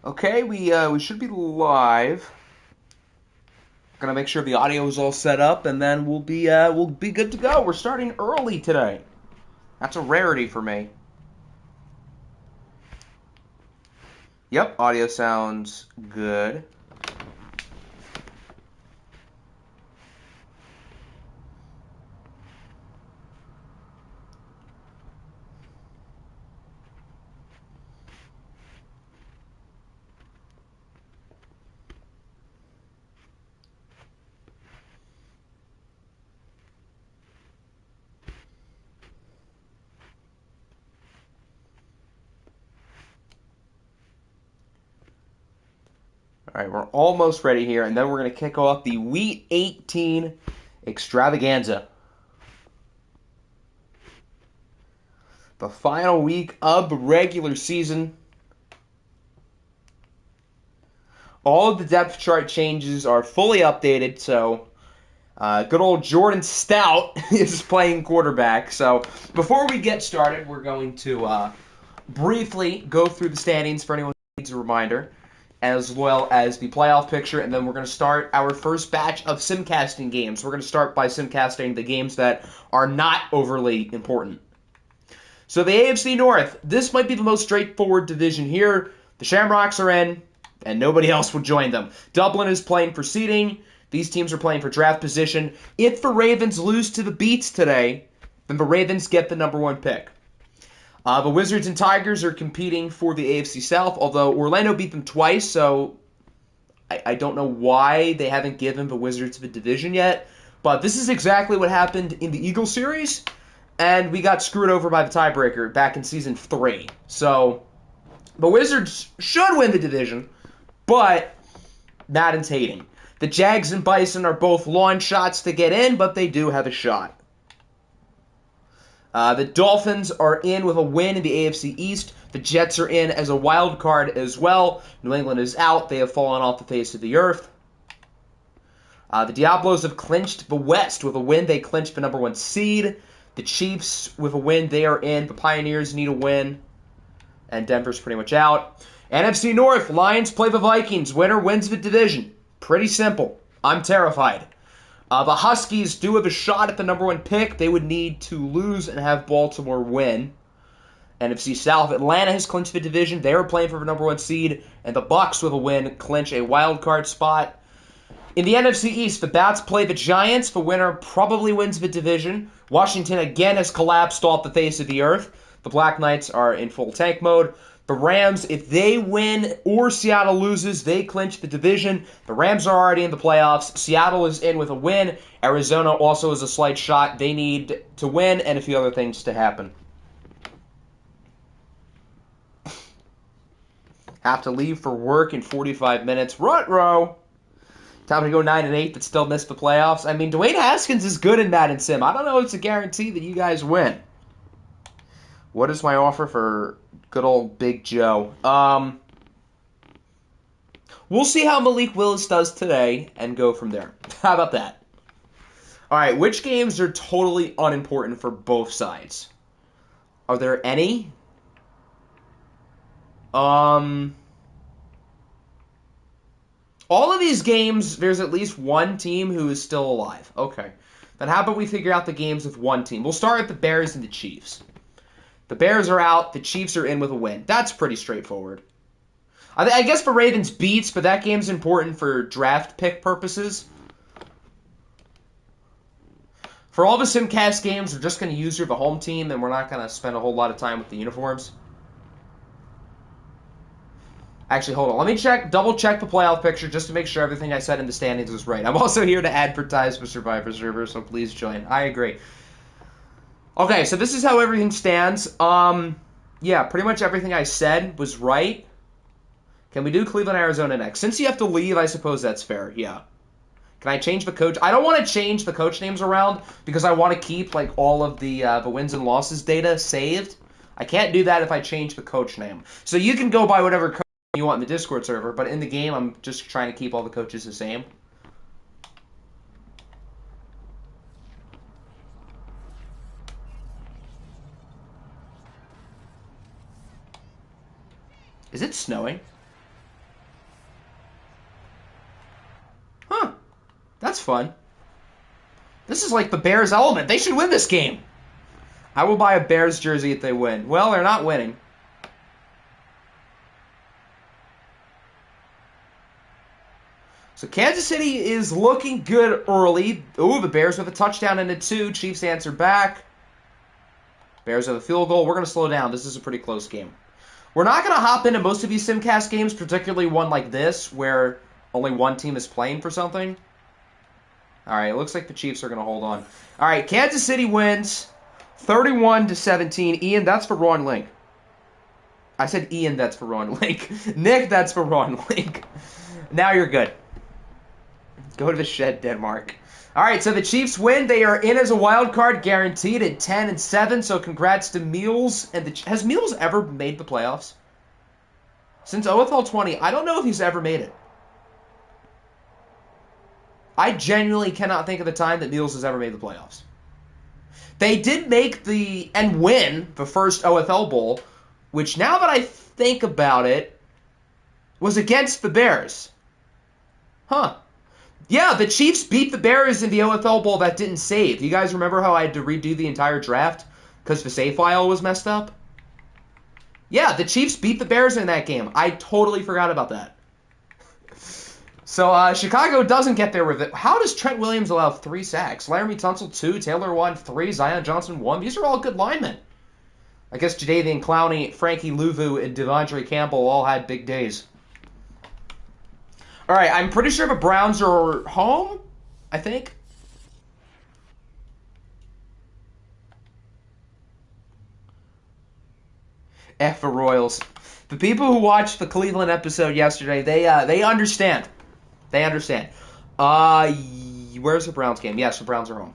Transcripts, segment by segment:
Okay, we should be live. Gonna make sure the audio is all set up, and then we'll be good to go. We're starting early today. That's a rarity for me. Yep, audio sounds good. All right, we're almost ready here, and then we're gonna kick off the Week 18 Extravaganza. The final week of the regular season. All of the depth chart changes are fully updated, so good old Jordan Stout is playing quarterback. So before we get started, we're going to briefly go through the standings for anyone who needs a reminder, as well as the playoff picture, and then we're going to start our first batch of simcasting games. We're going to start by simcasting the games that are not overly important. So the AFC North, this might be the most straightforward division here. The Shamrocks are in, and nobody else would join them. Dublin is playing for seeding. These teams are playing for draft position. If the Ravens lose to the Beats today, then the Ravens get the number one pick. The Wizards and Tigers are competing for the AFC South, although Orlando beat them twice, so I don't know why they haven't given the Wizards the division yet. But this is exactly what happened in the Eagles series, and we got screwed over by the tiebreaker back in Season 3. So the Wizards should win the division, but Madden's hating. The Jags and Bison are both long shots to get in, but they do have a shot. The Dolphins are in with a win in the AFC East. The Jets are in as a wild card as well. New England is out. They have fallen off the face of the earth. The Diablos have clinched the West with a win. They clinched the number one seed. The Chiefs, with a win, they are in. The Pioneers need a win. And Denver's pretty much out. NFC North, Lions play the Vikings. Winner wins the division. Pretty simple. I'm terrified. The Huskies do have a shot at the number one pick. They would need to lose and have Baltimore win. NFC South, Atlanta has clinched the division. They are playing for the number one seed. And the Bucks, with a win, clinch a wild card spot. In the NFC East, the Bats play the Giants. The winner probably wins the division. Washington again has collapsed off the face of the earth. The Black Knights are in full tank mode. The Rams, if they win or Seattle loses, they clinch the division. The Rams are already in the playoffs. Seattle is in with a win. Arizona also has a slight shot. They need to win and a few other things to happen. Have to leave for work in 45 minutes. Ruh-roh. Time to go 9-8 but still miss the playoffs. I mean, Dwayne Haskins is good in Madden Sim. I don't know if it's a guarantee that you guys win. What is my offer for good old Big Joe? We'll see how Malik Willis does today and go from there. How about that? All right, which games are totally unimportant for both sides? Are there any? All of these games, there's at least one team who is still alive. Okay. Then how about we figure out the games with one team? We'll start with the Bears and the Chiefs. The Bears are out. The Chiefs are in with a win. That's pretty straightforward. I guess the Ravens beats, but that game's important for draft pick purposes. For all the Simcast games, we're just going to use the home team, and we're not going to spend a whole lot of time with the uniforms. Actually, hold on. Let me double check the playoff picture just to make sure everything I said in the standings is right. I'm also here to advertise for Survivor Server, so please join. I agree. Okay, so this is how everything stands. Yeah, pretty much everything I said was right. Can we do Cleveland, Arizona next? Since you have to leave, I suppose that's fair. Yeah. Can I change the coach? I don't want to change the coach names around because I want to keep like all of the wins and losses data saved. I can't do that if I change the coach name. So you can go by whatever coach you want in the Discord server, but in the game, I'm just trying to keep all the coaches the same. Is it snowing? That's fun. This is like the Bears element. They should win this game. I will buy a Bears jersey if they win. Well, they're not winning. So Kansas City is looking good early. Ooh, the Bears with a touchdown and a 2. Chiefs answer back. Bears have a field goal. We're going to slow down. This is a pretty close game. We're not going to hop into most of these Simcast games, particularly one like this, where only one team is playing for something. All right, it looks like the Chiefs are going to hold on. All right, Kansas City wins 31-17. Ian, that's for Ron Link. I said Ian, that's for Ron Link. Nick, that's for Ron Link. Now you're good. Go to the shed, Denmark. All right, so the Chiefs win. They are in as a wild card, guaranteed at 10-7. So congrats to Meals. And has Meals ever made the playoffs? Since OFL 20, I don't know if he's ever made it. I genuinely cannot think of the time that Meals has ever made the playoffs. They did make and win the first OFL Bowl, which now that I think about it, was against the Bears. Huh. Yeah, the Chiefs beat the Bears in the OFL Bowl that didn't save. You guys remember how I had to redo the entire draft because the save file was messed up? Yeah, the Chiefs beat the Bears in that game. I totally forgot about that. So Chicago doesn't get there with it. How does Trent Williams allow 3 sacks? Laramie Tunsil 2, Taylor 1, 3, Zion Johnson 1. These are all good linemen. I guess Jadeveon Clowney, Frankie Louvu, and Devondre Campbell all had big days. All right, I'm pretty sure the Browns are home, I think. F the Royals. The people who watched the Cleveland episode yesterday, they understand. They understand. Where's the Browns game? Yes, the Browns are home.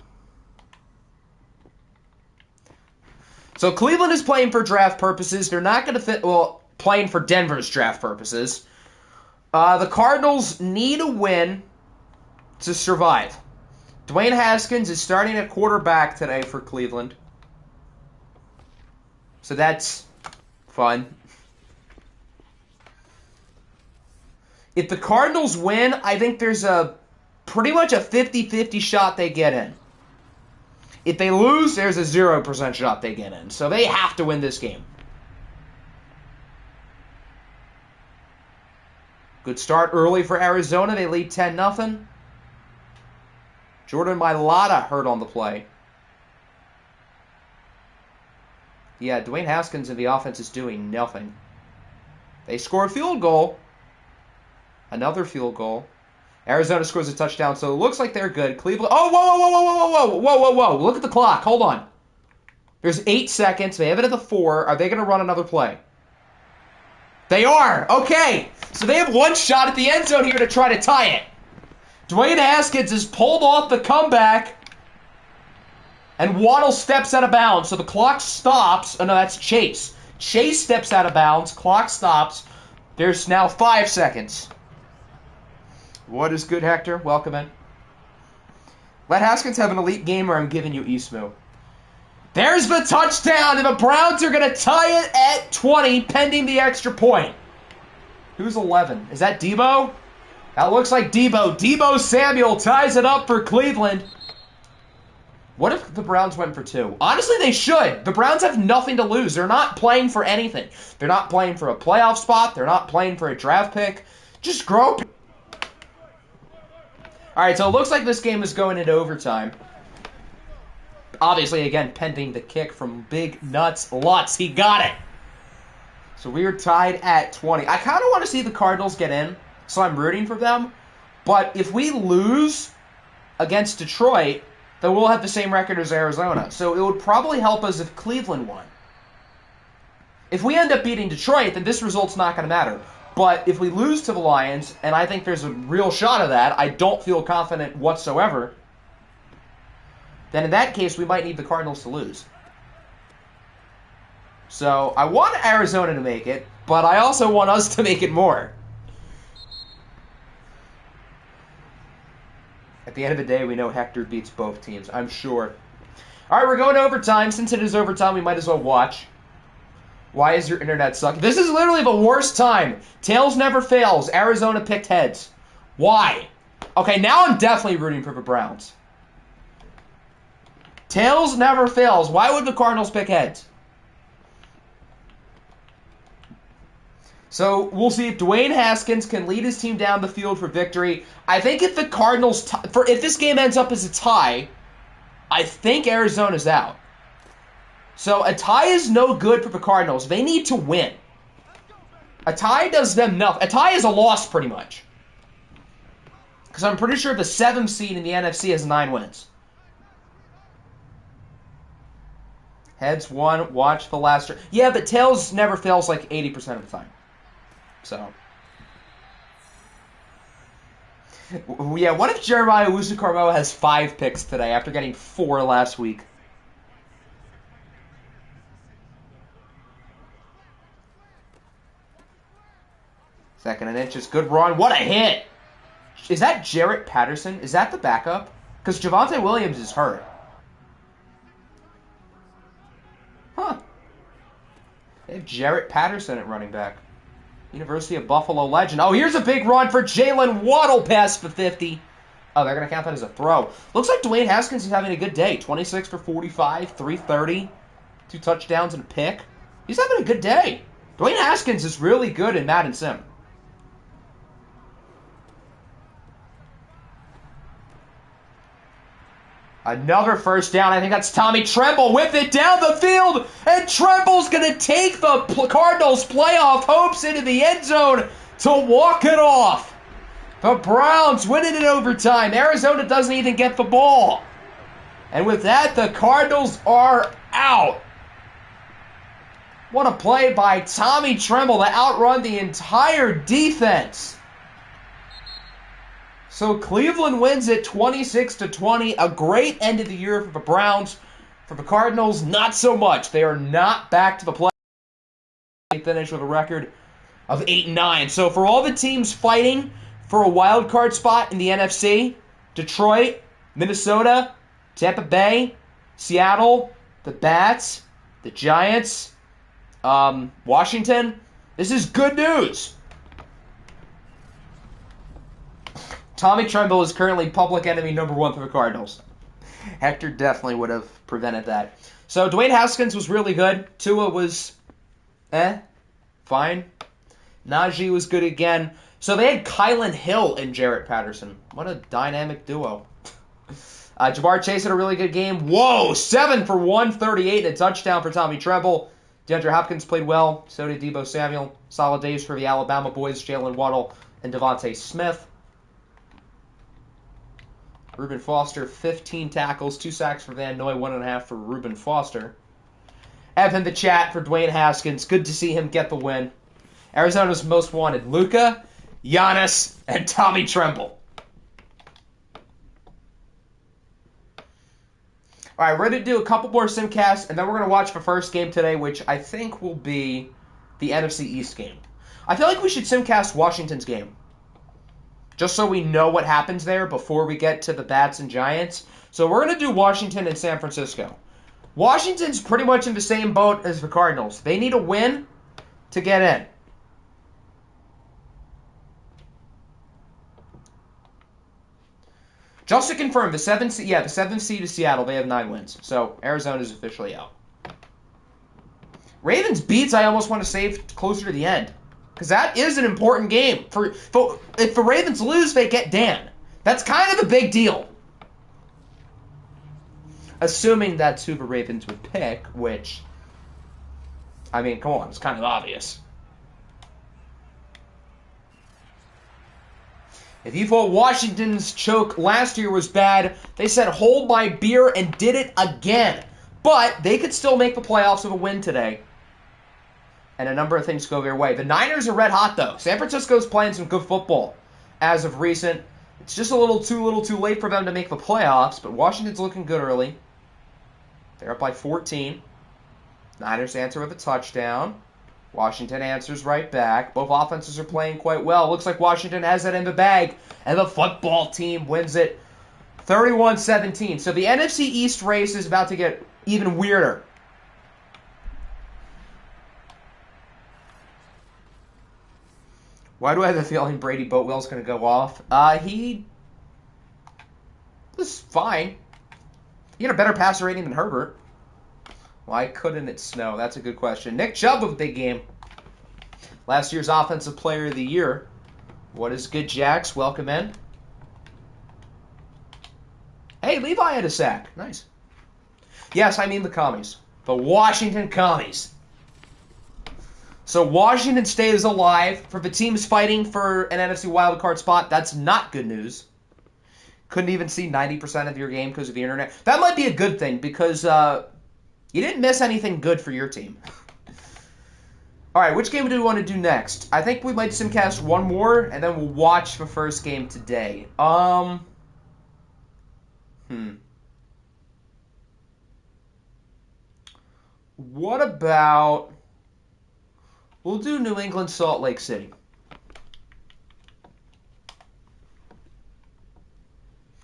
So Cleveland is playing for draft purposes. They're not going to fit, well, playing for Denver's draft purposes. The Cardinals need a win to survive. Dwayne Haskins is starting at quarterback today for Cleveland. So that's fun. If the Cardinals win, I think there's pretty much a 50-50 shot they get in. If they lose, there's a 0% shot they get in. So they have to win this game. Good start early for Arizona. They lead 10-0. Jordan Mailata hurt on the play. Yeah, Dwayne Haskins and the offense is doing nothing. They score a field goal. Another field goal. Arizona scores a touchdown, so it looks like they're good. Cleveland. Oh, whoa. Look at the clock. Hold on. There's 8 seconds. They have it at the 4. Are they going to run another play? They are. Okay. So they have one shot at the end zone here to try to tie it. Dwayne Haskins is pulled off the comeback. And Waddle steps out of bounds. So the clock stops. Oh, no, that's Chase. Chase steps out of bounds. Clock stops. There's now 5 seconds. What is good, Hector? Welcome in. Let Haskins have an elite game or I'm giving you Eastmo. There's the touchdown, and the Browns are going to tie it at 20, pending the extra point. Who's 11? Is that Debo? That looks like Debo. Debo Samuel ties it up for Cleveland. What if the Browns went for 2? Honestly, they should. The Browns have nothing to lose. They're not playing for anything. They're not playing for a playoff spot. They're not playing for a draft pick. Just grow up. All right, so it looks like this game is going into overtime. Obviously, again, pending the kick from Big Nuts Lutz. He got it. So we are tied at 20. I kind of want to see the Cardinals get in, so I'm rooting for them. But if we lose against Detroit, then we'll have the same record as Arizona. So it would probably help us if Cleveland won. If we end up beating Detroit, then this result's not going to matter. But if we lose to the Lions, and I think there's a real shot of that, I don't feel confident whatsoever, then in that case, we might need the Cardinals to lose. So I want Arizona to make it, but I also want us to make it more. At the end of the day, we know Hector beats both teams, I'm sure. All right, we're going to overtime. Since it is overtime, we might as well watch. Why is your internet sucking? This is literally the worst time. Tails never fails. Arizona picked heads. Why? Okay, now I'm definitely rooting for the Browns. Tails never fails. Why would the Cardinals pick heads? So we'll see if Dwayne Haskins can lead his team down the field for victory. I think if the Cardinals, if this game ends up as a tie, I think Arizona's out. So a tie is no good for the Cardinals. They need to win. A tie does them nothing. A tie is a loss, pretty much. Because I'm pretty sure the 7th seed in the NFC has 9 wins. Heads won. Watch the last. Yeah, but tails never fails like 80% of the time. So. Yeah, what if Jeremiah Owusu-Koramoah has 5 picks today after getting 4 last week? Second and inches. Good run. What a hit! Is that Jarrett Patterson? Is that the backup? Because Javonte Williams is hurt. Huh. They have Jarrett Patterson at running back. University of Buffalo legend. Oh, here's a big run for Jalen Waddle past the 50. Oh, they're going to count that as a throw. Looks like Dwayne Haskins is having a good day. 26 for 45, 330, 2 touchdowns and a pick. He's having a good day. Dwayne Haskins is really good in Madden Sim. Another first down. I think that's Tommy Tremble with it down the field. And Tremble's going to take the Cardinals' playoff hopes into the end zone to walk it off. The Browns win it in overtime. Arizona doesn't even get the ball. And with that, the Cardinals are out. What a play by Tommy Tremble to outrun the entire defense. So Cleveland wins it 26-20. A great end of the year for the Browns. For the Cardinals, not so much. They are not back to the play. They finish with a record of 8-9. So for all the teams fighting for a wild card spot in the NFC, Detroit, Minnesota, Tampa Bay, Seattle, the Bats, the Giants, Washington, this is good news. Tommy Tremble is currently public enemy number 1 for the Cardinals. Hector definitely would have prevented that. So Dwayne Haskins was really good. Tua was fine. Najee was good again. So they had Kylan Hill and Jarrett Patterson. What a dynamic duo. Ja'Marr Chase had a really good game. Whoa, 7 for 138 and a touchdown for Tommy Tremble. DeAndre Hopkins played well. So did Deebo Samuel. Solid days for the Alabama boys, Jalen Waddle and Devontae Smith. Reuben Foster, 15 tackles, 2 sacks for Van Noy, 1.5 for Reuben Foster. Ev in the chat for Dwayne Haskins. Good to see him get the win. Arizona's most wanted, Luka, Giannis, and Tommy Tremble. All right, we're going to do a couple more simcasts, and then we're going to watch the first game today, which I think will be the NFC East game. I feel like we should simcast Washington's game, just so we know what happens there before we get to the Bats and Giants. So we're going to do Washington and San Francisco. Washington's pretty much in the same boat as the Cardinals. They need a win to get in. Just to confirm, the 7th seed is Seattle. They have 9 wins. So Arizona's officially out. Ravens beats I almost want to save closer to the end, because that is an important game. If the Ravens lose, they get Dan. That's kind of a big deal. Assuming that's who the Ravens would pick, which, I mean, come on, it's kind of obvious. If you thought Washington's choke last year was bad, they said hold my beer and did it again. But they could still make the playoffs with a win today. And a number of things go their way. The Niners are red hot, though. San Francisco's playing some good football as of recent. It's just a little too late for them to make the playoffs, but Washington's looking good early. They're up by 14. Niners answer with a touchdown. Washington answers right back. Both offenses are playing quite well. Looks like Washington has it in the bag, and the football team wins it 31-17. So the NFC East race is about to get even weirder. Why do I have a feeling Brady Boatwell's going to go off? He This is fine. He had a better passer rating than Herbert. Why couldn't it snow? That's a good question. Nick Chubb with a big game. Last year's Offensive Player of the Year. What is good, Jax? Welcome in. Hey, Levi had a sack. Nice. Yes, I mean the Commies. The Washington Commies. So Washington State is alive. For the teams fighting for an NFC wildcard spot, that's not good news. Couldn't even see 90% of your game because of the internet. That might be a good thing because you didn't miss anything good for your team. All right, which game do we want to do next? I think we might simcast one more, and then we'll watch the first game today. What about... We'll do New England, Salt Lake City.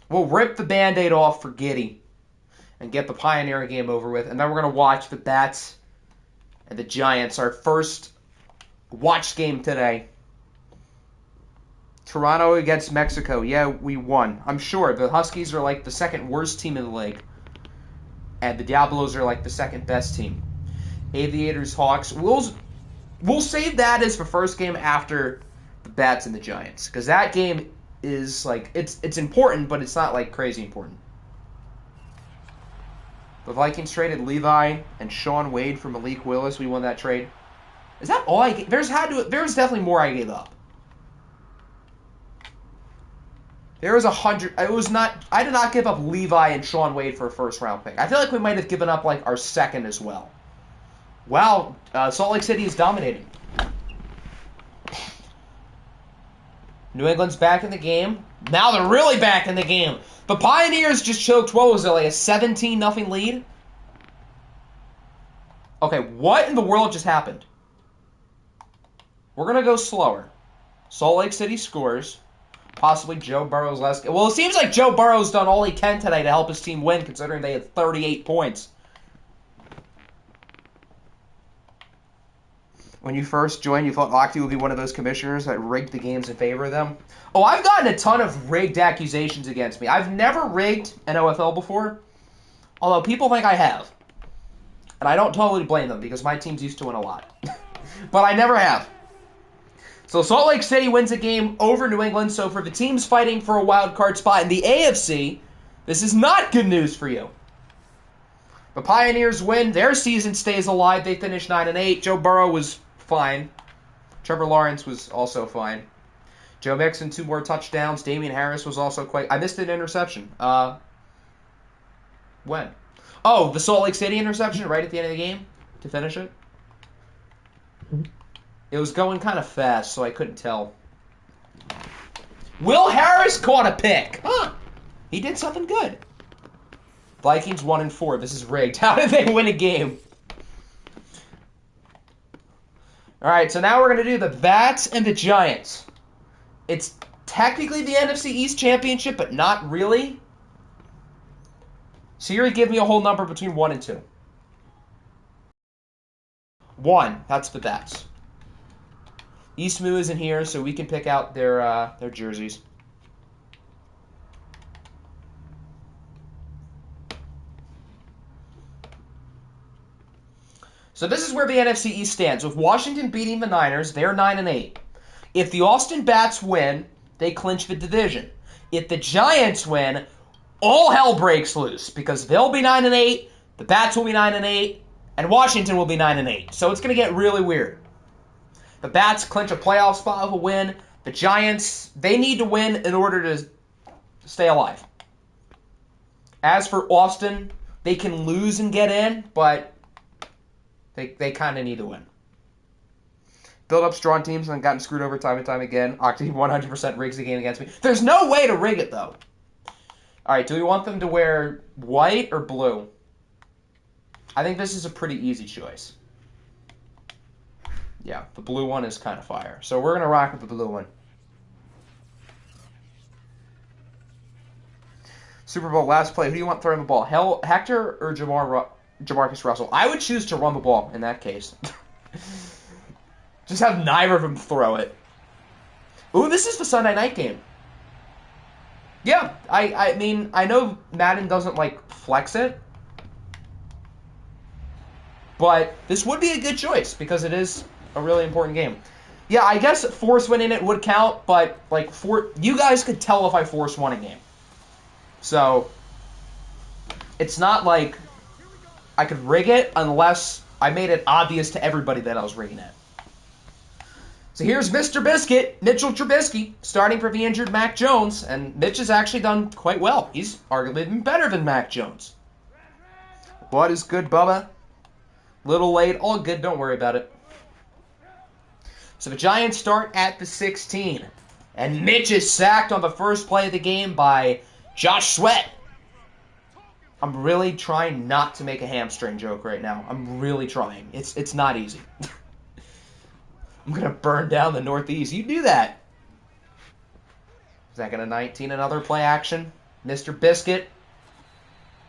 We'll rip the Band-Aid off for Giddy and get the Pioneer game over with, and then we're going to watch the Bats and the Giants, our first watch game today. Toronto against Mexico. Yeah, we won. I'm sure. The Huskies are like the second worst team in the league, and the Diablos are like the second best team. Aviators, Hawks. We'll save that as the first game after the Bats and the Giants, because that game is like it's important, but it's not like crazy important. The Vikings traded Levi and Sean Wade for Malik Willis. We won that trade. Is that all I gave? There's definitely more I gave up. There was 100. It was not. I did not give up Levi and Sean Wade for a first round pick. I feel like we might have given up like our second as well. Wow, Salt Lake City is dominating. New England's back in the game. Now they're really back in the game. The Pioneers just choked, what was it, like a 17-0 lead? Okay, what in the world just happened? We're going to go slower. Salt Lake City scores. Possibly Joe Burrow's last... Well, it seems like Joe Burrow's done all he can today to help his team win, considering they had 38 points. When you first joined, you thought Lochte would be one of those commissioners that rigged the games in favor of them. Oh, I've gotten a ton of rigged accusations against me. I've never rigged an OFL before, although people think I have. And I don't totally blame them, because my teams used to win a lot. But I never have. So Salt Lake City wins a game over New England, so for the teams fighting for a wild card spot in the AFC, this is not good news for you. The Pioneers win. Their season stays alive. They finish 9-8. Joe Burrow was fine. Trevor Lawrence was also fine. Joe Mixon, 2 more touchdowns. Damian Harris was also quite... I missed an interception. When? Oh, the Salt Lake City interception right at the end of the game to finish it. It was going kind of fast, so I couldn't tell. Will Harris caught a pick. Huh. He did something good. Vikings 1-4. This is rigged. How did they win a game? All right, so now we're going to do the Bats and the Giants. It's technically the NFC East Championship, but not really. Siri, give me a whole number between 1 and 2. 1, that's the Bats. Eastmoo isn't here, so we can pick out their jerseys. So this is where the NFC East stands. With Washington beating the Niners, they're 9-8. If the Austin Bats win, they clinch the division. If the Giants win, all hell breaks loose because they'll be 9-8, the Bats will be 9-8, and Washington will be 9-8. So it's going to get really weird. The Bats clinch a playoff spot with a win. The Giants, they need to win in order to stay alive. As for Austin, they can lose and get in, but they kind of need to win. Build up strong teams and gotten screwed over time and time again. Octi 100% rigs the game against me. There's no way to rig it, though. All right, do we want them to wear white or blue? I think this is a pretty easy choice. Yeah, the blue one is kind of fire. So we're going to rock with the blue one. Super Bowl last play. Who do you want throwing the ball? Hector or Jamarcus Russell? I would choose to run the ball in that case. Just have neither of them throw it. Ooh, this is the Sunday night game. Yeah, I mean, I know Madden doesn't, like, flex it, but this would be a good choice because it is a really important game. Yeah, I guess force winning it would count, but, like, you guys could tell if I force won a game. So, it's not like I could rig it unless I made it obvious to everybody that I was rigging it. So here's Mr. Biscuit, Mitchell Trubisky, starting for the injured Mac Jones, and Mitch has actually done quite well. He's arguably been better than Mac Jones. What is good, Bubba? Little late, all good, don't worry about it. So the Giants start at the 16, and Mitch is sacked on the first play of the game by Josh Sweat. I'm really trying not to make a hamstring joke right now. I'm really trying. It's not easy. I'm going to burn down the Northeast. You do that. Second and 19, another play action. Mr. Biscuit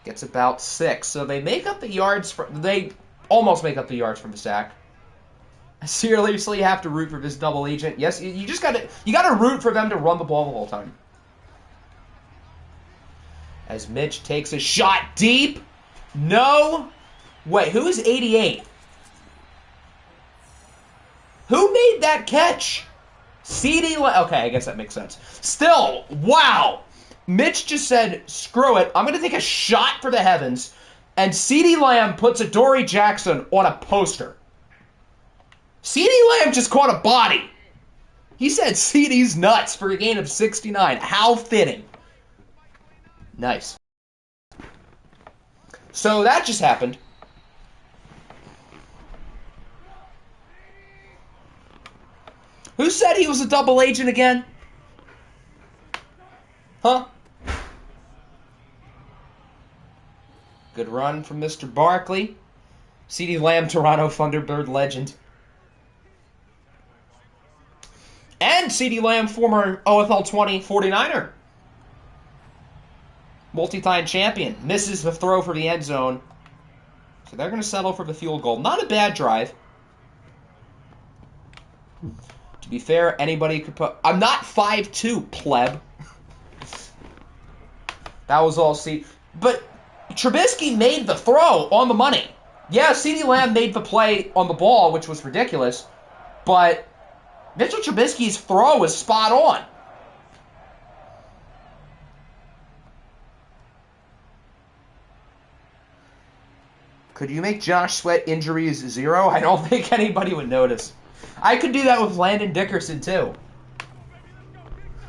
gets about 6. So they make up the yards. They almost make up the yards from the sack. I seriously have to root for this double agent. Yes, you just got to root for them to run the ball the whole time. As Mitch takes a shot deep. No. Wait, who is 88? Who made that catch? CD. Okay, I guess that makes sense. Still, wow. Mitch just said, screw it. I'm going to take a shot for the heavens. And CeeDee Lamb puts Adoree Jackson on a poster. CeeDee Lamb just caught a body. He said CeeDee's nuts for a gain of 69. How fitting. Nice. So that just happened. Who said he was a double agent again? Huh? Good run from Mr. Barkley. CeeDee Lamb, Toronto Thunderbird legend. And CeeDee Lamb, former OFL 20 49er. Multi-time champion. Misses the throw for the end zone. So they're going to settle for the field goal. Not a bad drive. To be fair, anybody could put... I'm not 5'2", pleb. That was all But Trubisky made the throw on the money. Yeah, CeeDee Lamb made the play on the ball, which was ridiculous. But Mitchell Trubisky's throw was spot on. Could you make Josh Sweat injuries 0? I don't think anybody would notice. I could do that with Landon Dickerson, too.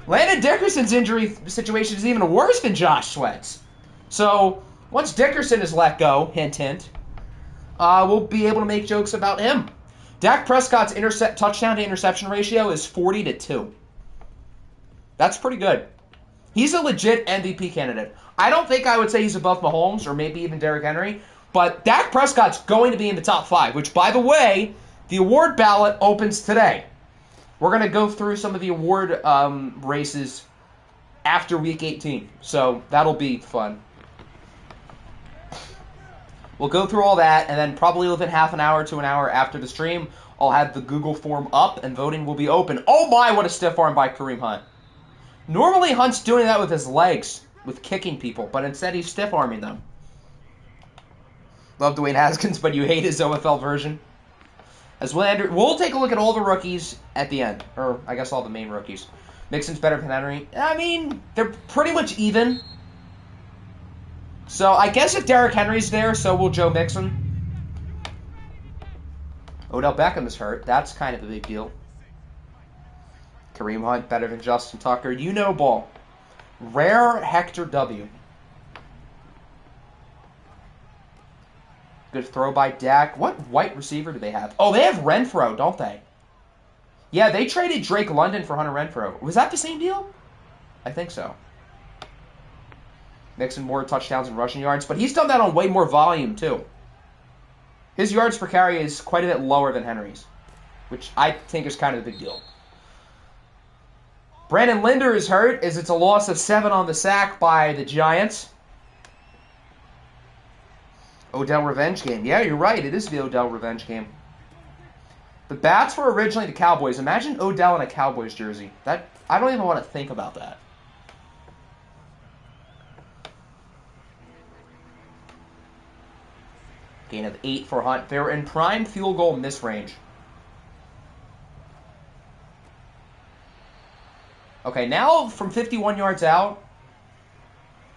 Landon Dickerson's injury situation is even worse than Josh Sweat's. So, once Dickerson is let go, hint, hint, we'll be able to make jokes about him. Dak Prescott's touchdown-to-interception ratio is 40-2. That's pretty good. He's a legit MVP candidate. I don't think I would say he's above Mahomes or maybe even Derrick Henry, but Dak Prescott's going to be in the top 5, which, by the way, the award ballot opens today. We're going to go through some of the award races after Week 18, so that'll be fun. We'll go through all that, and then probably within half an hour to an hour after the stream, I'll have the Google form up, and voting will be open. Oh my, what a stiff arm by Kareem Hunt. Normally Hunt's doing that with his legs, with kicking people, but instead he's stiff arming them. Love Dwayne Haskins, but you hate his OFL version. As we'll take a look at all the rookies at the end, or I guess all the main rookies. Mixon's better than Henry. I mean, they're pretty much even. So I guess if Derrick Henry's there, so will Joe Mixon. Odell Beckham is hurt. That's kind of a big deal. Kareem Hunt better than Justin Tucker. You know ball. Rare Hector W. Good throw by Dak. What white receiver do they have? Oh, they have Renfro, don't they? Yeah, they traded Drake London for Hunter Renfro. Was that the same deal? I think so. Mixing more touchdowns and rushing yards, but he's done that on way more volume, too. His yards per carry is quite a bit lower than Henry's, which I think is kind of a big deal. Brandon Linder is hurt, as it's a loss of 7 on the sack by the Giants. Odell revenge game. Yeah, you're right. It is the Odell revenge game. The bats were originally the Cowboys. Imagine Odell in a Cowboys jersey. I don't even want to think about that. Gain of 8 for Hunt. They're in prime field goal miss range. Okay, now from 51 yards out,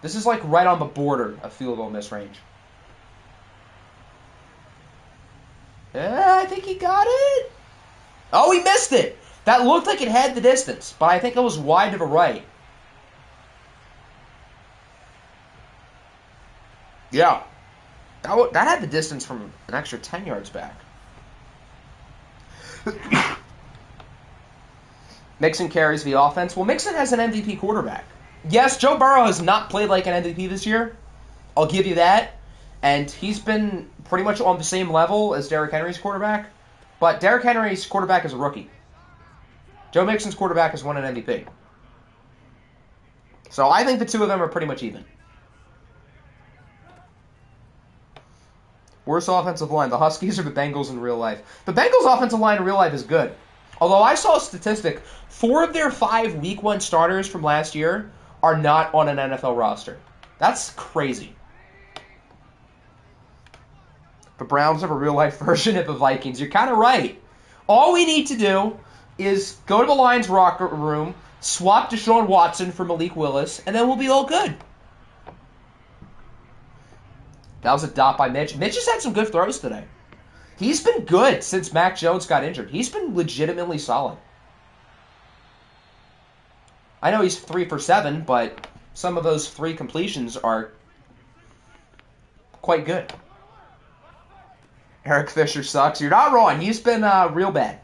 this is like right on the border of field goal miss range. I think he got it. Oh, he missed it. That looked like it had the distance, but I think it was wide to the right. Yeah. That had the distance from an extra 10 yards back. Mixon carries the offense. Well, Mixon has an MVP quarterback. Yes, Joe Burrow has not played like an MVP this year. I'll give you that. And he's been pretty much on the same level as Derrick Henry's quarterback. But Derrick Henry's quarterback is a rookie. Joe Mixon's quarterback has won an MVP. So I think the two of them are pretty much even. Worst offensive line, the Huskies or the Bengals in real life? The Bengals' offensive line in real life is good. Although I saw a statistic, 4 of their 5 Week 1 starters from last year are not on an NFL roster. That's crazy. The Browns have a real-life version of the Vikings. You're kind of right. All we need to do is go to the Lions' locker room, swap Deshaun Watson for Malik Willis, and then we'll be all good. That was a dot by Mitch. Mitch has had some good throws today. He's been good since Mac Jones got injured. He's been legitimately solid. I know he's 3 for 7, but some of those 3 completions are quite good. Eric Fisher sucks. You're not wrong. He's been real bad.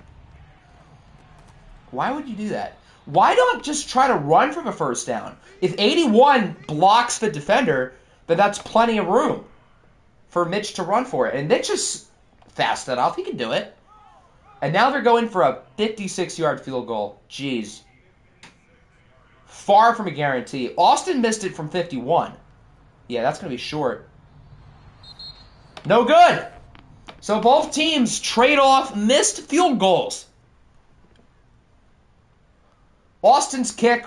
Why would you do that? Why not just try to run for the first down? If 81 blocks the defender, then that's plenty of room for Mitch to run for it. And Mitch is fast enough. He can do it. And now they're going for a 56-yard field goal. Jeez. Far from a guarantee. Austin missed it from 51. Yeah, that's going to be short. No good. So both teams trade off missed field goals. Austin's kick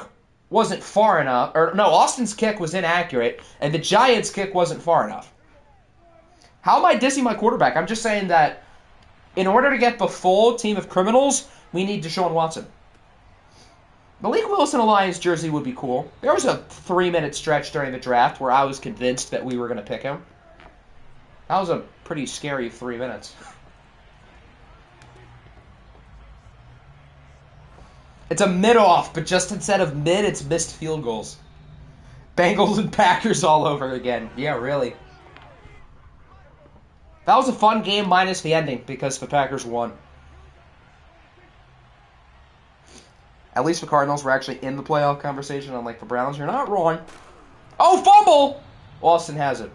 wasn't far enough. Austin's kick was inaccurate, and the Giants' kick wasn't far enough. How am I dissing my quarterback? I'm just saying that in order to get the full team of criminals, we need Deshaun Watson. Malik Willis in a Lions jersey would be cool. There was a 3-minute stretch during the draft where I was convinced that we were going to pick him. That was a pretty scary 3 minutes. It's a mid-off, but just instead of mid, it's missed field goals. Bengals and Packers all over again. Yeah, really. That was a fun game minus the ending because the Packers won. At least the Cardinals were actually in the playoff conversation, unlike the Browns. You're not wrong. Oh, fumble! Austin has it.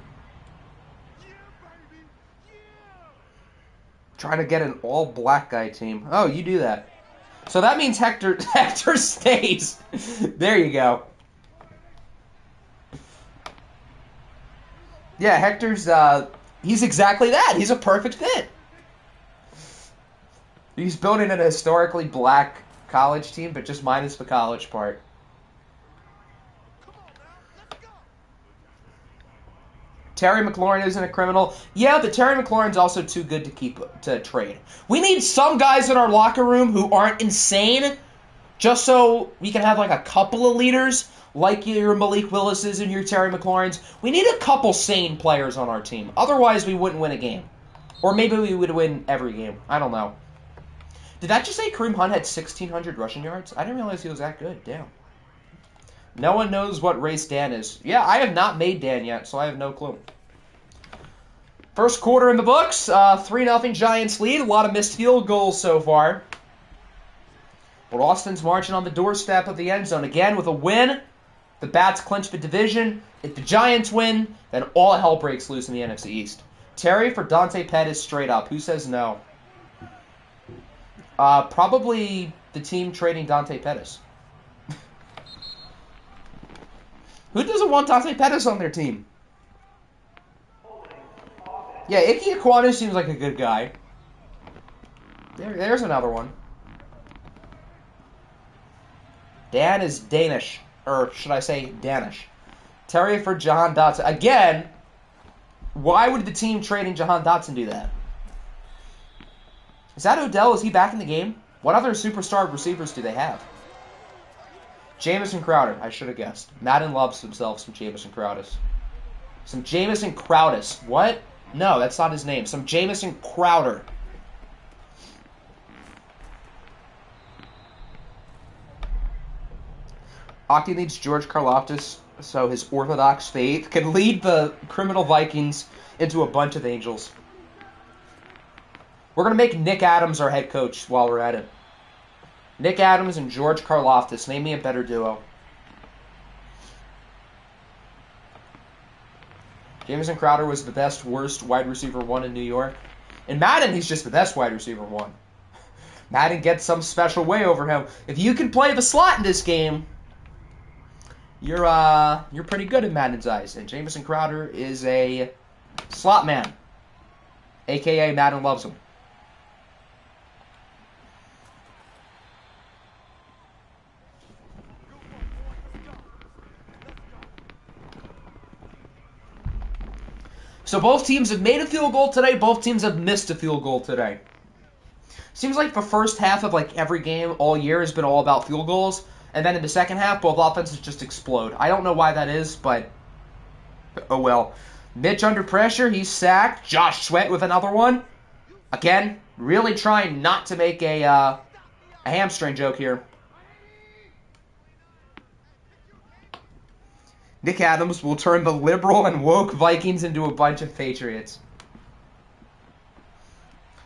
Trying to get an all-black guy team. Oh, you do that. So that means Hector stays. There you go. Yeah, Hector's, he's exactly that. He's a perfect fit. He's building an historically black college team, but just minus the college part. Terry McLaurin isn't a criminal. Yeah, but Terry McLaurin's also too good to trade. We need some guys in our locker room who aren't insane, just so we can have like a couple of leaders, like your Malik Willis's and your Terry McLaurin's. We need a couple sane players on our team. Otherwise, we wouldn't win a game. Or maybe we would win every game. I don't know. Did that just say Kareem Hunt had 1,600 rushing yards? I didn't realize he was that good. Damn. No one knows what race Dan is. Yeah, I have not made Dan yet, so I have no clue. First quarter in the books. 3-0 Giants lead. A lot of missed field goals so far. But Austin's marching on the doorstep of the end zone again with a win. The Bats clinch the division. If the Giants win, then all hell breaks loose in the NFC East. Terry for Dante Pettis straight up. Who says no? Probably the team trading Dante Pettis. Who doesn't want Dante Pettis on their team? Yeah, Ike Ekwonu seems like a good guy. There's another one. Dan is Danish. Or should I say Danish? Terry for John Dotson. Again, Why would the team trading Jahan Dotson do that? Is that Odell? Is he back in the game? What other superstar receivers do they have? Jamison Crowder. I should have guessed. Madden loves himself some Jamison Crowder. Some Jamison Crowder. What? No, that's not his name. Some Jamison Crowder. Hockey needs George Karlaftis so his Orthodox faith can lead the criminal Vikings into a bunch of angels. We're going to make Nick Adams our head coach while we're at it. Nick Adams and George Karlaftis. Name me a better duo. Jamison Crowder was the best, worst wide receiver 1 in New York. In Madden, he's just the best wide receiver 1. Madden gets some special way over him. If you can play the slot in this game, you're pretty good in Madden's eyes. And Jamison Crowder is a slot man, a.k.a. Madden loves him. So both teams have made a field goal today. Both teams have missed a field goal today. Seems like the first half of like every game all year has been all about field goals. And then in the second half, both offenses just explode. I don't know why that is, but oh well. Mitch under pressure. He's sacked. Josh Sweat with another one. Again, really trying not to make a hamstring joke here. Nick Adams will turn the liberal and woke Vikings into a bunch of Patriots.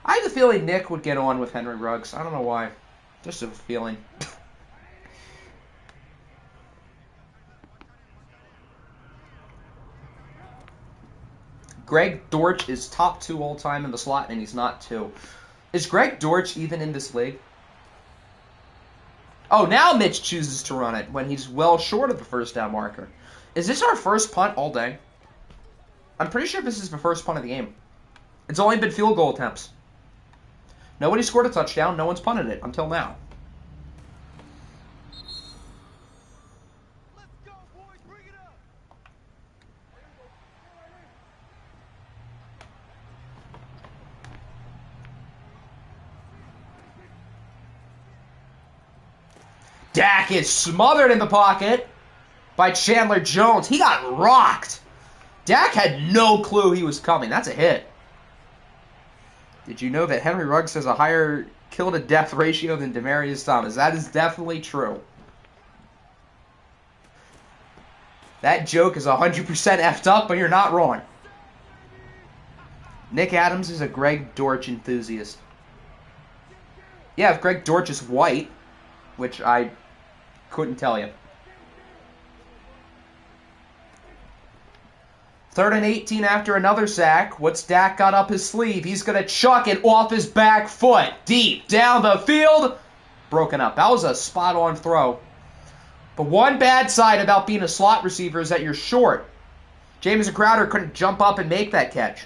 I have a feeling Nick would get on with Henry Ruggs. I don't know why. Just a feeling. Greg Dortch is top 2 all time in the slot, and he's not 2. Is Greg Dortch even in this league? Oh, now Mitch chooses to run it when he's well short of the first down marker. Is this our first punt all day? I'm pretty sure this is the first punt of the game. It's only been field goal attempts. Nobody scored a touchdown. No one's punted it until now. Dak is smothered in the pocket by Chandler Jones. He got rocked. Dak had no clue he was coming. That's a hit. Did you know that Henry Ruggs has a higher kill-to-death ratio than Demaryius Thomas? That is definitely true. That joke is 100% effed up, but you're not wrong. Nick Adams is a Greg Dortch enthusiast. Yeah, if Greg Dortch is white, which I couldn't tell you. 3rd and 18 after another sack. What's Dak got up his sleeve? He's going to chuck it off his back foot. Deep down the field. Broken up. That was a spot-on throw. But one bad side about being a slot receiver is that you're short. Jamison Crowder couldn't jump up and make that catch.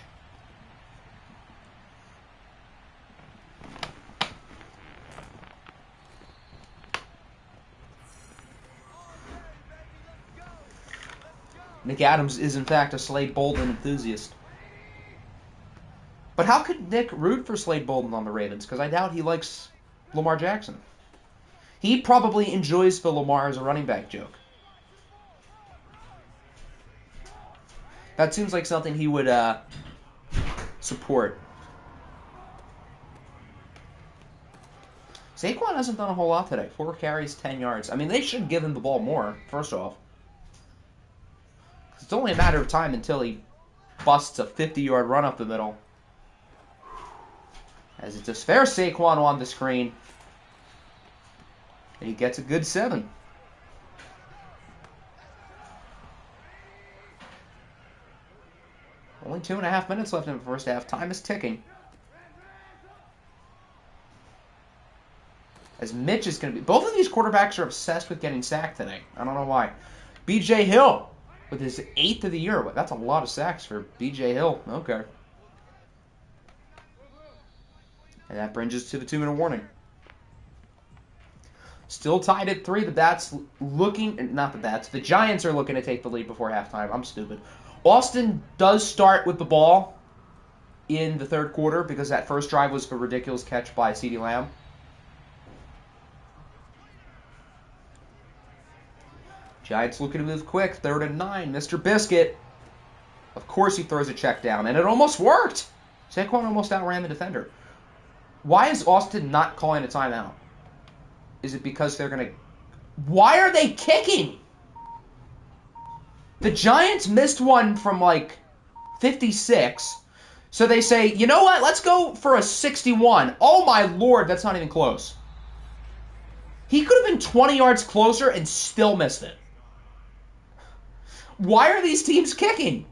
Nick Adams is, in fact, a Slade Bolden enthusiast. But how could Nick root for Slade Bolden on the Ravens? Because I doubt he likes Lamar Jackson. He probably enjoys the Lamar as a running back joke. That seems like something he would support. Saquon hasn't done a whole lot today. 4 carries, 10 yards. I mean, they should give him the ball more, first off. It's only a matter of time until he busts a 50-yard run up the middle. As it's a fair Saquon on the screen. And he gets a good 7. Only 2.5 minutes left in the first half. Time is ticking. As Mitch is going to be... Both of these quarterbacks are obsessed with getting sacked today. I don't know why. B.J. Hill with his 8th of the year. That's a lot of sacks for B.J. Hill. Okay. And that brings us to the 2-minute warning. Still tied at 3. The Giants are looking to take the lead before halftime. I'm stupid. Austin does start with the ball in the third quarter because that first drive was a ridiculous catch by CeeDee Lamb. Giants looking to move quick. 3rd and 9. Mr. Biscuit. Of course he throws a check down, and it almost worked. Saquon almost outran the defender. Why is Austin not calling a timeout? Is it because they're going to... Why are they kicking? The Giants missed one from, like, 56. So they say, you know what? Let's go for a 61. Oh, my Lord, that's not even close. He could have been 20 yards closer and still missed it. Why are these teams kicking?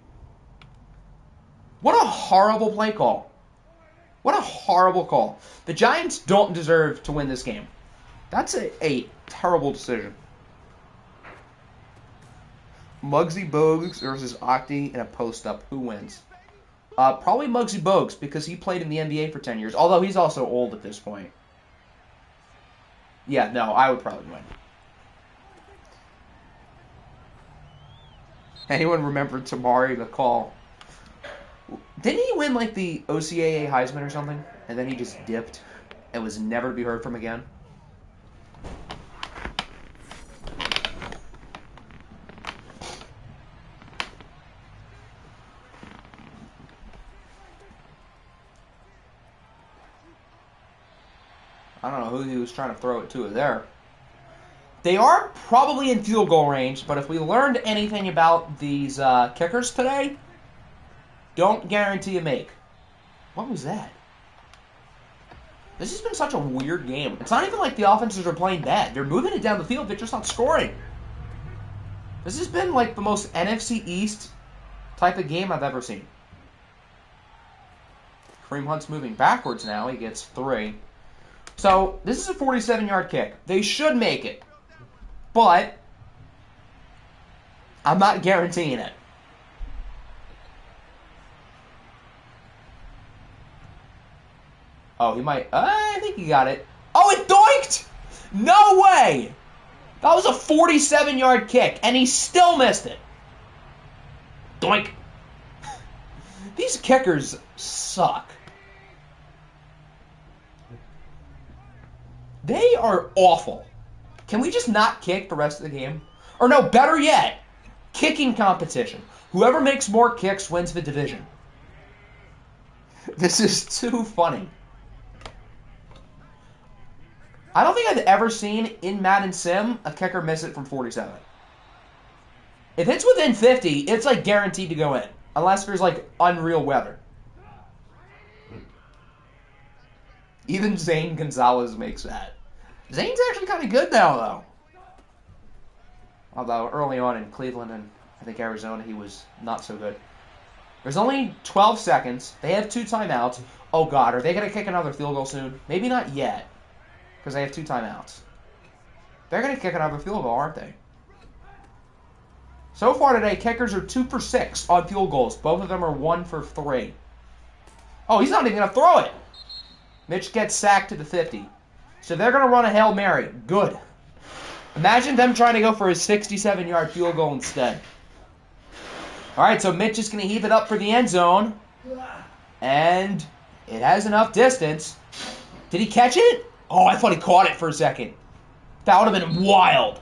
What a horrible play call. What a horrible call. The Giants don't deserve to win this game. That's a terrible decision. Muggsy Bogues versus Octi in a post-up. Who wins? Probably Muggsy Bogues because he played in the NBA for 10 years, although he's also old at this point. Yeah, no, I would probably win. Anyone remember Tamari McCall? Didn't he win like the OCAA Heisman or something? And then he just dipped and was never to be heard from again? I don't know who he was trying to throw it to there. They are probably in field goal range, but if we learned anything about these kickers today, don't guarantee a make. What was that? This has been such a weird game. It's not even like the offenses are playing bad. They're moving it down the field. They're just not scoring. This has been like the most NFC East type of game I've ever seen. Kareem Hunt's moving backwards now. He gets 3. So, this is a 47-yard kick. They should make it. But, I'm not guaranteeing it. Oh, he might... I think he got it. Oh, it doinked! No way! That was a 47-yard kick, and he still missed it. Doink. These kickers suck. They are awful. Can we just not kick the rest of the game? Or no, better yet, kicking competition. Whoever makes more kicks wins the division. This is too funny. I don't think I've ever seen in Madden Sim a kicker miss it from 47. If it's within 50, it's like guaranteed to go in. Unless there's like unreal weather. Even Zane Gonzalez makes that. Zane's actually kind of good now, though. Although early on in Cleveland and I think Arizona, he was not so good. There's only 12 seconds. They have 2 timeouts. Oh, God, are they going to kick another field goal soon? Maybe not yet, because they have 2 timeouts. They're going to kick another field goal, aren't they? So far today, kickers are 2 for 6 on field goals. Both of them are 1 for 3. Oh, he's not even going to throw it. Mitch gets sacked to the 50. So they're going to run a Hail Mary. Good. Imagine them trying to go for a 67-yard field goal instead. All right, so Mitch is going to heave it up for the end zone. And it has enough distance. Did he catch it? Oh, I thought he caught it for a second. That would have been wild.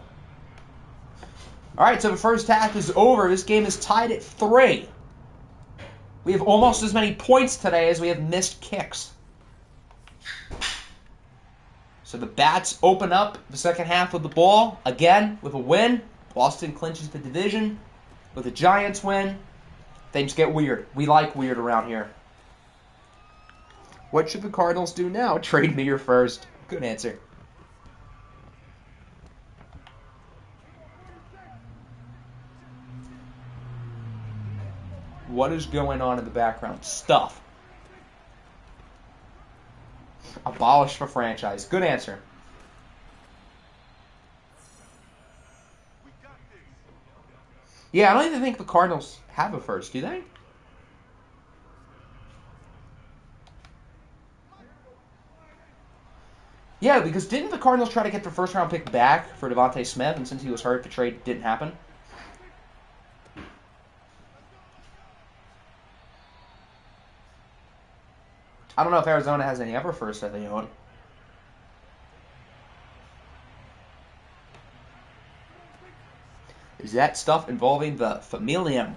All right, so the first half is over. This game is tied at 3. We have almost as many points today as we have missed kicks. So the Bats open up the second half of the ball, again, with a win. Boston clinches the division with a Giants win. Things get weird. We like weird around here. What should the Cardinals do now? Trade me your first. Good answer. What is going on in the background? Stuff. Abolish the franchise. Good answer. Yeah, I don't even think the Cardinals have a first, do they? Yeah, because didn't the Cardinals try to get their first round pick back for Devontae Smith, and since he was hurt, the trade didn't happen? I don't know if Arizona has any other first that they own. Is that stuff involving the familium?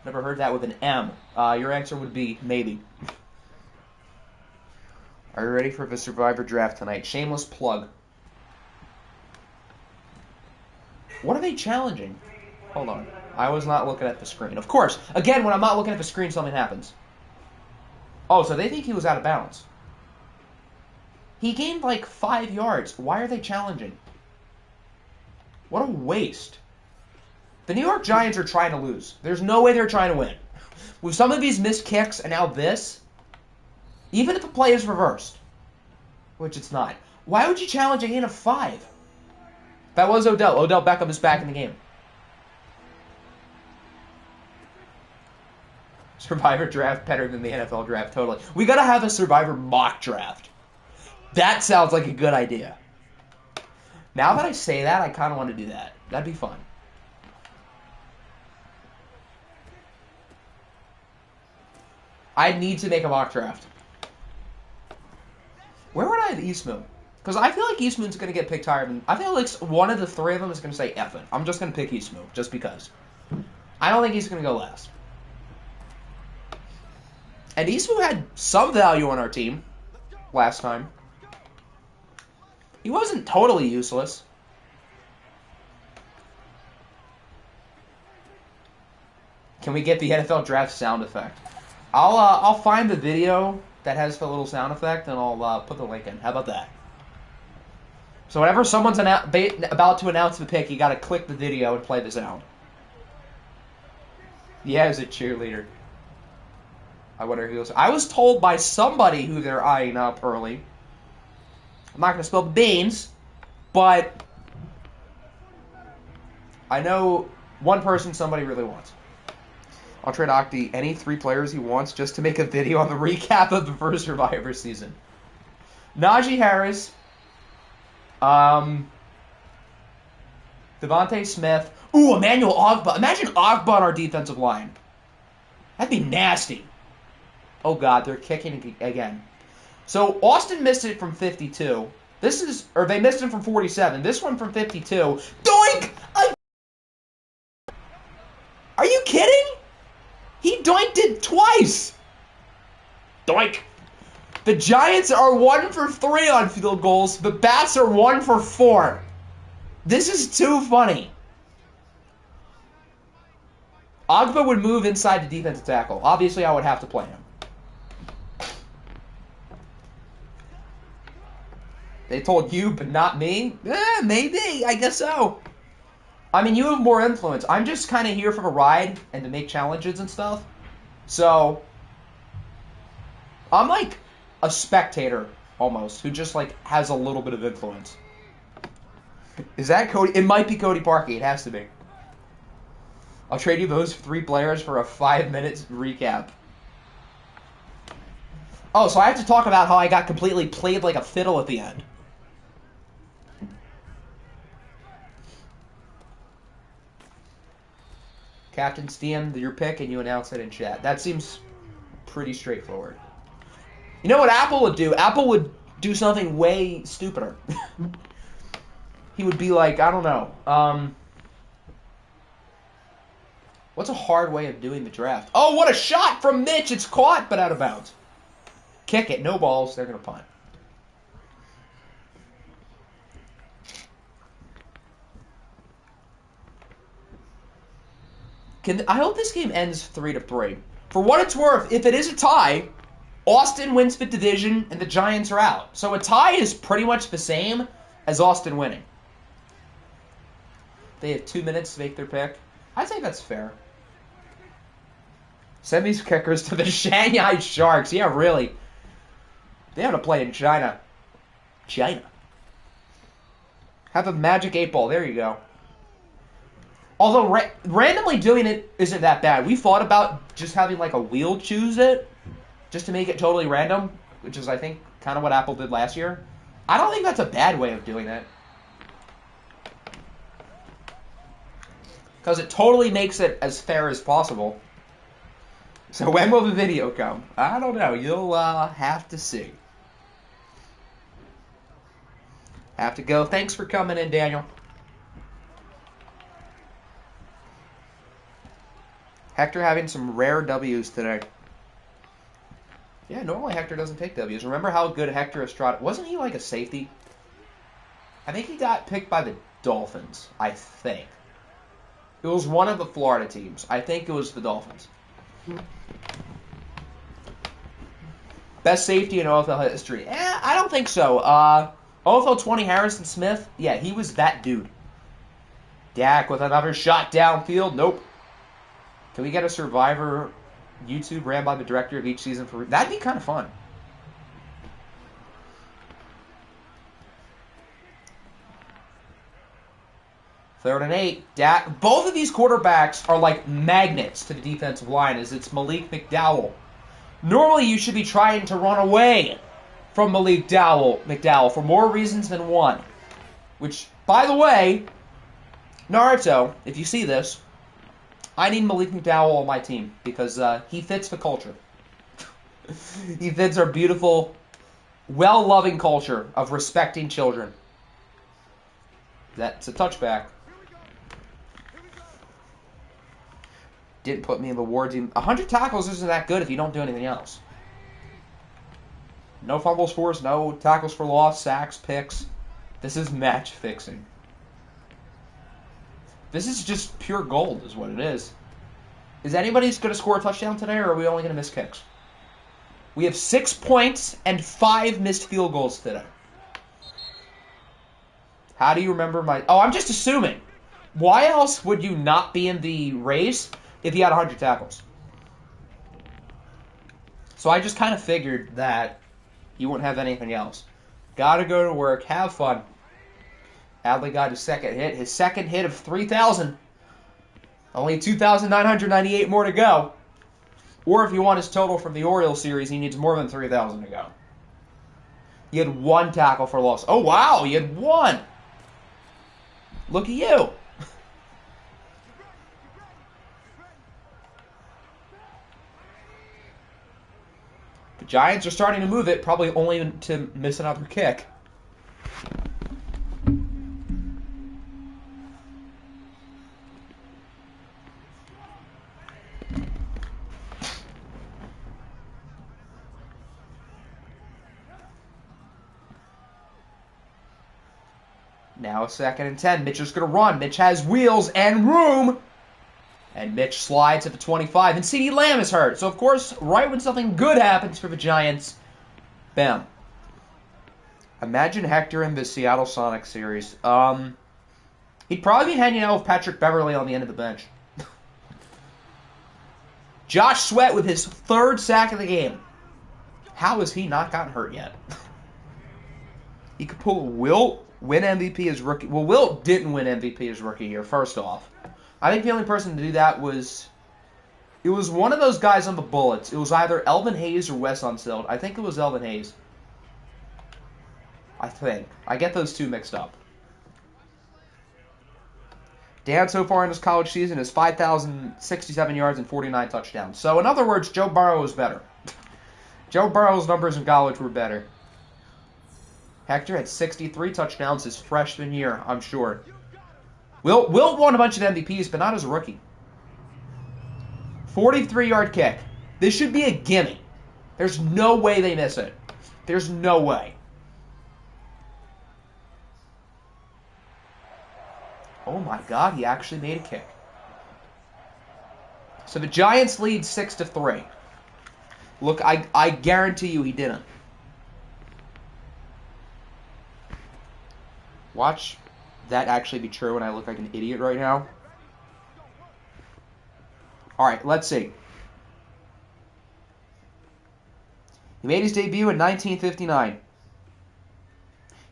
Never heard that with an M. Your answer would be maybe. Are you ready for the Survivor draft tonight? Shameless plug. What are they challenging? Hold on. I was not looking at the screen. Of course. Again, when I'm not looking at the screen, something happens. Oh, so they think he was out of bounds. He gained like 5 yards. Why are they challenging? What a waste. The New York Giants are trying to lose. There's no way they're trying to win. With some of these missed kicks and now this, even if the play is reversed, which it's not, why would you challenge a gain of 5? That was Odell. Odell Beckham is back in the game. Survivor draft better than the NFL draft, totally. We gotta have a Survivor mock draft. That sounds like a good idea. Now that I say that, I kind of want to do that. That'd be fun. I need to make a mock draft. Where would I have Eastmoon? Because I feel like Eastmoon's going to get picked higher than... I feel like one of the 3 of them is going to say F it. I'm just going to pick Eastmoon, just because. I don't think he's going to go last. And Eastmoon had some value on our team last time. He wasn't totally useless. Can we get the NFL draft sound effect? I'll find the video that has the little sound effect, and I'll put the link in. How about that? So whenever someone's about to announce the pick, you got to click the video and play the sound. Yeah, as a cheerleader. I wonder who else. I was told by somebody who they're eyeing up early. I'm not going to spill the beans, but I know one person somebody really wants. I'll trade Octi any 3 players he wants just to make a video on the recap of the first Survivor season. Najee Harris, Devontae Smith, Emmanuel Ogbah. Imagine Ogbah on our defensive line. That'd be nasty. Oh God, they're kicking again. So Austin missed it from 52. They missed him from 47. This one from 52. Doink! Are you kidding? He doinked it twice. Doink. The Giants are 1 for 3 on field goals. The Bats are 1 for 4. This is too funny. Ogbah would move inside the defensive tackle. Obviously, I would have to play him. They told you, but not me? Maybe. I guess so. I mean, you have more influence. I'm just kind of here for the ride and to make challenges and stuff. So, I'm like a spectator, almost, who just like has a little bit of influence. Is that Cody? It might be Cody Parkey. It has to be. I'll trade you those 3 players for a 5-minute recap. Oh, so I have to talk about how I got completely played like a fiddle at the end. Captain's DM your pick and you announce it in chat. That seems pretty straightforward. You know what Apple would do? Apple would do something way stupider. He would be like, I don't know. What's a hard way of doing the draft? Oh, what a shot from Mitch! It's caught, but out of bounds. Kick it. No balls. They're going to punt. I hope this game ends 3-3. For what it's worth, if it is a tie, Austin wins the division and the Giants are out. So a tie is pretty much the same as Austin winning. They have 2 minutes to make their pick. I think that's fair. Send these kickers to the Shanghai Sharks. Yeah, really. They have to play in China. China. Have a magic 8-ball. There you go. Although randomly doing it isn't that bad. We thought about just having like a wheel choose it, just to make it totally random, which is, I think, kind of what Apple did last year. I don't think that's a bad way of doing it. Because it totally makes it as fair as possible. So when will the video come? I don't know. You'll have to see. Have to go. Thanks for coming in, Daniel. Hector having some rare W's today. Yeah, normally Hector doesn't take W's. Remember how good Hector Estrada... Wasn't he like a safety? I think he got picked by the Dolphins, I think. It was one of the Florida teams. I think it was the Dolphins. Best safety in OFL history. I don't think so. OFL 20, Harrison Smith. Yeah, he was that dude. Dak with another shot downfield. Nope. Can we get a Survivor YouTube ran by the director of each season? That'd be kind of fun. Third and 8. Dak. Both of these quarterbacks are like magnets to the defensive line, as it's Malik McDowell. Normally, you should be trying to run away from Malik McDowell for more reasons than one. Which, by the way, Naruto, if you see this, I need Malik McDowell on my team because he fits the culture. He fits our beautiful, well-loving culture of respecting children. That's a touchback. Didn't put me in the war team. 100 tackles isn't that good if you don't do anything else. No fumbles forced, no tackles for loss, sacks, picks. This is match fixing. This is just pure gold is what it is. Is anybody going to score a touchdown today, or are we only going to miss kicks? We have 6 points and 5 missed field goals today. How do you remember my... Oh, I'm just assuming. Why else would you not be in the race if you had 100 tackles? So I just kind of figured that you wouldn't have anything else. Gotta go to work, have fun. Adley got his second hit. His second hit of 3,000. Only 2,998 more to go. Or if you want his total from the Orioles series, he needs more than 3,000 to go. He had 1 tackle for loss. Oh, wow, he had 1. Look at you. The Giants are starting to move it, probably only to miss another kick. Now 2nd and 10. Mitch is going to run. Mitch has wheels and room. And Mitch slides at the 25. And CeeDee Lamb is hurt. So, of course, right when something good happens for the Giants, bam. Imagine Hector in the Seattle Sonics series. He'd probably be hanging out with Patrick Beverly on the end of the bench. Josh Sweat with his 3rd sack of the game. How has he not gotten hurt yet? He could pull a Wilt. Win MVP as rookie. Well, Wilt didn't win MVP as rookie year, first off. I think the only person to do that was... It was one of those guys on the Bullets. It was either Elvin Hayes or Wes Unseld. I think it was Elvin Hayes. I think. I get those two mixed up. Dan, so far in his college season, is 5,067 yards and 49 touchdowns. So, in other words, Joe Burrow was better. Joe Burrow's numbers in college were better. Hector had 63 touchdowns his freshman year, I'm sure. Wilt won a bunch of MVPs, but not as a rookie. 43-yard kick. This should be a gimme. There's no way they miss it. There's no way. Oh my God, he actually made a kick. So the Giants lead 6-3. Look, I guarantee you he didn't. Watch that actually be true and I look like an idiot right now. Alright, let's see. He made his debut in 1959.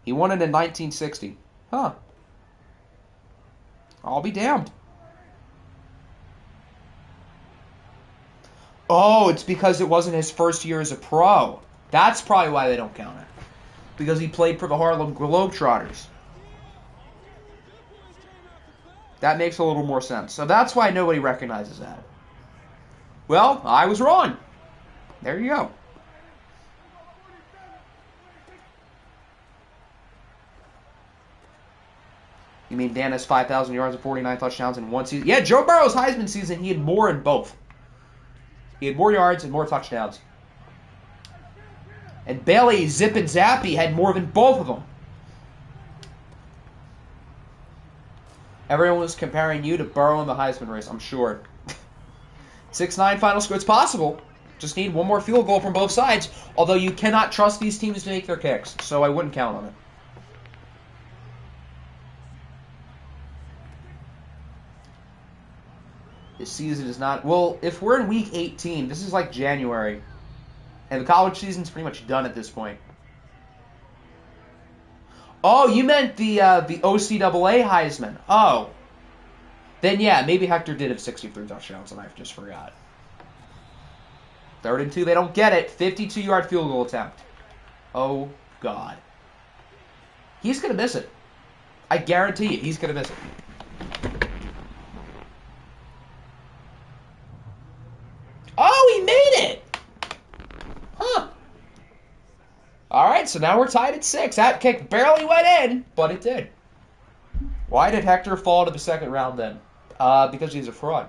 He won it in 1960. Huh. I'll be damned. Oh, it's because it wasn't his first year as a pro. That's probably why they don't count it. Because he played for the Harlem Globetrotters. That makes a little more sense. So that's why nobody recognizes that. Well, I was wrong. There you go. You mean Dan has 5,000 yards and 49 touchdowns in one season? Yeah, Joe Burrow's Heisman season, he had more in both. He had more yards and more touchdowns. And Bailey Zip and Zappy had more than both of them. Everyone was comparing you to Burrow in the Heisman race, I'm sure. 6-9 final score. It's possible. Just need one more field goal from both sides. Although you cannot trust these teams to make their kicks, so I wouldn't count on it. This season is not... Well, if we're in week 18, this is like January. And the college season's pretty much done at this point. Oh, you meant the OCAA Heisman. Oh. Then, yeah, maybe Hector did have 63 touchdowns, and I just forgot. 3rd and 2, they don't get it. 52-yard field goal attempt. Oh, God. He's going to miss it. I guarantee you, he's going to miss it. Oh, he made it! Huh. All right, so now we're tied at 6. That kick barely went in, but it did. Why did Hector fall to the second round then? Because he's a fraud.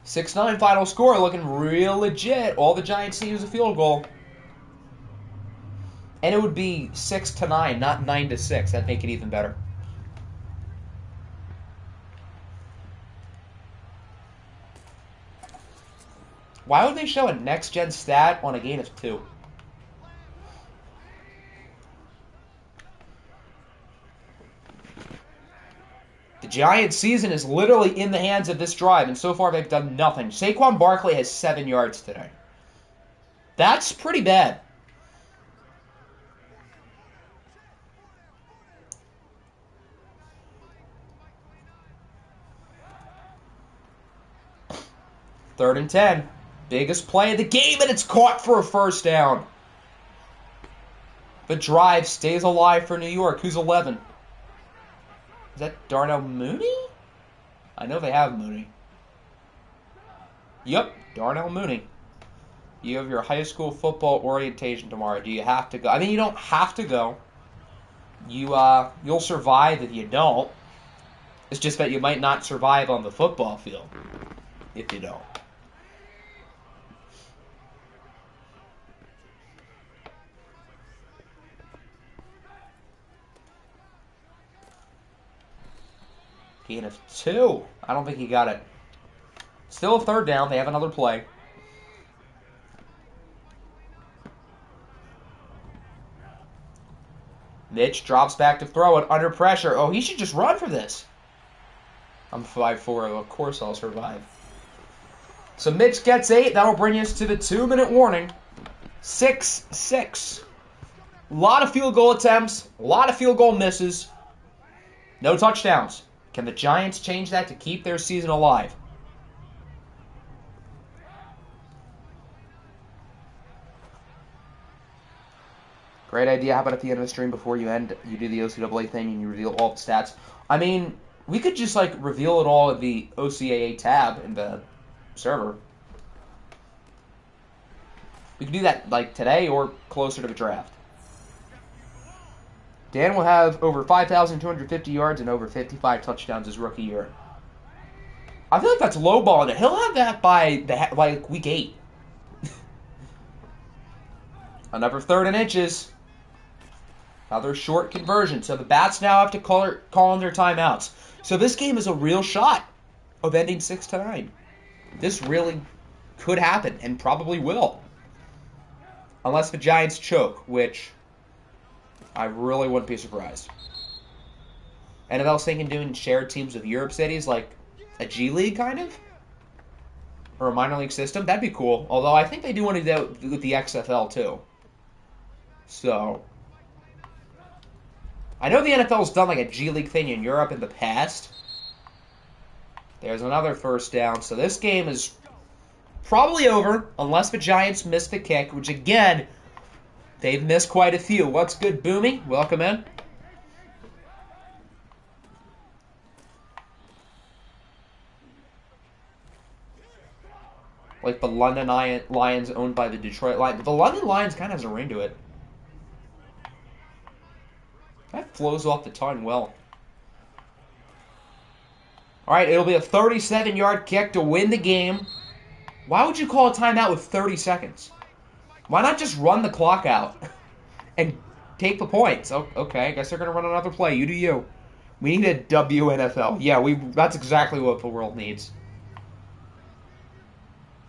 (6-9) final score, looking real legit. All the Giants need is a field goal. And it would be 6-9, not 9-6. That'd make it even better. Why would they show a next-gen stat on a gain of 2? The Giants' season is literally in the hands of this drive, and so far they've done nothing. Saquon Barkley has 7 yards today. That's pretty bad. Third and 10. Biggest play of the game, and it's caught for a first down. The drive stays alive for New York. Who's 11? Is that Darnell Mooney? I know they have Mooney. Yep, Darnell Mooney. You have your high school football orientation tomorrow. Do you have to go? I mean, you don't have to go. You'll survive if you don't. It's just that you might not survive on the football field if you don't. Gain of 2. I don't think he got it. Still a third down. They have another play. Mitch drops back to throw it under pressure. Oh, he should just run for this. I'm 5'4". Of course I'll survive. So Mitch gets 8. That'll bring us to the 2-minute warning. 6-6. A lot of field goal attempts. A lot of field goal misses. No touchdowns. Can the Giants change that to keep their season alive? Great idea. How about at the end of the stream before you end, you do the OCAA thing and you reveal all the stats? I mean, we could just like reveal it all at the OCAA tab in the server. We could do that like today or closer to the draft. Dan will have over 5,250 yards and over 55 touchdowns his rookie year. I feel like that's lowballing it. He'll have that by like week 8. Another 3rd and inches. Another short conversion. So the Bats now have to call in their timeouts. So this game is a real shot of ending 6-9. This really could happen and probably will. Unless the Giants choke, which I really wouldn't be surprised. NFL's thinking doing shared teams with Europe cities, like a G League kind of? Or a minor league system? That'd be cool. Although I think they do want to do that with the XFL too. So I know the NFL's done like a G League thing in Europe in the past. There's another first down. So this game is probably over unless the Giants miss the kick, which again, they've missed quite a few. What's good, Boomy? Welcome in. Like the London Lions owned by the Detroit Lions. The London Lions kind of has a ring to it. That flows off the tongue well. All right, it'll be a 37-yard kick to win the game. Why would you call a timeout with 30 seconds? Why not just run the clock out and take the points? Oh, okay, I guess they're going to run another play. You do you. We need a WNFL. Yeah, that's exactly what the world needs.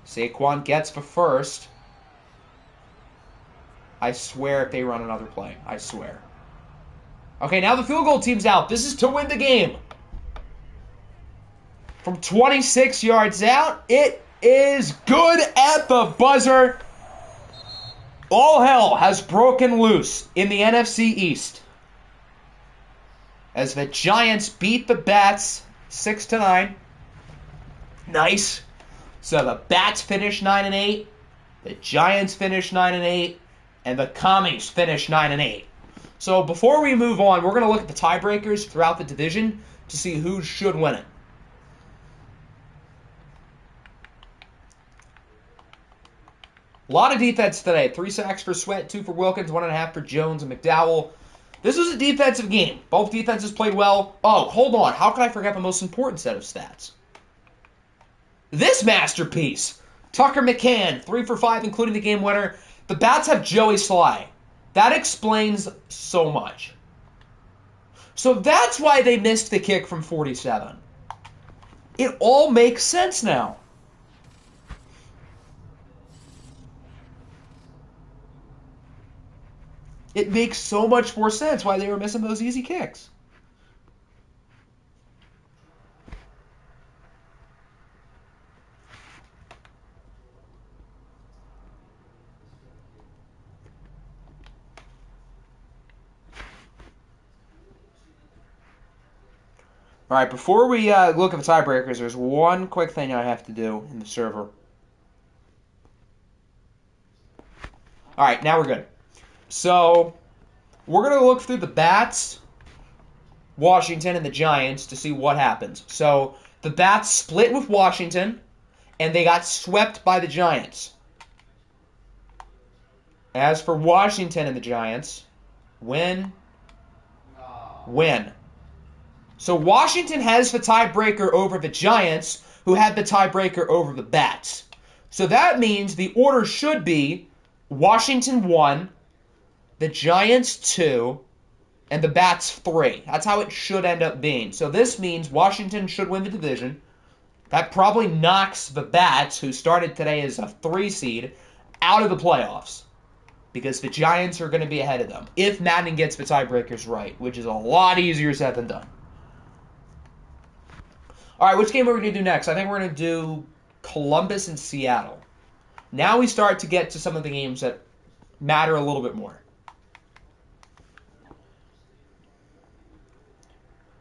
Saquon gets for first. I swear if they run another play. I swear. Okay, now the field goal team's out. This is to win the game. From 26 yards out, it is good at the buzzer. All hell has broken loose in the NFC East as the Giants beat the Bats 6-9. Nice. So the Bats finish 9-8, the Giants finish 9-8, and the Commies finish 9-8. So before we move on, we're going to look at the tiebreakers throughout the division to see who should win it. A lot of defense today. 3 sacks for Sweat, 2 for Wilkins, 1.5 for Jones and McDowell. This was a defensive game. Both defenses played well. Oh, hold on. How could I forget the most important set of stats? This masterpiece. Tucker McCann, 3 for 5, including the game winner. The Bats have Joey Sly. That explains so much. So that's why they missed the kick from 47. It all makes sense now. It makes so much more sense why they were missing those easy kicks. All right, before we look at the tiebreakers, there's one quick thing I have to do in the server. All right, now we're good. So we're going to look through the Bats, Washington, and the Giants to see what happens. So the Bats split with Washington, and they got swept by the Giants. As for Washington and the Giants, win. So Washington has the tiebreaker over the Giants, who had the tiebreaker over the Bats. So that means the order should be Washington 1, the Giants 2, and the Bats 3. That's how it should end up being. So this means Washington should win the division. That probably knocks the Bats, who started today as a 3 seed, out of the playoffs. Because the Giants are going to be ahead of them. If Madden gets the tiebreakers right, which is a lot easier said than done. All right, which game are we going to do next? I think we're going to do Columbus and Seattle. Now we start to get to some of the games that matter a little bit more.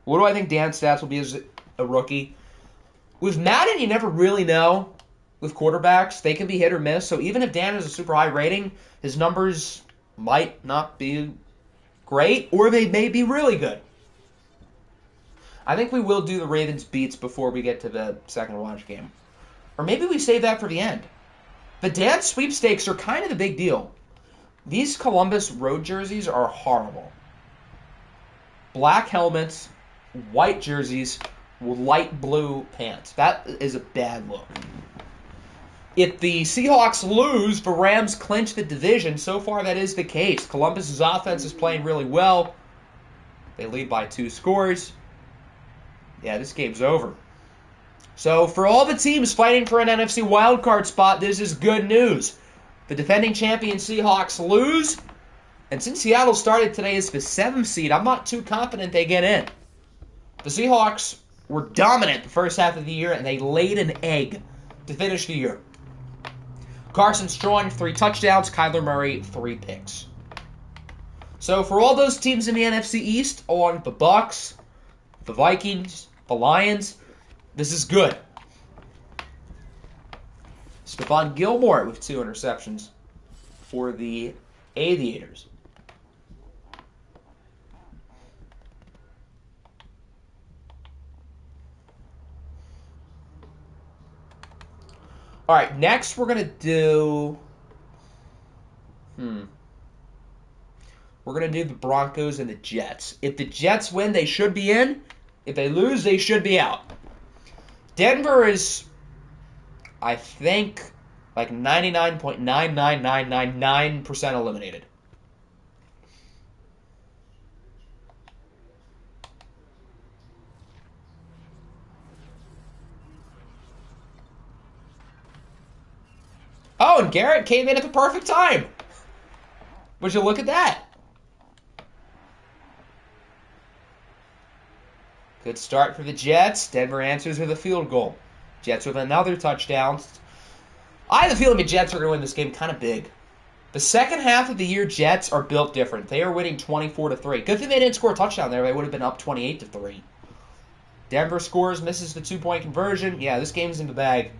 What do I think Dan's stats will be as a rookie? With Madden, you never really know. With quarterbacks, they can be hit or miss. So even if Dan has a super high rating, his numbers might not be great, or they may be really good. I think we will do the Ravens beats before we get to the second watch game. Or maybe we save that for the end. The Dan sweepstakes are kind of the big deal. These Columbus road jerseys are horrible. Black helmets, white jerseys, with light blue pants. That is a bad look. If the Seahawks lose, the Rams clinch the division. So far, that is the case. Columbus's offense is playing really well. They lead by 2 scores. Yeah, this game's over. So, for all the teams fighting for an NFC wildcard spot, this is good news. The defending champion Seahawks lose. And since Seattle started today as the 7th seed, I'm not too confident they get in. The Seahawks were dominant the first half of the year, and they laid an egg to finish the year. Carson Strong, 3 touchdowns. Kyler Murray, 3 picks. So for all those teams in the NFC East, along with the Bucs, the Vikings, the Lions, this is good. Stephon Gilmore with 2 interceptions for the Aviators. All right, next we're going to do... We're going to do the Broncos and the Jets. If the Jets win, they should be in. If they lose, they should be out. Denver is, I think, like 99.99999% eliminated. Oh, and Garrett came in at the perfect time. Would you look at that? Good start for the Jets. Denver answers with a field goal. Jets with another touchdown. I have a feeling the Jets are going to win this game kind of big. The second half of the year, Jets are built different. They are winning 24-3. Good thing they didn't score a touchdown there. They would have been up 28-3. Denver scores, misses the 2-point conversion. Yeah, this game's in the bag.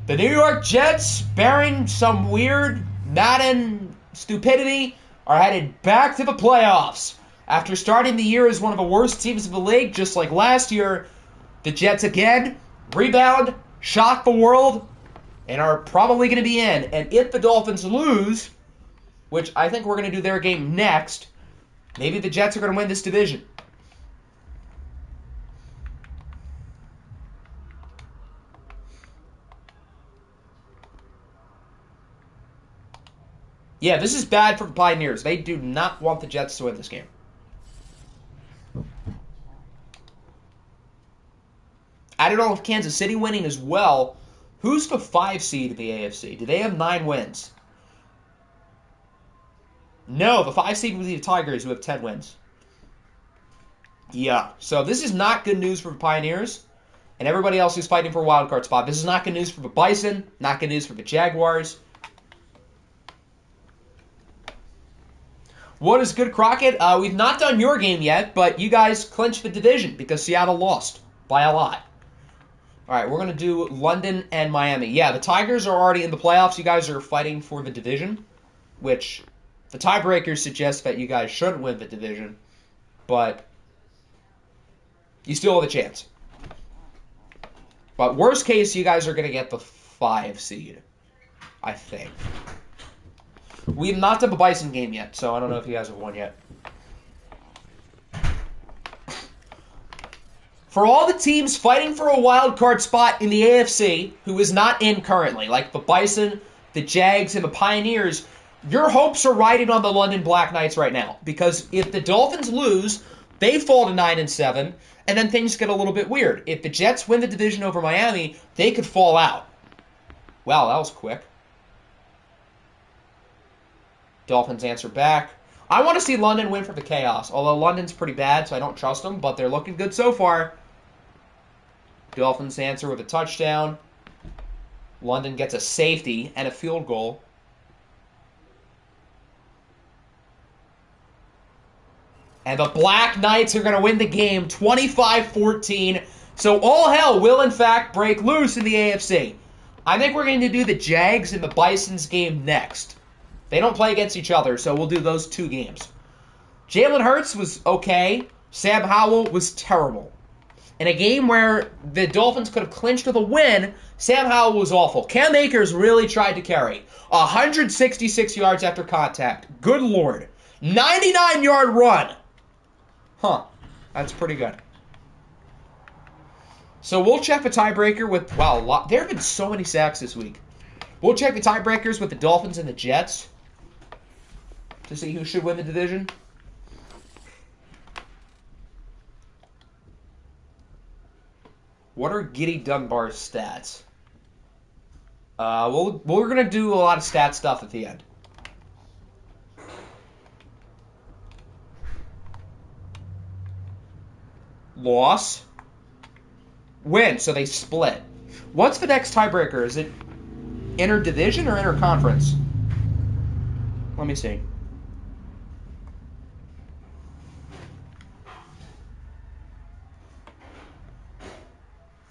The New York Jets, bearing some weird Madden stupidity, are headed back to the playoffs. After starting the year as one of the worst teams in the league, just like last year, the Jets again rebound, shock the world, and are probably going to be in. And if the Dolphins lose, which I think we're going to do their game next, maybe the Jets are going to win this division. Yeah, this is bad for the Pioneers. They do not want the Jets to win this game. I don't know if Kansas City winning as well. Who's the 5 seed in the AFC? Do they have 9 wins? No, the 5 seed would be the Tigers, who have 10 wins. Yeah, so this is not good news for the Pioneers and everybody else who's fighting for a wild card spot. This is not good news for the Bison, not good news for the Jaguars. What is good, Crockett? We've not done your game yet, but you guys clinched the division because Seattle lost by a lot. All right, we're going to do London and Miami. Yeah, the Tigers are already in the playoffs. You guys are fighting for the division, which the tiebreakers suggest that you guys shouldn't win the division, but you still have a chance. But worst case, you guys are going to get the 5 seed, I think. We've not done the Bison game yet, so I don't know if you guys have won yet. For all the teams fighting for a wild card spot in the AFC, who is not in currently, like the Bison, the Jags, and the Pioneers, your hopes are riding on the London Black Knights right now. Because if the Dolphins lose, they fall to 9-7, and then things get a little bit weird. If the Jets win the division over Miami, they could fall out. Wow, that was quick. Dolphins answer back. I want to see London win for the chaos, although London's pretty bad, so I don't trust them, but they're looking good so far. Dolphins answer with a touchdown. London gets a safety and a field goal. And the Black Knights are going to win the game 25-14. So all hell will, in fact, break loose in the AFC. I think we're going to do the Jags and the Bisons game next. They don't play against each other, so we'll do those 2 games. Jalen Hurts was okay. Sam Howell was terrible. In a game where the Dolphins could have clinched with a win, Sam Howell was awful. Cam Akers really tried to carry. 166 yards after contact. Good Lord. 99-yard run. Huh. That's pretty good. So we'll check the tiebreaker with... Wow, there have been so many sacks this week. We'll check the tiebreakers with the Dolphins and the Jets to see who should win the division. What are Giddy Dunbar's stats? We're going to do a lot of stat stuff at the end. Loss. Win, so they split. What's the next tiebreaker? Is it inter-division or inter-conference? Let me see.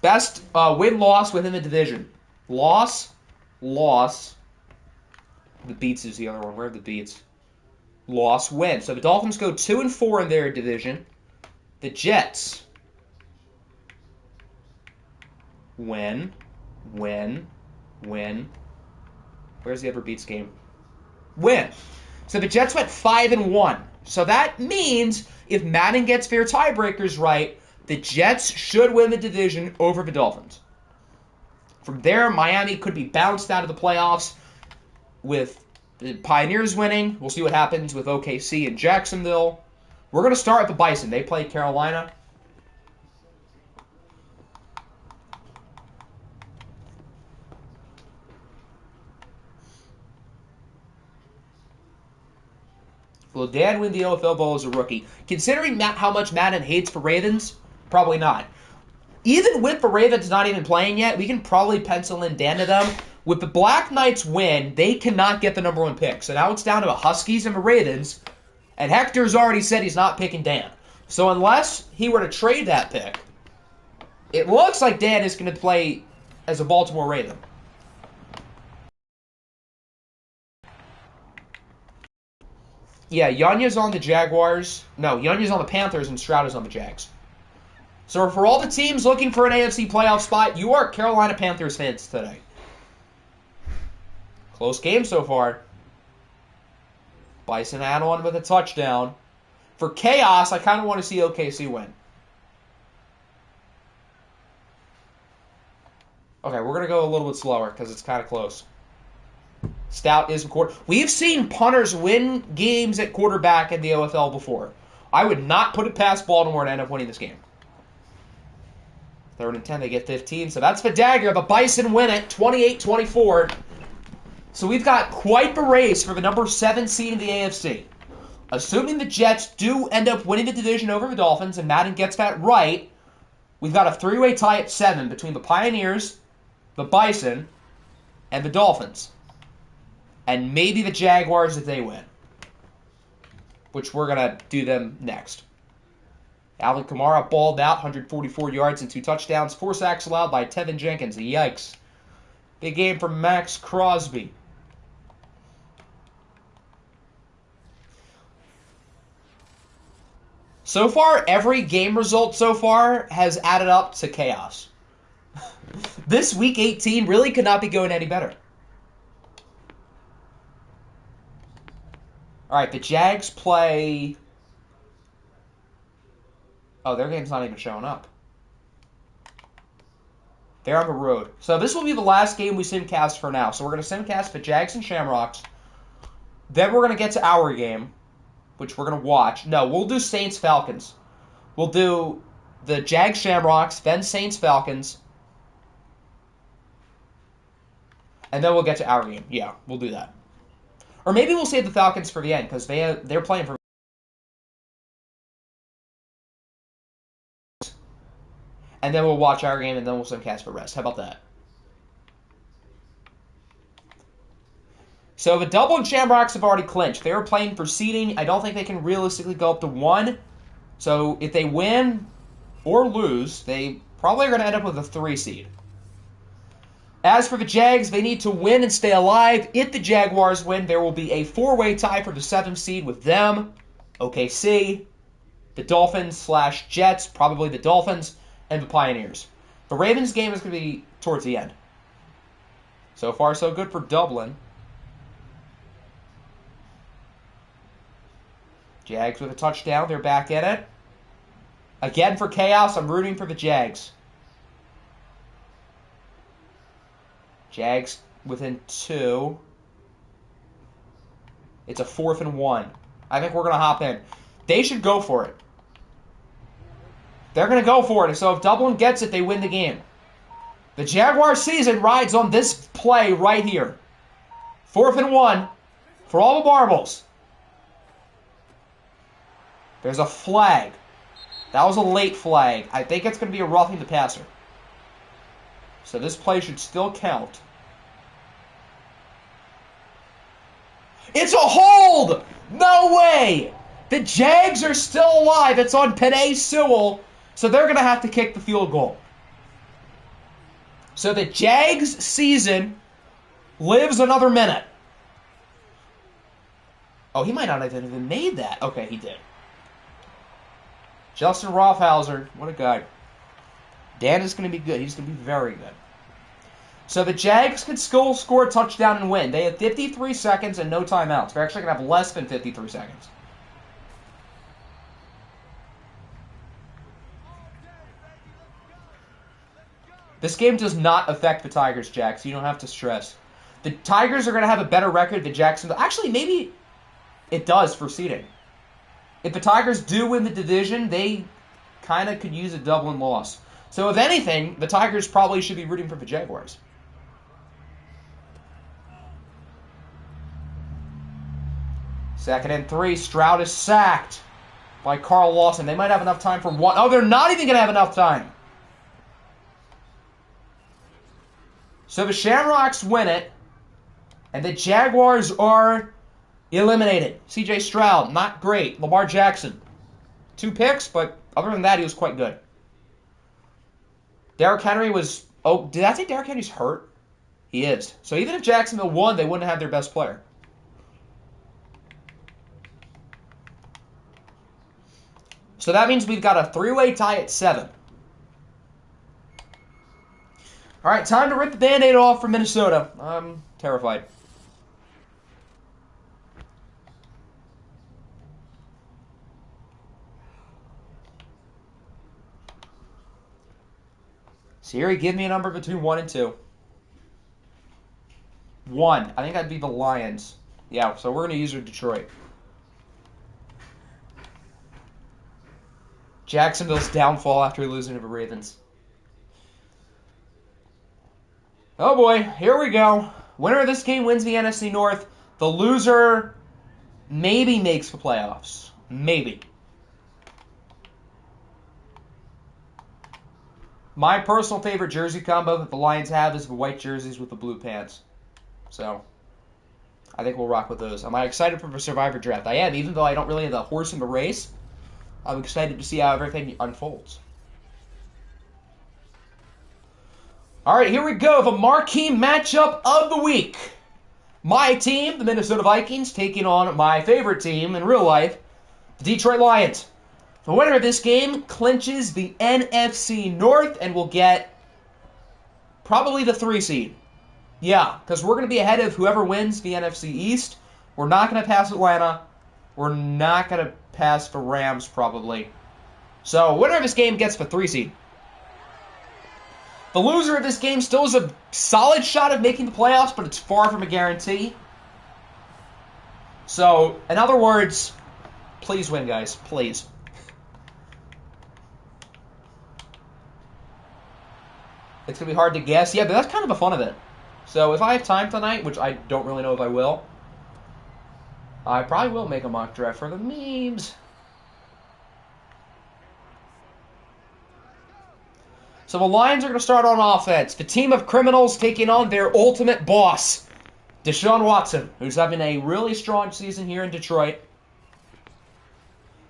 Best win-loss within the division. Loss. The Beats is the other one. Where are the Beats? Loss, win. So the Dolphins go 2-4 in their division. The Jets win, Win. Where's the other Beats game? Win. So the Jets went 5-1. So that means if Madden gets fair tiebreakers right, the Jets should win the division over the Dolphins. From there, Miami could be bounced out of the playoffs with the Pioneers winning. We'll see what happens with OKC and Jacksonville. We're going to start with the Bison. They play Carolina. Will Dan win the OFL Bowl as a rookie? Considering how much Madden hates the Ravens, probably not. Even with the Ravens not even playing yet, we can probably pencil in Dan to them. With the Black Knights win, they cannot get the number 1 pick. So now it's down to the Huskies and the Ravens. And Hector's already said he's not picking Dan. So unless he were to trade that pick, it looks like Dan is going to play as a Baltimore Raven. Yeah, Yanya's on the Jaguars. No, Yanya's on the Panthers and Stroud is on the Jags. So for all the teams looking for an AFC playoff spot, you are Carolina Panthers fans today. Close game so far. Bison add on with a touchdown. For chaos, I kind of want to see OKC win. Okay, we're going to go a little bit slower because it's kind of close. Stout is quarter. We've seen punters win games at quarterback in the OFL before. I would not put it past Baltimore to end up winning this game. 3rd and 10, they get 15. So that's the dagger. The Bison win it, 28-24. So we've got quite the race for the number 7 seed in the AFC. Assuming the Jets do end up winning the division over the Dolphins, and Madden gets that right, we've got a 3-way tie at 7 between the Pioneers, the Bison, and the Dolphins. And maybe the Jaguars if they win. Which we're going to do them next. Alvin Kamara balled out, 144 yards and 2 touchdowns. 4 sacks allowed by Tevin Jenkins. Yikes. Big game for Max Crosby. So far, every game result so far has added up to chaos. This Week 18 really could not be going any better. All right, the Jags play... Oh, their game's not even showing up. They're on the road. So this will be the last game we simcast for now. So we're going to simcast the Jags and Shamrocks. Then we're going to get to our game, which we're going to watch. No, we'll do Saints-Falcons. We'll do the Jags Shamrocks, then Saints-Falcons. And then we'll get to our game. Yeah, we'll do that. Or maybe we'll save the Falcons for the end, because they're playing for... And then we'll watch our game, and then we'll simcast for rest. How about that? So the Dublin Shamrocks have already clinched. They were playing for seeding. I don't think they can realistically go up to 1. So if they win or lose, they probably are going to end up with a 3 seed. As for the Jags, they need to win and stay alive. If the Jaguars win, there will be a 4-way tie for the 7th seed with them, OKC, the Dolphins/Jets, probably the Dolphins, and the Pioneers. The Ravens game is going to be towards the end. So far, so good for Dublin. Jags with a touchdown. They're back in it. Again for chaos, I'm rooting for the Jags. Jags within 2. It's a 4th and 1. I think we're going to hop in. They should go for it. They're going to go for it. So if Dublin gets it, they win the game. The Jaguar season rides on this play right here. 4th and 1 for all the marbles. There's a flag. That was a late flag. I think it's going to be a roughing the passer. So this play should still count. It's a hold! No way! The Jags are still alive. It's on Penei Sewell. So they're going to have to kick the field goal. So the Jags season lives another minute. Oh, he might not have even made that. Okay, he did. Justin Rothhauser, what a guy. Dan is going to be good. He's going to be very good. So the Jags could still score a touchdown and win. They have 53 seconds and no timeouts. They're actually going to have less than 53 seconds. This game does not affect the Tigers, Jack, so you don't have to stress. The Tigers are going to have a better record than Jacksonville. Actually, maybe it does for seeding. If the Tigers do win the division, they kind of could use a Dublin loss. So if anything, the Tigers probably should be rooting for the Jaguars. Second and 3, Stroud is sacked by Carl Lawson. They might have enough time for one. Oh, they're not even going to have enough time. So the Shamrocks win it, and the Jaguars are eliminated. C.J. Stroud, not great. Lamar Jackson, 2 picks, but other than that, he was quite good. Derrick Henry was... Oh, did I say Derrick Henry's hurt? He is. So even if Jacksonville won, they wouldn't have their best player. So that means we've got a 3-way tie at 7. All right, time to rip the Band-Aid off for Minnesota. I'm terrified. Siri, give me a number between 1 and 2. 1. I think that'd be the Lions. Yeah, so we're going to use Detroit. Jacksonville's downfall after losing to the Ravens. Oh boy, here we go. Winner of this game wins the NFC North. The loser maybe makes the playoffs. Maybe. My personal favorite jersey combo that the Lions have is the white jerseys with the blue pants. So, I think we'll rock with those. Am I excited for the Survivor Draft? I am, even though I don't really have the horse in the race. I'm excited to see how everything unfolds. All right, here we go. The marquee matchup of the week. My team, the Minnesota Vikings, taking on my favorite team in real life, the Detroit Lions. The winner of this game clinches the NFC North and will get probably the 3 seed. Yeah, because we're going to be ahead of whoever wins the NFC East. We're not going to pass Atlanta. We're not going to pass the Rams, probably. So, winner of this game gets the 3 seed. The loser of this game still has a solid shot of making the playoffs, but it's far from a guarantee. So, in other words, please win, guys. Please. It's going to be hard to guess. Yeah, but that's kind of the fun of it. So, if I have time tonight, which I don't really know if I will, I probably will make a mock draft for the memes. So the Lions are going to start on offense. The team of criminals taking on their ultimate boss, Deshaun Watson, who's having a really strong season here in Detroit.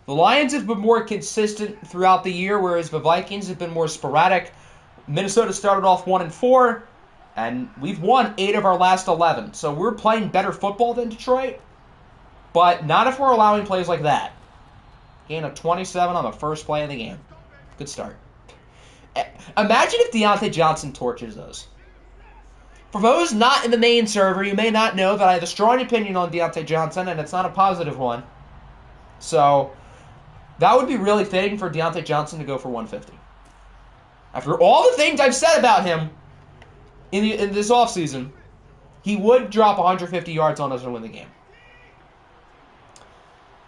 The Lions have been more consistent throughout the year, whereas the Vikings have been more sporadic. Minnesota started off 1-4, and we've won 8 of our last 11. So we're playing better football than Detroit, but not if we're allowing plays like that. Gain of 27 on the first play of the game. Good start. Imagine if Deontay Johnson torches us. For those not in the main server, you may not know that I have a strong opinion on Deontay Johnson, and it's not a positive one. So, that would be really fitting for Deontay Johnson to go for 150. After all the things I've said about him in this offseason, he would drop 150 yards on us and win the game.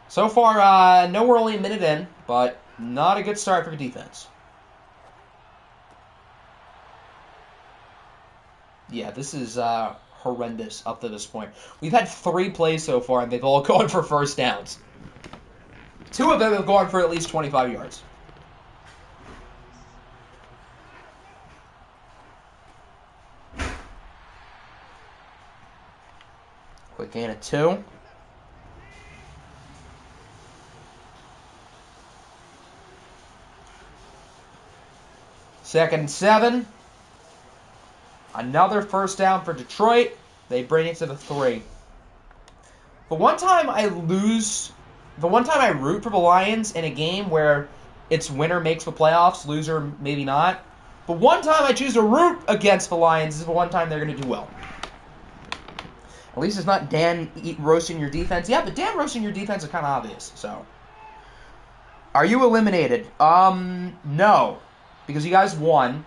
So far, no, we're only a minute in, but not a good start for the defense. Yeah, this is horrendous up to this point. We've had 3 plays so far, and they've all gone for first downs. 2 of them have gone for at least 25 yards. Quick gain of 2. Second and 7. Another first down for Detroit. They bring it to the 3. The one time I root for the Lions in a game where it's winner makes the playoffs, loser maybe not, But one time I choose to root against the Lions is the one time they're going to do well. At least it's not Dan roasting your defense. Yeah, but Dan roasting your defense is kind of obvious. So, are you eliminated? No, because you guys won.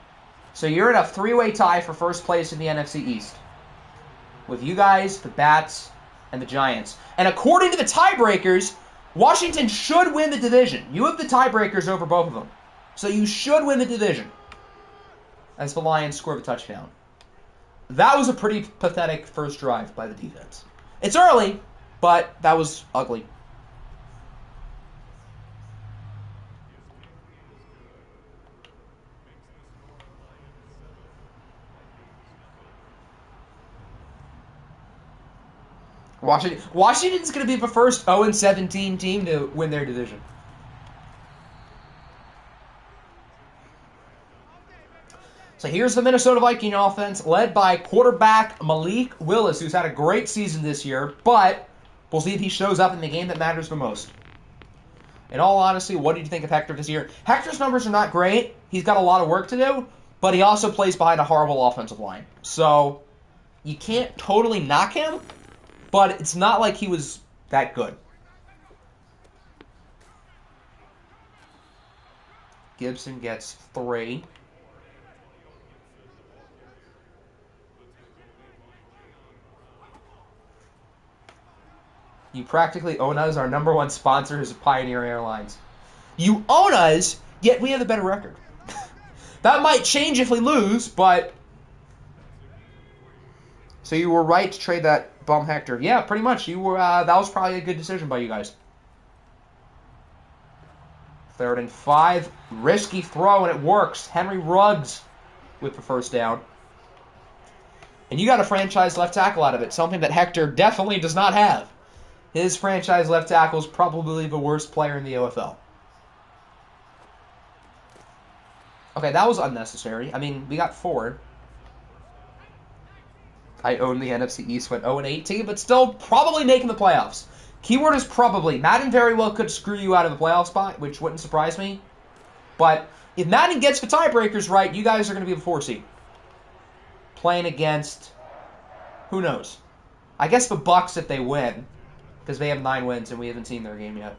So you're in a three-way tie for first place in the NFC East, with you guys, the Bats, and the Giants. And according to the tiebreakers, Washington should win the division. You have the tiebreakers over both of them, so you should win the division. As the Lions score the touchdown. That was a pretty pathetic first drive by the defense. It's early, but that was ugly. Washington's going to be the first 0-17 team to win their division. So here's the Minnesota Viking offense, led by quarterback Malik Willis, who's had a great season this year, but we'll see if he shows up in the game that matters the most. In all honesty, what did you think of Hector this year? Hector's numbers are not great. He's got a lot of work to do, but he also plays behind a horrible offensive line. So you can't totally knock him, but it's not like he was that good. Gibson gets 3. You practically own us. Our number one sponsor is Pioneer Airlines. You own us, yet we have a better record. That might change if we lose, but... So you were right to trade that bum Hector. Yeah, pretty much. You were. That was probably a good decision by you guys. 3rd and 5. Risky throw, and it works. Henry Ruggs with the first down. And you got a franchise left tackle out of it, something that Hector definitely does not have. His franchise left tackle is probably the worst player in the OFL. Okay, that was unnecessary. I mean, we got 4. I own the NFC East, went 0-18, but still probably making the playoffs. Keyword is probably. Madden very well could screw you out of the playoff spot, which wouldn't surprise me. But if Madden gets the tiebreakers right, you guys are going to be the 4 seed. Playing against, who knows? I guess the Bucks if they win. Because they have 9 wins and we haven't seen their game yet.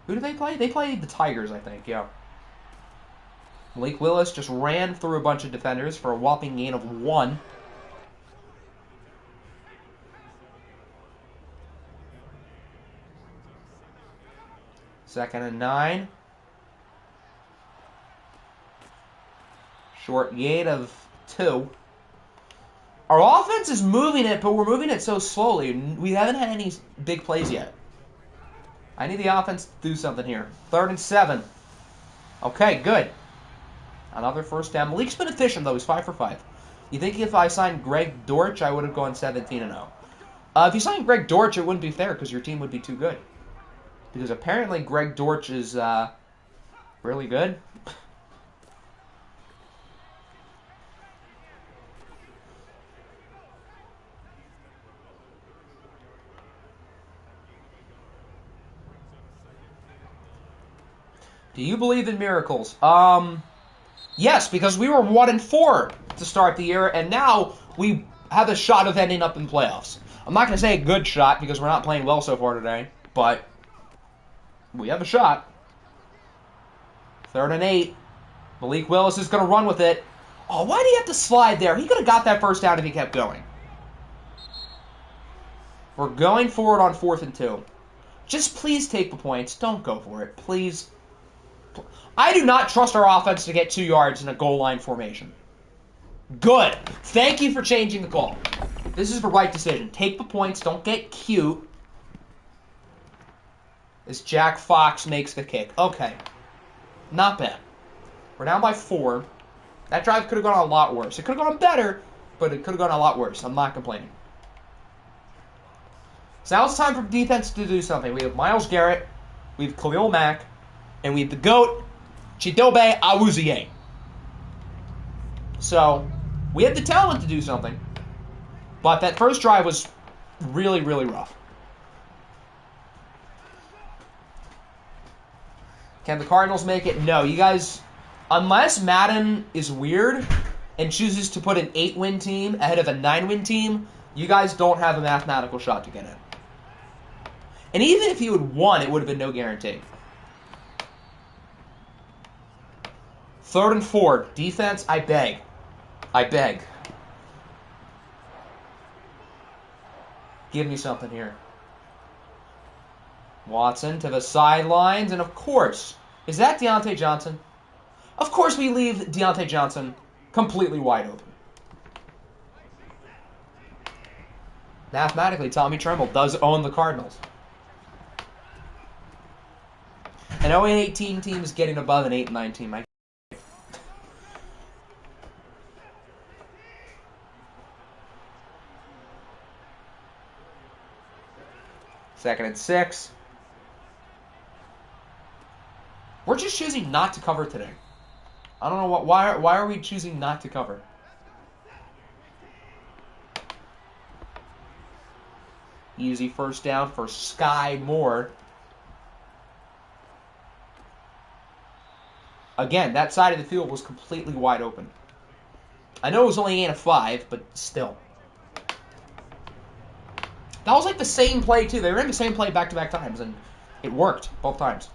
Who do they play? They played the Tigers, I think, yeah. Malik Willis just ran through a bunch of defenders for a whopping gain of 1. Second and 9. Short gain of 2. Our offense is moving it, but we're moving it so slowly. We haven't had any big plays yet. I need the offense to do something here. 3rd and 7. Okay, good. Another first down. Malik's been efficient, though. He's 5 for 5. You think if I signed Greg Dortch, I would have gone 17-0. If you signed Greg Dortch, it wouldn't be fair because your team would be too good. Because apparently Greg Dortch is really good. Do you believe in miracles? Yes, because we were 1-4 to start the year, and now we have a shot of ending up in playoffs. I'm not going to say a good shot because we're not playing well so far today, but we have a shot. 3rd and 8. Malik Willis is going to run with it. Oh, why do you have to slide there? He could have got that first down if he kept going. We're going forward on 4th and 2. Just please take the points. Don't go for it. Please. I do not trust our offense to get 2 yards in a goal line formation. Good. Thank you for changing the call. This is the right decision. Take the points. Don't get cute. As Jack Fox makes the kick. Okay. Not bad. We're down by 4. That drive could have gone a lot worse. It could have gone better, but it could have gone a lot worse. I'm not complaining. So now it's time for defense to do something. We have Myles Garrett, we have Khalil Mack, and we have the GOAT, Chidobe Awuzie. So, we have the talent to do something. But that first drive was really, really rough. Can the Cardinals make it? No. You guys Unless Madden is weird and chooses to put an 8-win team ahead of a 9-win team, you guys don't have a mathematical shot to get in. And even if you had won, it would have been no guarantee. 3rd and 4. Defense, I beg. I beg. Give me something here. Watson to the sidelines, and of course, is that Deontay Johnson? Of course we leave Deontay Johnson completely wide open. Mathematically, Tommy Tremble does own the Cardinals. An 0-18 team is getting above an 8-9 team. Second and 6. We're just choosing not to cover today. I don't know why are we choosing not to cover? Easy first down for Sky Moore. Again, that side of the field was completely wide open. I know it was only 8 of 5, but still. That was like the same play, too. They ran the same play back-to-back times, and it worked both times.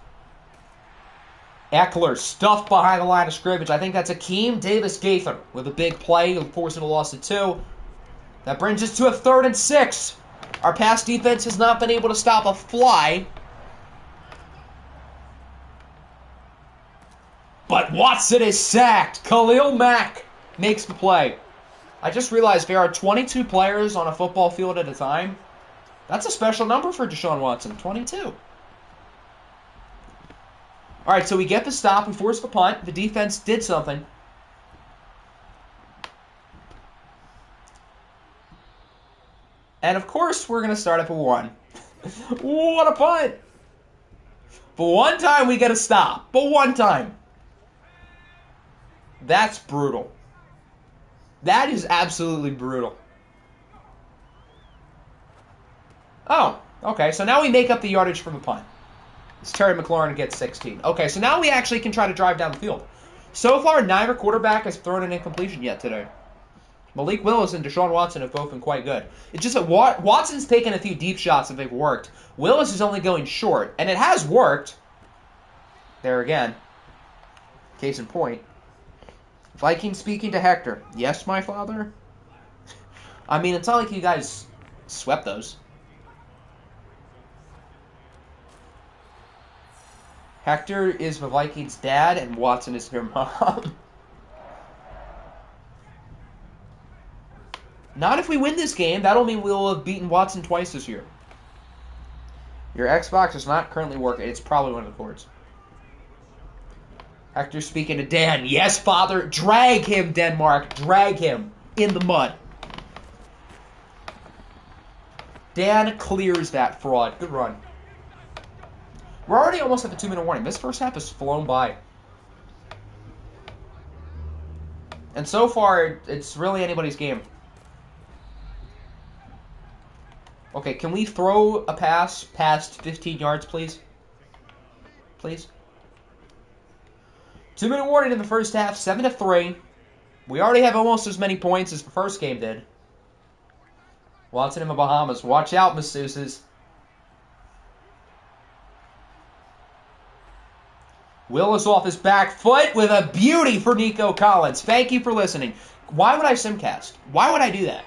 Eckler stuffed behind the line of scrimmage. I think that's Akeem Davis-Gaither with a big play, forcing a loss of 2. That brings us to a 3rd and 6. Our pass defense has not been able to stop a fly. But Watson is sacked. Khalil Mack makes the play. I just realized there are 22 players on a football field at a time. That's a special number for Deshaun Watson, 22. All right, so we get the stop. We force the punt. The defense did something. And, of course, we're going to start at the 1. What a punt. But one time we get a stop. But one time. That's brutal. That is absolutely brutal. Oh, okay. So now we make up the yardage from the punt. It's Terry McLaurin gets 16. Okay, so now we actually can try to drive down the field. So far, neither quarterback has thrown an incompletion yet today. Malik Willis and Deshaun Watson have both been quite good. It's just that Watson's taken a few deep shots that they've worked. Willis is only going short, and it has worked. There again. Case in point. Viking speaking to Hector. Yes, my father? I mean, it's not like you guys swept those. Hector is the Vikings' dad, and Watson is their mom. Not if we win this game. That'll mean we'll have beaten Watson twice this year. Your Xbox is not currently working. It's probably one of the cords. Hector speaking to Dan. Yes, father. Drag him, Denmark. Drag him in the mud. Dan clears that fraud. Good run. We're already almost at the 2-minute warning. This first half has flown by. And so far, it's really anybody's game. Okay, can we throw a pass past 15 yards, please? Please? 2-minute warning in the first half, 7-3. We already have almost as many points as the first game did. Watson in the Bahamas. Watch out, masseuses. Willis off his back foot with a beauty for Nico Collins. Thank you for listening. Why would I simcast? Why would I do that?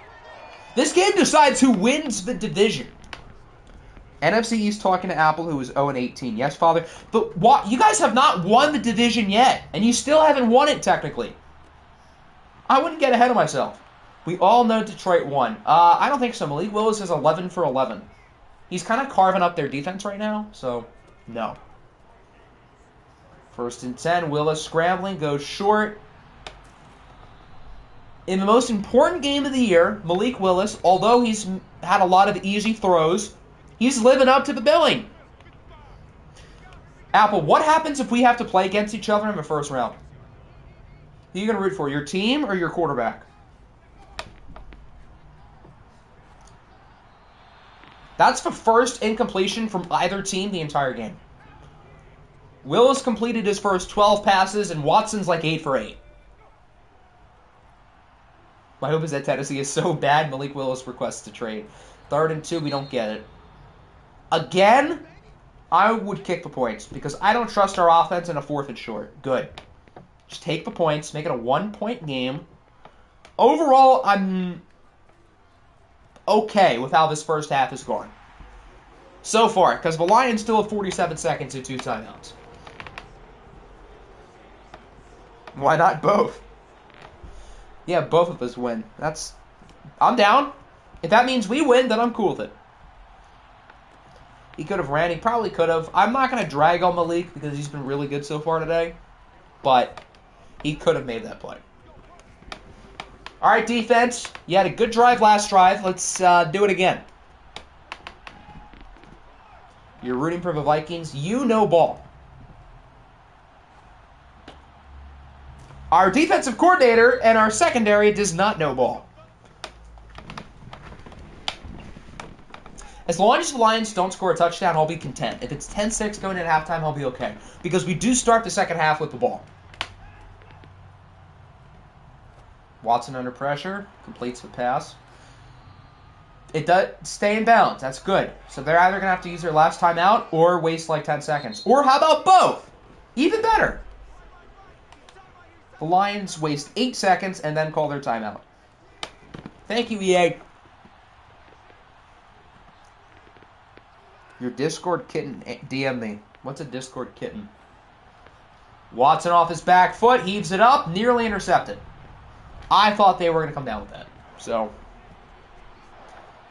This game decides who wins the division. NFC East talking to Apple, who is 0-18. Yes, father. But you guys have not won the division yet, and you still haven't won it technically. I wouldn't get ahead of myself. We all know Detroit won. I don't think so. Malik Willis is 11 for 11. He's kind of carving up their defense right now, so no. 1st and 10. Willis scrambling, goes short. In the most important game of the year, Malik Willis, although he's had a lot of easy throws, he's living up to the billing. Apple, what happens if we have to play against each other in the first round? Who are you going to root for, your team or your quarterback? That's the first incompletion from either team the entire game. Willis completed his first 12 passes, and Watson's like 8 for 8. My hope is that Tennessee is so bad, Malik Willis requests to trade. 3rd and 2, we don't get it. Again, I would kick the points, because I don't trust our offense in a 4th and short. Good. Just take the points, make it a 1-point game. Overall, I'm okay with how this first half is going. So far, because the Lions still have 47 seconds and 2 timeouts. Why not both? Yeah, both of us win. I'm down. If that means we win, then I'm cool with it. He could have ran. He probably could have. I'm not going to drag on Malik because he's been really good so far today. But he could have made that play. All right, defense. You had a good drive last drive. Let's do it again. You're rooting for the Vikings. You know ball. Our defensive coordinator and our secondary does not know ball. As long as the Lions don't score a touchdown, I'll be content. If it's 10-6 going into halftime, I'll be okay. Because we do start the second half with the ball. Watson under pressure. Completes the pass. It does stay in bounds. That's good. So they're either going to have to use their last timeout or waste like 10 seconds. Or how about both? Even better. The Lions waste 8 seconds and then call their timeout. Thank you, EA. Your Discord kitten DM me. What's a Discord kitten? Watson off his back foot, heaves it up, nearly intercepted. I thought they were going to come down with that. So,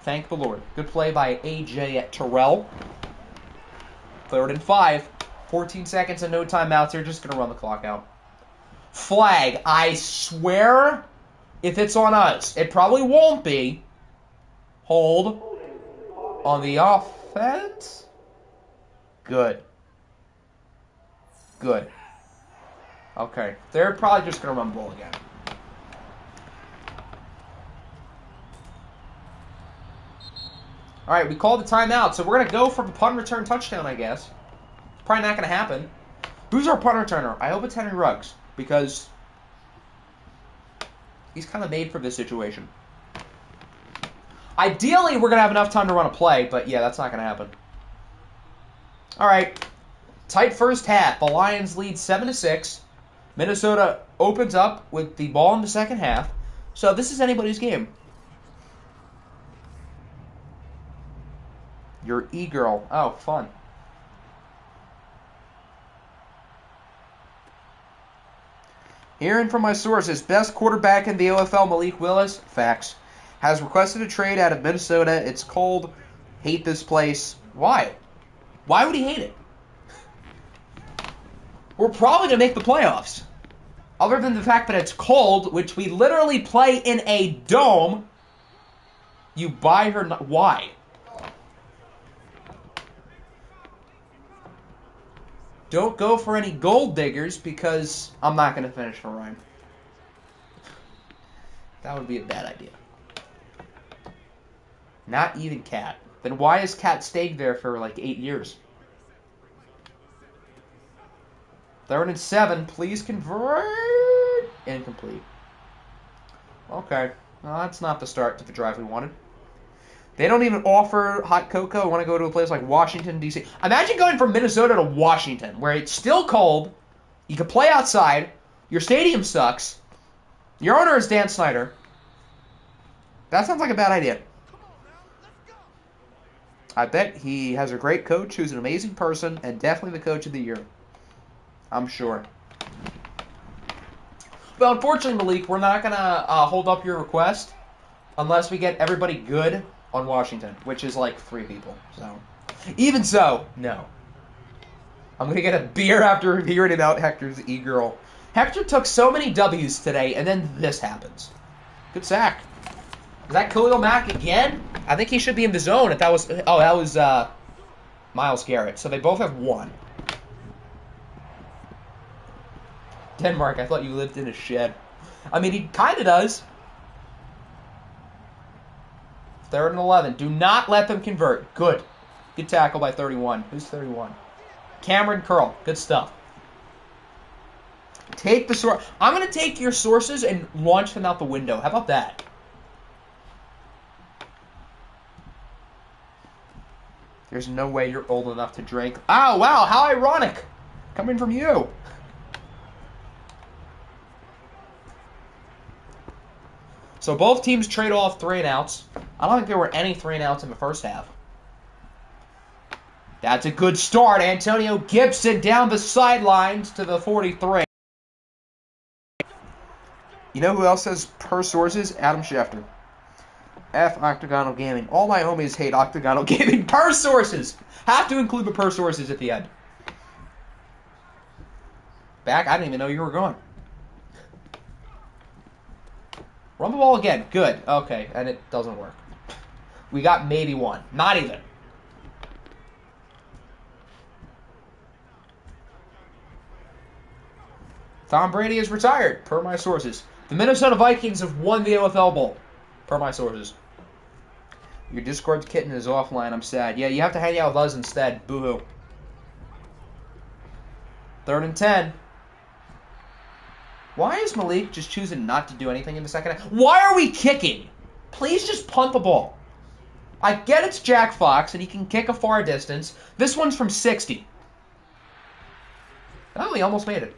thank the Lord. Good play by AJ Terrell. 3rd and 5. 14 seconds and no timeouts. They're just going to run the clock out. Flag. I swear, if it's on us, it probably won't be. Hold on the offense. Good. Good. Okay. They're probably just going to run the ball again. All right, we called the timeout, so we're going to go for a punt return touchdown, I guess. Probably not going to happen. Who's our punt returner? I hope it's Henry Ruggs, because he's kind of made for this situation. Ideally, we're going to have enough time to run a play, but yeah, that's not going to happen. All right, tight first half. The Lions lead 7-6. Minnesota opens up with the ball in the second half. So this is anybody's game. Your e-girl. Oh, fun. Hearing from my sources, best quarterback in the OFL, Malik Willis, facts, has requested a trade out of Minnesota. It's cold. Hate this place. Why? Why would he hate it? We're probably going to make the playoffs. Other than the fact that it's cold, which we literally play in a dome, you buy her... Why? Don't go for any gold diggers because I'm not going to finish for rhyme. That would be a bad idea. Not even Cat. Then why has Cat stayed there for like 8 years? 3rd and 7. Please convert. Incomplete. Okay. Well, that's not the start to the drive we wanted. They don't even offer hot cocoa. I want to go to a place like Washington, D.C. Imagine going from Minnesota to Washington, where it's still cold. You can play outside. Your stadium sucks. Your owner is Dan Snyder. That sounds like a bad idea. I bet he has a great coach who's an amazing person and definitely the coach of the year. I'm sure. Well, unfortunately, Malik, we're not going to hold up your request unless we get everybody good on Washington, which is like 3 people. So, even so, no. I'm going to get a beer after hearing about Hector's e-girl. Hector took so many W's today, and then this happens. Good sack. Is that Khalil Mack again? I think he should be in the zone if that was... Oh, that was Myles Garrett. So they both have 1. Denmark, I thought you lived in a shed. I mean, he kind of does. 3rd and 11. Do not let them convert. Good. Good tackle by 31. Who's 31? Cameron Curl. Good stuff. Take the source. I'm going to take your sources and launch them out the window. How about that? There's no way you're old enough to drink. Oh, wow. How ironic. Coming from you. So both teams trade off 3 and outs. I don't think there were any 3 and outs in the first half. That's a good start. Antonio Gibson down the sidelines to the 43. You know who else says per sources? Adam Schefter. F Octagonal Gaming. All my homies hate Octagonal Gaming. Per sources. Have to include the per sources at the end. Back? I didn't even know you were gone. Run the ball again. Good. Okay, and it doesn't work. We got maybe 1. Not even. Tom Brady is retired, per my sources. The Minnesota Vikings have won the OFL Bowl, per my sources. Your Discord kitten is offline. I'm sad. Yeah, you have to hang out with us instead. Boo-hoo. 3rd and 10. Why is Malik just choosing not to do anything in the second half? Why are we kicking? Please just punt the ball. I get it's Jack Fox, and he can kick a far distance. This one's from 60. Oh, he almost made it.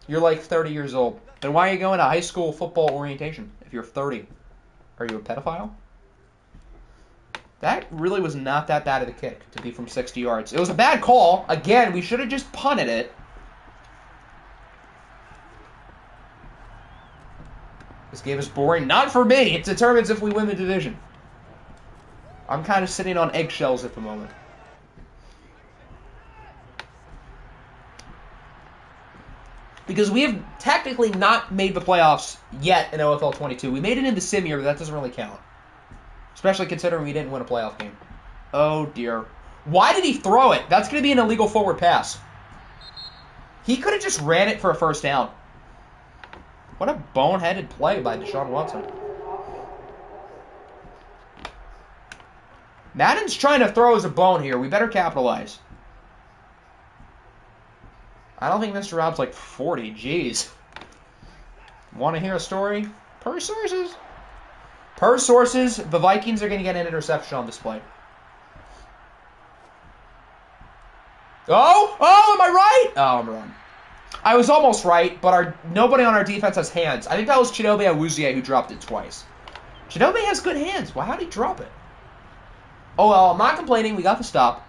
You're like 30 years old. Then why are you going to high school football orientation if you're 30? Are you a pedophile? That really was not that bad of a kick to be from 60 yards. It was a bad call. Again, we should have just punted it. This game is boring. Not for me. It determines if we win the division. I'm kind of sitting on eggshells at the moment. Because we have technically not made the playoffs yet in OFL 22. We made it in the sim year, but that doesn't really count. Especially considering we didn't win a playoff game. Oh, dear. Why did he throw it? That's going to be an illegal forward pass. He could have just ran it for a first down. What a boneheaded play by Deshaun Watson. Madden's trying to throw us a bone here. We better capitalize. I don't think Mr. Rob's like 40. Jeez. Want to hear a story? Per sources. Per sources, the Vikings are going to get an interception on this play. Oh! Oh, am I right? Oh, I'm wrong. I was almost right, but nobody on our defense has hands. I think that was Chidobe Awuzie who dropped it twice. Chidobe has good hands. Well, how did he drop it? Oh, well, I'm not complaining. We got the stop.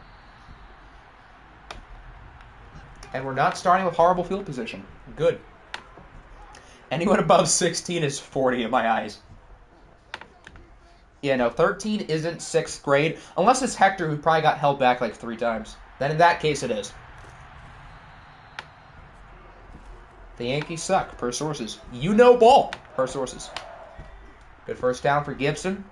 And we're not starting with horrible field position. Good. Anyone above 16 is 40 in my eyes. Yeah, no, 13 isn't 6th grade. Unless it's Hector, who probably got held back like 3 times. Then in that case, it is. The Yankees suck, per sources. You know ball, per sources. Good first down for Gibson.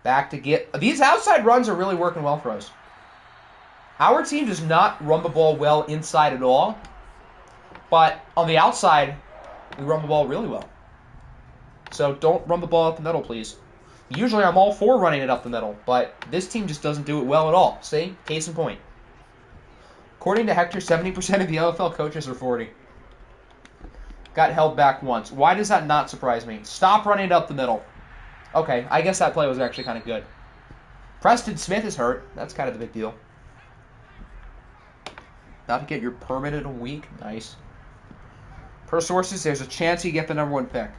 Back to get... These outside runs are really working well for us. Our team does not run the ball well inside at all. But on the outside, we run the ball really well. So don't run the ball up the middle, please. Usually I'm all for running it up the middle, but this team just doesn't do it well at all. See? Case in point. According to Hector, 70% of the OFL coaches are 40. Got held back once. Why does that not surprise me? Stop running it up the middle. Okay, I guess that play was actually kind of good. Preston Smith is hurt. That's kind of the big deal. About to get your permit in a week. Nice. Per sources, there's a chance you get the #1 pick.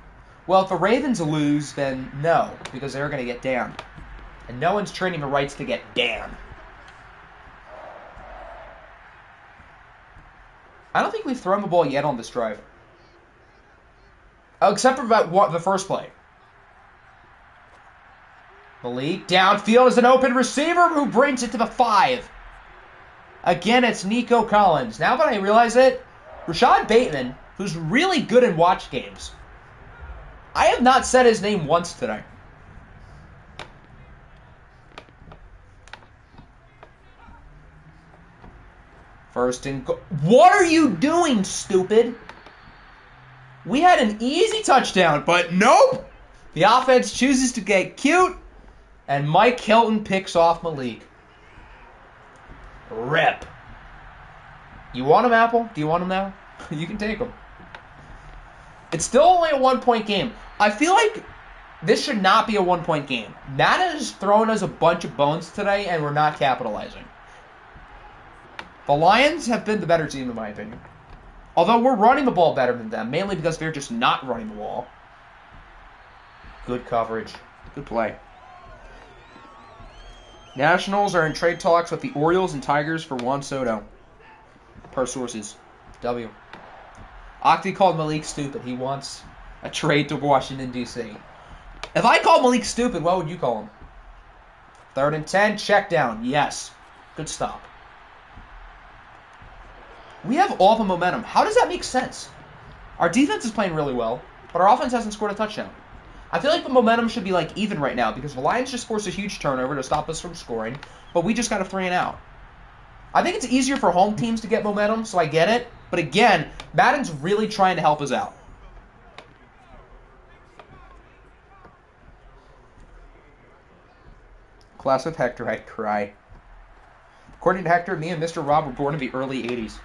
Well, if the Ravens lose, then no, because they're going to get down. And no one's trading the rights to get down. I don't think we've thrown the ball yet on this drive. Oh, except for the first play. Malik downfield is an open receiver who brings it to the 5. Again, it's Nico Collins. Now that I realize it, Rashad Bateman, who's really good in watch games. I have not said his name once today. First and goal. What are you doing, stupid? We had an easy touchdown, but nope. The offense chooses to get cute, and Mike Hilton picks off Malik. Rip. You want him, Apple? Do you want him now? You can take him. It's still only a 1-point game. I feel like this should not be a 1-point game. Madden has thrown us a bunch of bones today, and we're not capitalizing. The Lions have been the better team, in my opinion. Although we're running the ball better than them, mainly because they're just not running the ball. Good coverage. Good play. Nationals are in trade talks with the Orioles and Tigers for Juan Soto. Per sources. W. Octi called Malik stupid. He wants a trade to Washington, D.C. If I called Malik stupid, what would you call him? 3rd and 10, check down. Yes. Good stop. We have all the momentum. How does that make sense? Our defense is playing really well, but our offense hasn't scored a touchdown. I feel like the momentum should be like even right now because the Lions just forced a huge turnover to stop us from scoring, but we just got a 3-and-out. I think it's easier for home teams to get momentum, so I get it. But again, Madden's really trying to help us out. Class with Hector, I'd cry. According to Hector, me and Mr. Rob were born in the early 80s.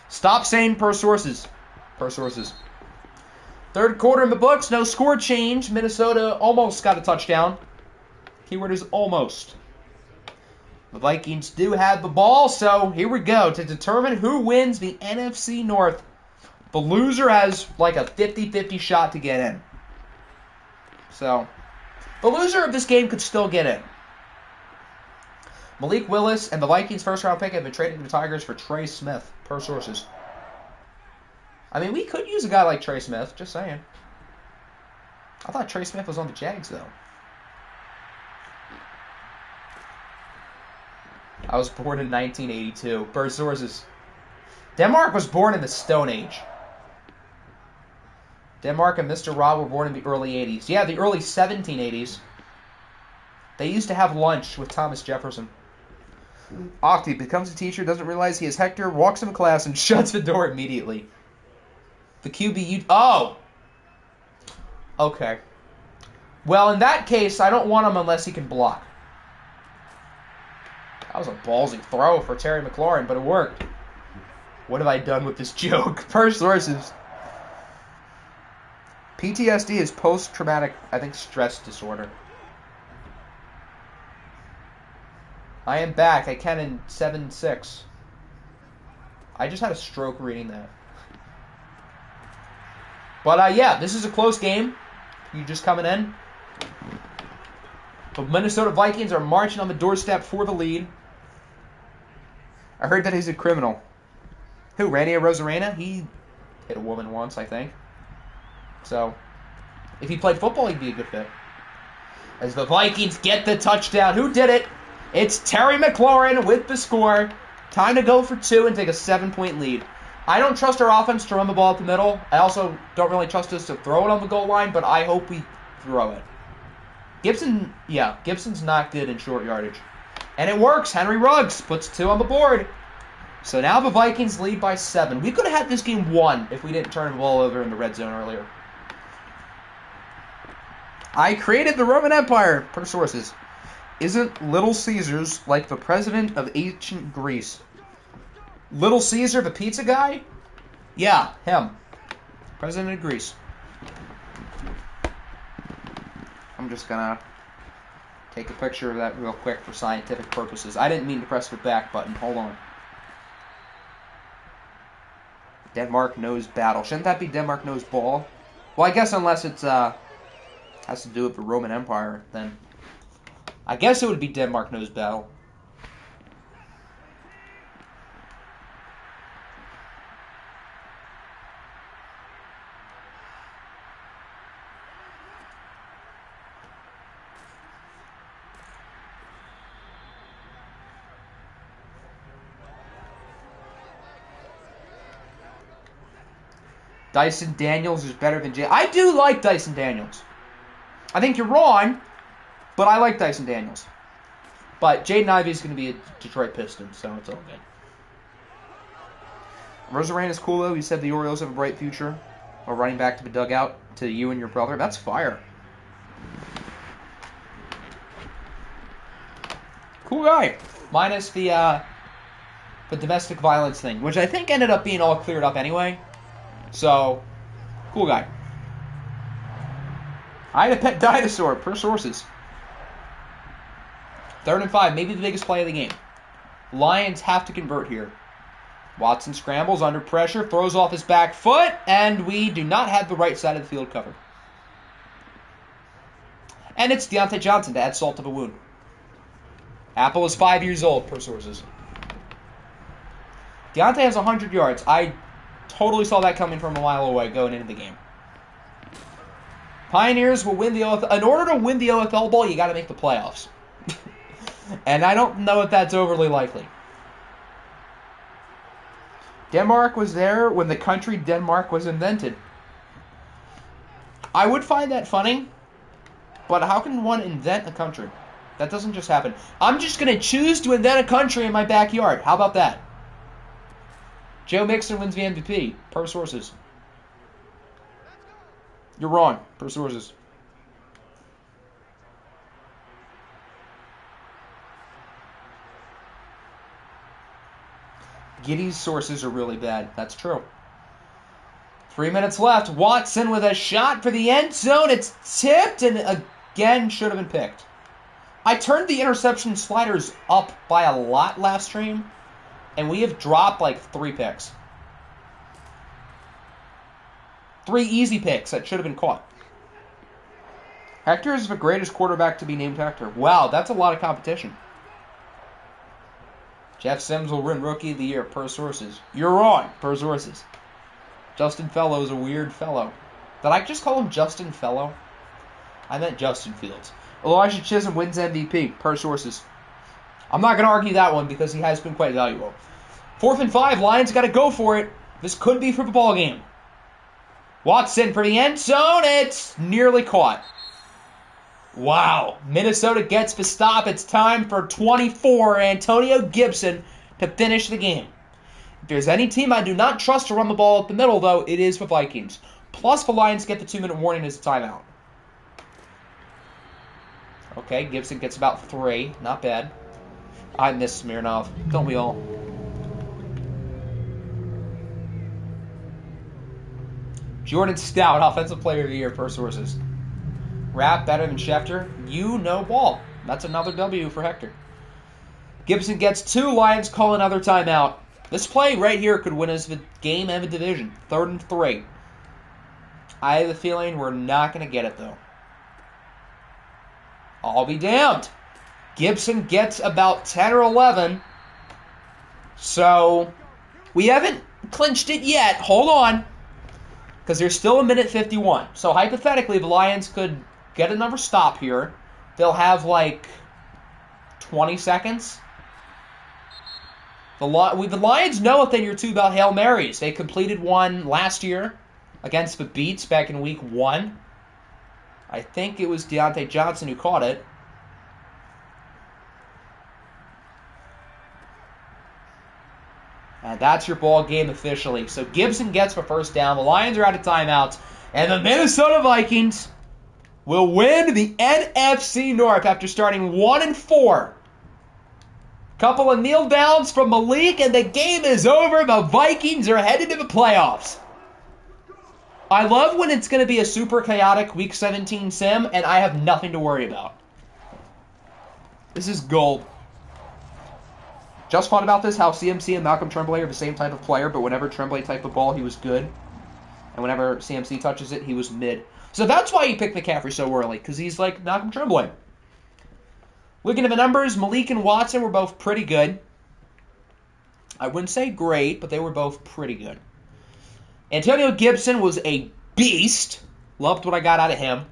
Stop saying per sources. Per sources. 3rd quarter in the books, no score change. Minnesota almost got a touchdown. Keyword is almost. The Vikings do have the ball, so here we go. To determine who wins the NFC North, the loser has like a 50-50 shot to get in. So, the loser of this game could still get in. Malik Willis and the Vikings' first-round pick have been traded to the Tigers for Trey Smith, per sources. I mean, we could use a guy like Trey Smith, just saying. I thought Trey Smith was on the Jags, though. I was born in 1982, per sources. Denmark was born in the Stone Age. Denmark and Mr. Rob were born in the early 80s. Yeah, the early 1780s. They used to have lunch with Thomas Jefferson. Octi becomes a teacher, doesn't realize he is Hector, walks into class, and shuts the door immediately. The QB, oh! Okay. Well, in that case, I don't want him unless he can block. That was a ballsy throw for Terry McLaurin, but it worked. What have I done with this joke? Per sources. PTSD is post-traumatic, I think, stress disorder. I am back. I can in 7-6. I just had a stroke reading that. But, yeah, this is a close game. You just coming in. The Minnesota Vikings are marching on the doorstep for the lead. I heard that he's a criminal. Who, Randy Rosarena? He hit a woman once, I think. So, if he played football, he'd be a good fit. As the Vikings get the touchdown. Who did it? It's Terry McLaurin with the score. Time to go for 2 and take a 7-point lead. I don't trust our offense to run the ball up the middle. I also don't really trust us to throw it on the goal line, but I hope we throw it. Gibson's not good in short yardage. And it works. Henry Ruggs puts 2 on the board. So now the Vikings lead by 7. We could have had this game won if we didn't turn the ball over in the red zone earlier. I created the Roman Empire, per sources. Isn't Little Caesars like the president of ancient Greece? Little Caesar, the pizza guy? Yeah, him. President of Greece. I'm just gonna take a picture of that real quick for scientific purposes. I didn't mean to press the back button. Hold on. Denmark knows battle. Shouldn't that be Denmark knows ball? Well, I guess unless it's has to do with the Roman Empire, then I guess it would be Denmark knows battle. Dyson Daniels is better than Jay. I do like Dyson Daniels. I think you're wrong, but I like Dyson Daniels. But Jaden Ivey is going to be a Detroit Piston, so it's all good. Rosarena is cool, though. He said the Orioles have a bright future. Or running back to the dugout to you and your brother. That's fire. Cool guy. Minus the domestic violence thing, which I think ended up being all cleared up anyway. So, cool guy. I had a pet dinosaur, per sources. 3rd and 5, maybe the biggest play of the game. Lions have to convert here. Watson scrambles under pressure, throws off his back foot, and we do not have the right side of the field covered. And it's Deontay Johnson to add salt to the wound. Apple is 5 years old, per sources. Deontay has 100 yards. I totally saw that coming from a mile away going into the game. Pioneers will win the OFL. In order to win the OFL Bowl, you got to make the playoffs. And I don't know if that's overly likely. Denmark was there when the country Denmark was invented. I would find that funny, but how can one invent a country? That doesn't just happen. I'm just going to choose to invent a country in my backyard. How about that? Joe Mixon wins the MVP, per sources. You're wrong, per sources. Giddy's sources are really bad. That's true. 3 minutes left. Watson with a shot for the end zone. It's tipped and again should have been picked. I turned the interception sliders up by a lot last stream, and we have dropped like 3 picks. 3 easy picks that should have been caught. Hector is the greatest quarterback to be named Hector. Wow, that's a lot of competition. Jeff Sims will win Rookie of the Year, per sources. You're wrong, per sources. Justin Fellow is a weird fellow. Did I just call him Justin Fellow? I meant Justin Fields. Elijah Chisholm wins MVP, per sources. I'm not going to argue that one because he has been quite valuable. 4th and 5, Lions got to go for it. This could be for the ball game. Watson for the end zone. It's nearly caught. Wow. Minnesota gets the stop. It's time for 24, Antonio Gibson, to finish the game. If there's any team I do not trust to run the ball up the middle, though, it is the Vikings. Plus, the Lions get the 2-minute warning as a timeout. Okay, Gibson gets about 3. Not bad. I miss Smirnov. Don't we all? Jordan Stout, Offensive Player of the Year, per sources. Rapp better than Schefter. You know ball. That's another W for Hector. Gibson gets 2. Lions call another timeout. This play right here could win us the game and the division. 3rd and 3. I have a feeling we're not going to get it, though. I'll be damned. Gibson gets about 10 or 11. So, we haven't clinched it yet. Hold on. Because there's still 1:51. So, hypothetically, the Lions could get another stop here. They'll have, like, 20 seconds. The Lions know a thing or two about Hail Marys. They completed one last year against the Beats back in week 1. I think it was Deontay Johnson who caught it. And that's your ball game officially. So Gibson gets the first down. The Lions are out of timeouts. And the Minnesota Vikings will win the NFC North after starting 1-4. Couple of kneel downs from Malik, and the game is over. The Vikings are headed to the playoffs. I love when it's going to be a super chaotic Week 17 sim, and I have nothing to worry about. This is gold. Just thought about this, how CMC and Malcolm Tremblay are the same type of player, but whenever Tremblay typed the ball, he was good. And whenever CMC touches it, he was mid. So that's why you picked McCaffrey so early, because he's like Malcolm Tremblay. Looking at the numbers, Malik and Watson were both pretty good. I wouldn't say great, but they were both pretty good. Antonio Gibson was a beast. Loved what I got out of him.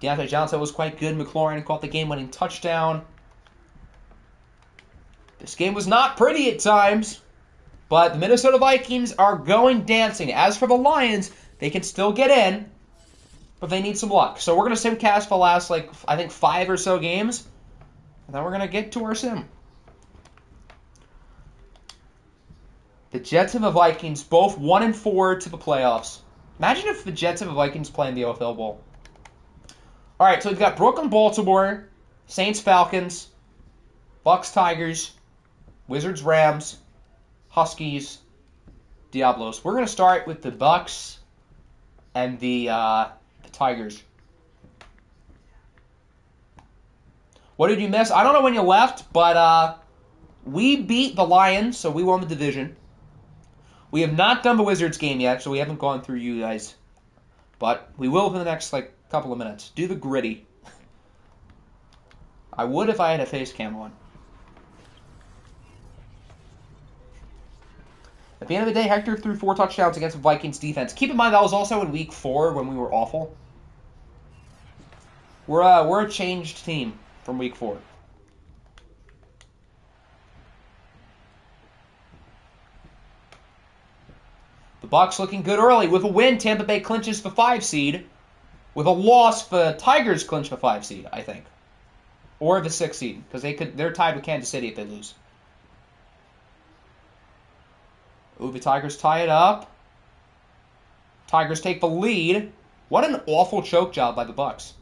Deontay Johnson was quite good. McLaurin caught the game-winning touchdown. This game was not pretty at times, but the Minnesota Vikings are going dancing. As for the Lions, they can still get in, but they need some luck. So we're going to simcast the last, I think 5 or so games, and then we're going to get to our sim. The Jets and the Vikings both 1-4 to the playoffs. Imagine if the Jets and the Vikings play in the OFL Bowl. All right, so we've got Brooklyn, Baltimore, Saints, Falcons, Bucks, Tigers, Wizards, Rams, Huskies, Diablos. We're going to start with the Bucks and the Tigers. What did you miss? I don't know when you left, but we beat the Lions, so we won the division. We have not done the Wizards game yet, so we haven't gone through you guys. But we will for the next, couple of minutes. Do the gritty. I would if I had a face cam on. At the end of the day, Hector threw 4 touchdowns against the Vikings defense. Keep in mind, that was also in Week 4 when we were awful. We're a changed team from Week 4. The Bucks looking good early. With a win, Tampa Bay clinches the 5 seed. With a loss, the Tigers clinch the 5 seed, I think. Or the 6 seed, because they're tied with Kansas City if they lose. Ooh, the Tigers tie it up. Tigers take the lead. What an awful choke job by the Bucks.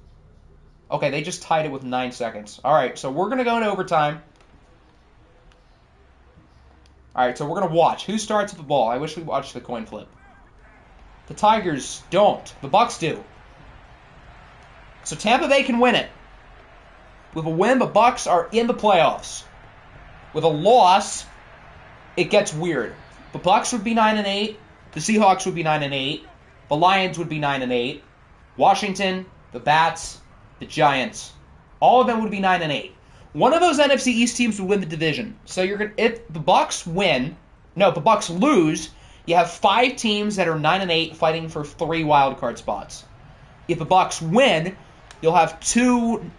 Okay, they just tied it with 9 seconds. All right, so we're going to go into overtime. All right, so we're going to watch. Who starts with the ball? I wish we watched the coin flip. The Tigers don't. The Bucks do. So Tampa Bay can win it. With a win, the Bucks are in the playoffs. With a loss, it gets weird. The Bucks would be 9-8. The Seahawks would be 9-8. The Lions would be 9-8. Washington, the Bats, the Giants, all of them would be 9-8. One of those NFC East teams would win the division. So if the Bucks the Bucks lose, you have 5 teams that are 9-8 fighting for 3 wild card spots. If the Bucks win, you'll have 2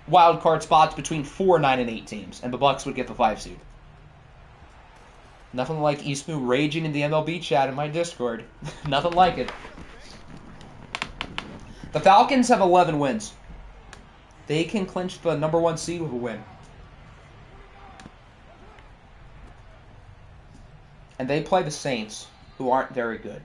wild card spots between 4 9-8 teams, and the Bucks would get the 5 seed. Nothing like Eastmoo raging in the MLB chat in my Discord. Nothing like it. The Falcons have 11 wins. They can clinch the number 1 seed with a win. And they play the Saints, who aren't very good.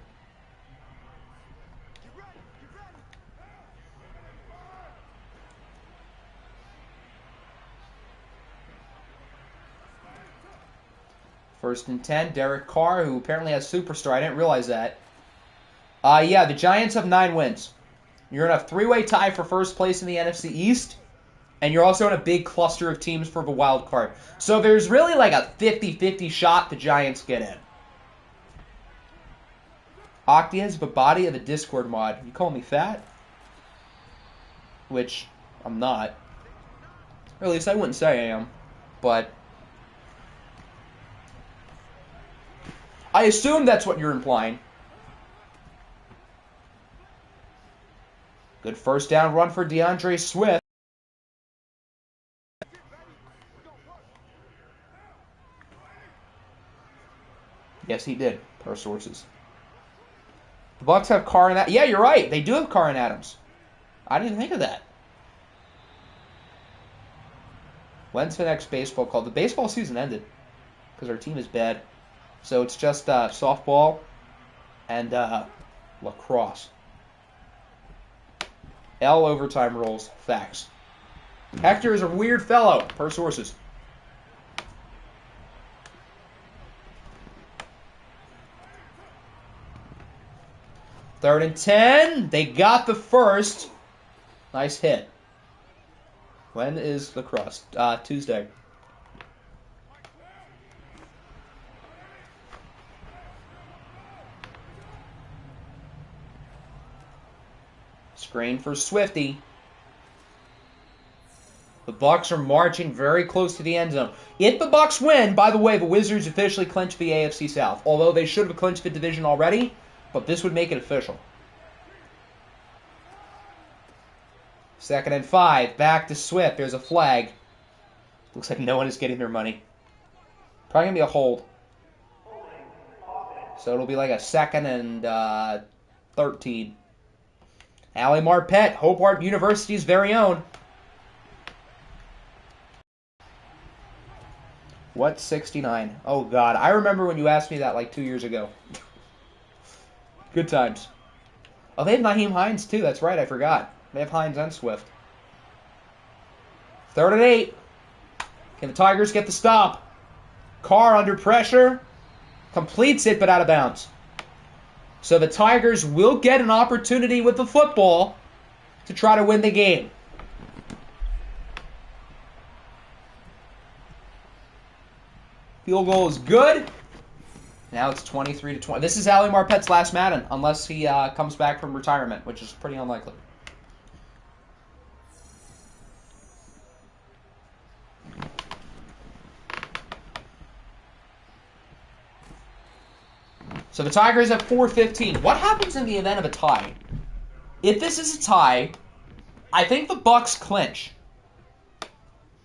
First and 10, Derek Carr, who apparently has Superstar. I didn't realize that. Yeah, the Giants have 9 wins. You're in a 3-way tie for first place in the NFC East, and you're also in a big cluster of teams for the wild card. So there's really like a 50-50 shot the Giants get in. Octi has the body of a Discord mod. You call me fat? Which, I'm not. Or at least I wouldn't say I am. But I assume that's what you're implying. Good first down run for DeAndre Swift. Yes, he did, per sources. The Bucks have Carr and Adams. Yeah, you're right. They do have Carr and Adams. I didn't think of that. When's the next baseball call? The baseball season ended because our team is bad. So it's just softball and lacrosse. L overtime rolls. Facts. Hector is a weird fellow, per sources. Third and 10. They got the first. Nice hit. When is lacrosse? Tuesday. Screen for Swifty. The Bucks are marching very close to the end zone. If the Bucks win, by the way, the Wizards officially clinch the AFC South. Although they should have clinched the division already, but this would make it official. 2nd and 5. Back to Swift. There's a flag. Looks like no one is getting their money. Probably going to be a hold. So it'll be like a 2nd and 13. Ali Marpet, Hobart University's very own. What 69? Oh, God. I remember when you asked me that like 2 years ago. Good times. Oh, they have Nyheim Hines, too. That's right. I forgot. They have Hines and Swift. 3rd and 8. Can the Tigers get the stop? Carr under pressure. Completes it, but out of bounds. So the Tigers will get an opportunity with the football to try to win the game. Field goal is good. Now it's 23-20. This is Ali Marpet's last Madden, unless he comes back from retirement, which is pretty unlikely. So the Tigers have 4:15. What happens in the event of a tie? If this is a tie, I think the Bucks clinch.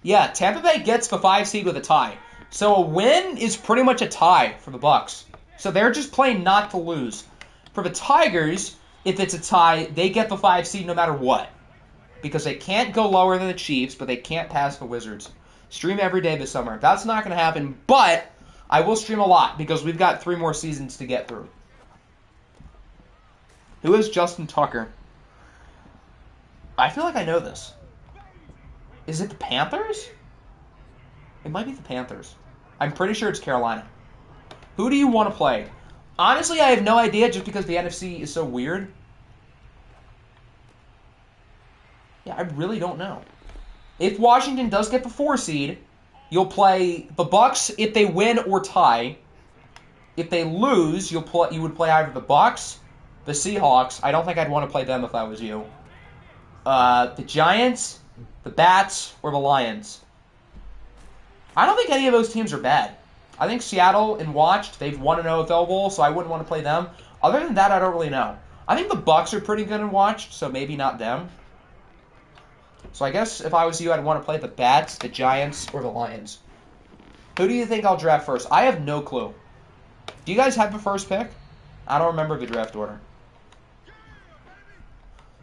Yeah, Tampa Bay gets the 5 seed with a tie. So a win is pretty much a tie for the Bucks. So they're just playing not to lose. For the Tigers, if it's a tie, they get the 5 seed no matter what. Because they can't go lower than the Chiefs, but they can't pass the Wizards. Stream every day this summer. That's not going to happen, but I will stream a lot because we've got 3 more seasons to get through. Who is Justin Tucker? I feel like I know this. Is it the Panthers? It might be the Panthers. I'm pretty sure it's Carolina. Who do you want to play? Honestly, I have no idea just because the NFC is so weird. Yeah, I really don't know. If Washington does get the 4 seed, you'll play the Bucks if they win or tie. If they lose, you would play either the Bucks, the Seahawks. I don't think I'd want to play them if I was you. The Giants, the Bats, or the Lions. I don't think any of those teams are bad. I think Seattle and watched, they've won an OFL Bowl, so I wouldn't want to play them. Other than that, I don't really know. I think the Bucks are pretty good and watched, so maybe not them. So I guess if I was you, I'd want to play the Bats, the Giants, or the Lions. Who do you think I'll draft first? I have no clue. Do you guys have the first pick? I don't remember the draft order.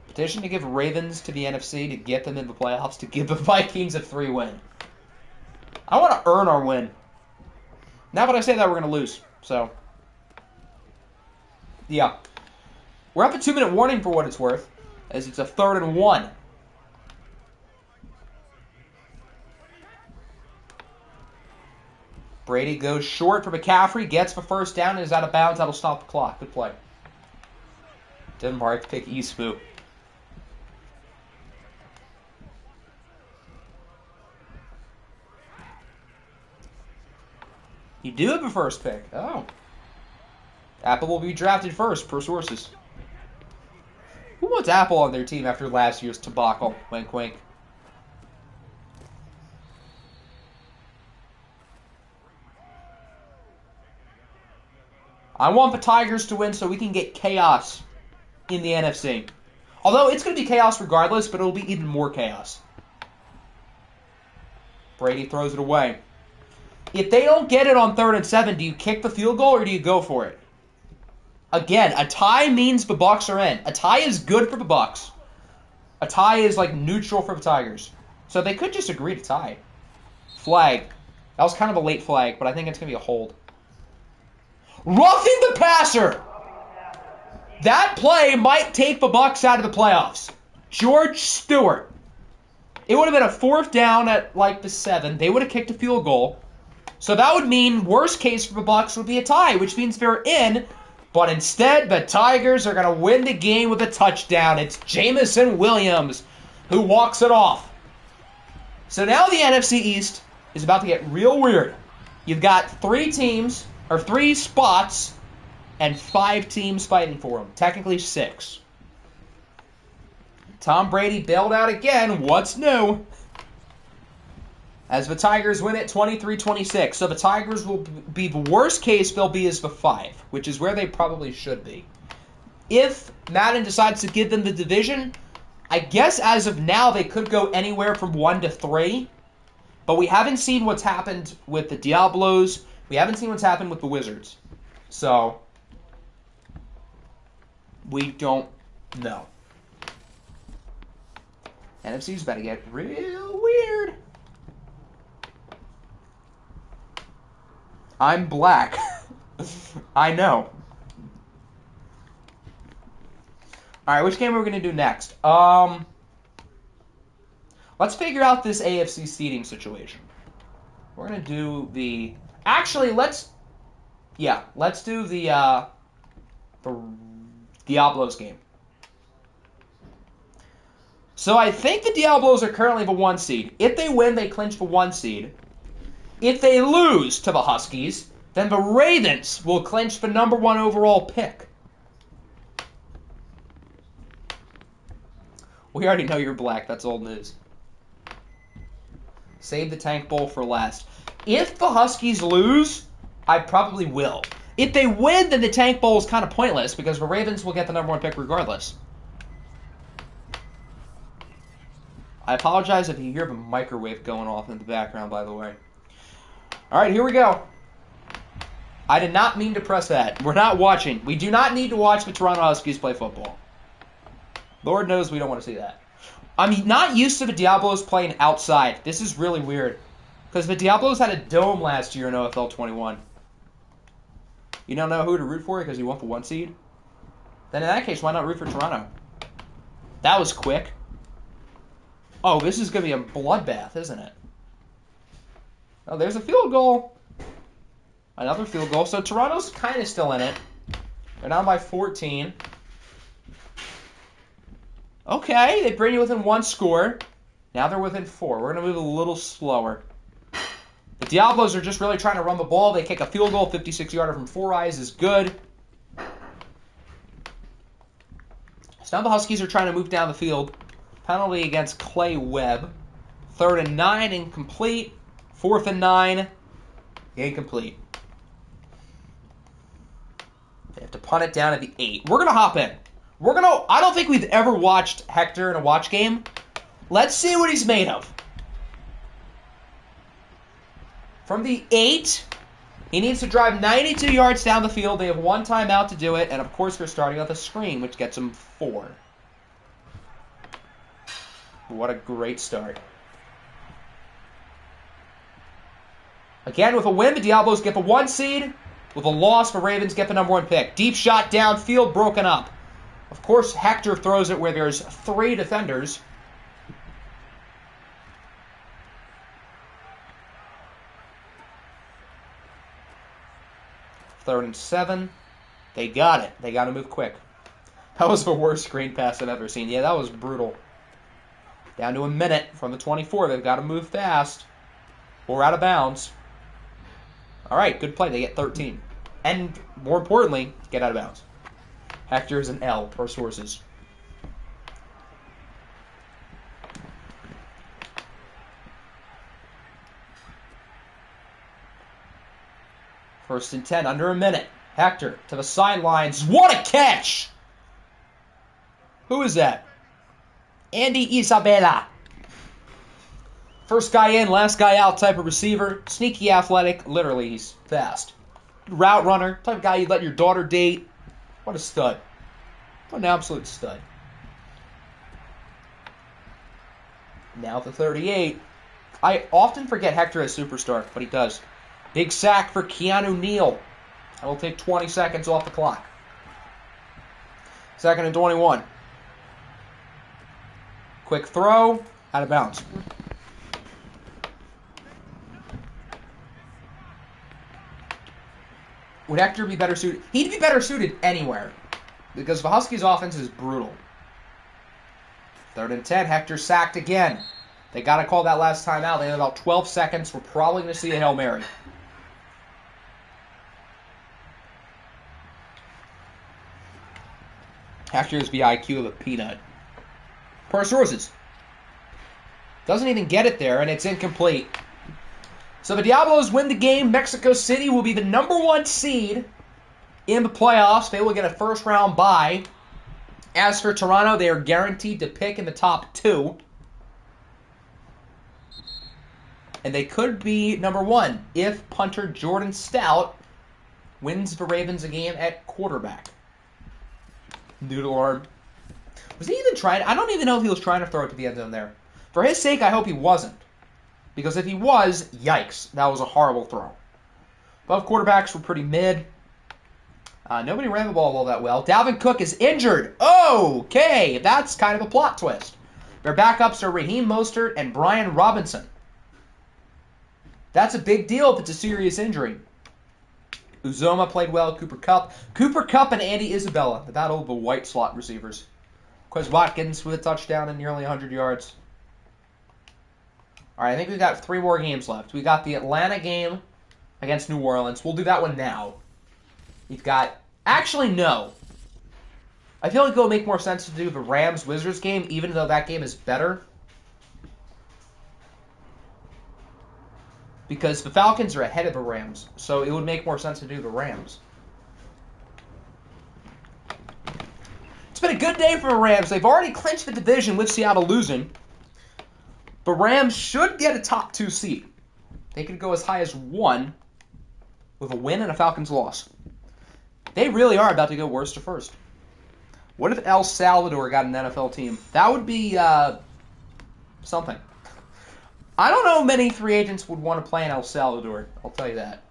Petition to give Ravens to the NFC to get them in the playoffs, to give the Vikings a 3 win. I want to earn our win. Now that I say that, we're going to lose. So, yeah. We're up a 2-minute warning for what it's worth, as it's a 3rd and 1. Brady goes short for McCaffrey, gets the first down, and is out of bounds. That'll stop the clock. Good play. Denmark pick Eastboo. You do have a first pick. Oh. Apple will be drafted first, per sources. Who wants Apple on their team after last year's debacle? Wink, wink. I want the Tigers to win so we can get chaos in the NFC. Although it's going to be chaos regardless, but it'll be even more chaos. Brady throws it away. If they don't get it on 3rd and 7, do you kick the field goal or do you go for it? Again, a tie means the Bucks are in. A tie is good for the Bucks. A tie is like neutral for the Tigers. So they could just agree to tie. Flag. That was kind of a late flag, but I think it's going to be a hold. Roughing the passer! That play might take the Bucks out of the playoffs. George Stewart. It would have been a 4th down at like the 7. They would have kicked a field goal. So that would mean worst case for the Bucks would be a tie, which means they're in. But instead, the Tigers are going to win the game with a touchdown. It's Jameson Williams who walks it off. So now the NFC East is about to get real weird. You've got 3 teams, or 3 spots, and 5 teams fighting for them. Technically 6. Tom Brady bailed out again. What's new? As the Tigers win it 23-26. So the Tigers will be the worst case they'll be is the 5, which is where they probably should be. If Madden decides to give them the division, I guess as of now they could go anywhere from 1 to 3. But we haven't seen what's happened with the Diablos. We haven't seen what's happened with the Wizards. So, we don't know. NFC's about to get real weird. I'm black. I know. Alright, which game are we going to do next? Let's figure out this AFC seeding situation. We're going to do the... Actually, let's do the Diablos game. So I think the Diablos are currently the 1 seed. If they win, they clinch the 1 seed. If they lose to the Huskies, then the Ravens will clinch the number 1 overall pick. We already know you're black. That's old news. Save the Tank Bowl for last. If the Huskies lose, I probably will. If they win, then the Tank Bowl is kind of pointless because the Ravens will get the number 1 pick regardless. I apologize if you hear the microwave going off in the background, by the way. All right, here we go. I did not mean to press that. We're not watching. We do not need to watch the Toronto Huskies play football. Lord knows we don't want to see that. I'm not used to the Diablos playing outside. This is really weird. Because the Diablos had a dome last year in OFL 21. You don't know who to root for because you want the 1 seed? Then in that case, why not root for Toronto? That was quick. Oh, this is going to be a bloodbath, isn't it? Oh, there's a field goal. Another field goal. So Toronto's kind of still in it. They're down by 14. Okay, they bring you within 1 score. Now they're within 4. We're going to move a little slower. The Diablos are just really trying to run the ball. They kick a field goal. 56-yarder from 4 eyes is good. So now the Huskies are trying to move down the field. Penalty against Clay Webb. 3rd and 9, incomplete. 4th and 9, incomplete. They have to punt it down at the 8. We're going to hop in. I don't think we've ever watched Hector in a watch game. Let's see what he's made of. From the 8, he needs to drive 92 yards down the field. They have 1 timeout to do it, and of course they're starting with a screen, which gets him 4. What a great start. Again, with a win, the Diablos get the 1 seed. With a loss, the Ravens get the number 1 pick. Deep shot downfield, broken up. Of course, Hector throws it where there's 3 defenders. Third and 7. They got it. They got to move quick. That was the worst screen pass I've ever seen. Yeah, that was brutal. Down to a minute from the 24. They've got to move fast. Or out of bounds. All right, good play. They get 13. And more importantly, get out of bounds. Hector is an L per sources. First and 10, under a minute. Hector to the sidelines. What a catch! Who is that? Andy Isabella. First guy in, last guy out type of receiver. Sneaky athletic. Literally, he's fast. Route runner. Type of guy you'd let your daughter date. What a stud. What an absolute stud. Now the 38. I often forget Hector is superstar, but he does. Big sack for Keanu Neal. That will take 20 seconds off the clock. 2nd and 21. Quick throw. Out of bounds. Would Hector be better suited? He'd be better suited anywhere. Because the Huskies' offense is brutal. 3rd and 10. Hector sacked again. They got to call that last time out. They have about 12 seconds. We're probably going to see a Hail Mary. Hector's the IQ of a peanut. Per sources. Doesn't even get it there, and it's incomplete. So the Diablos win the game. Mexico City will be the number 1 seed in the playoffs. They will get a first-round bye. As for Toronto, they are guaranteed to pick in the top 2. And they could be number 1 if punter Jordan Stout wins the Ravens a game at quarterback. Noodle arm. Was he even trying? I don't even know if he was trying to throw it to the end zone there. For his sake, I hope he wasn't. Because if he was, yikes. That was a horrible throw. Both quarterbacks were pretty mid. Nobody ran the ball all that well. Dalvin Cook is injured. Okay, that's kind of a plot twist. Their backups are Raheem Mostert and Brian Robinson. That's a big deal if it's a serious injury. Uzoma played well. Cooper Kupp and Andy Isabella, the battle of the white slot receivers. Quez Watkins with a touchdown and nearly 100 yards. All right, I think we've got 3 more games left. We got the Atlanta game against New Orleans. We'll do that one now. We've got... Actually, no. I feel like it'll make more sense to do the Rams-Wizards game, even though that game is better. Because the Falcons are ahead of the Rams, so it would make more sense to do the Rams. It's been a good day for the Rams. They've already clinched the division with Seattle losing. The Rams should get a top 2 seed. They could go as high as 1 with a win and a Falcons loss. They really are about to go worst to first. What if El Salvador got an NFL team? That would be something. I don't know many free agents would want to play in El Salvador. I'll tell you that.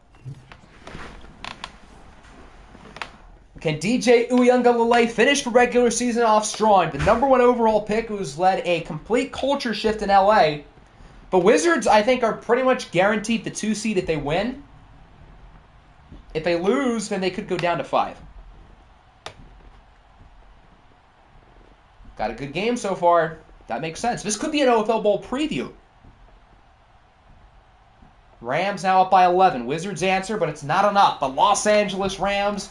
Can DJ Uiagalelei finish the regular season off strong? The number 1 overall pick who's led a complete culture shift in LA. The Wizards, I think, are pretty much guaranteed the 2 seed if they win. If they lose, then they could go down to 5. Got a good game so far. That makes sense. This could be an OFL Bowl preview. Rams now up by 11. Wizards answer, but it's not enough. The Los Angeles Rams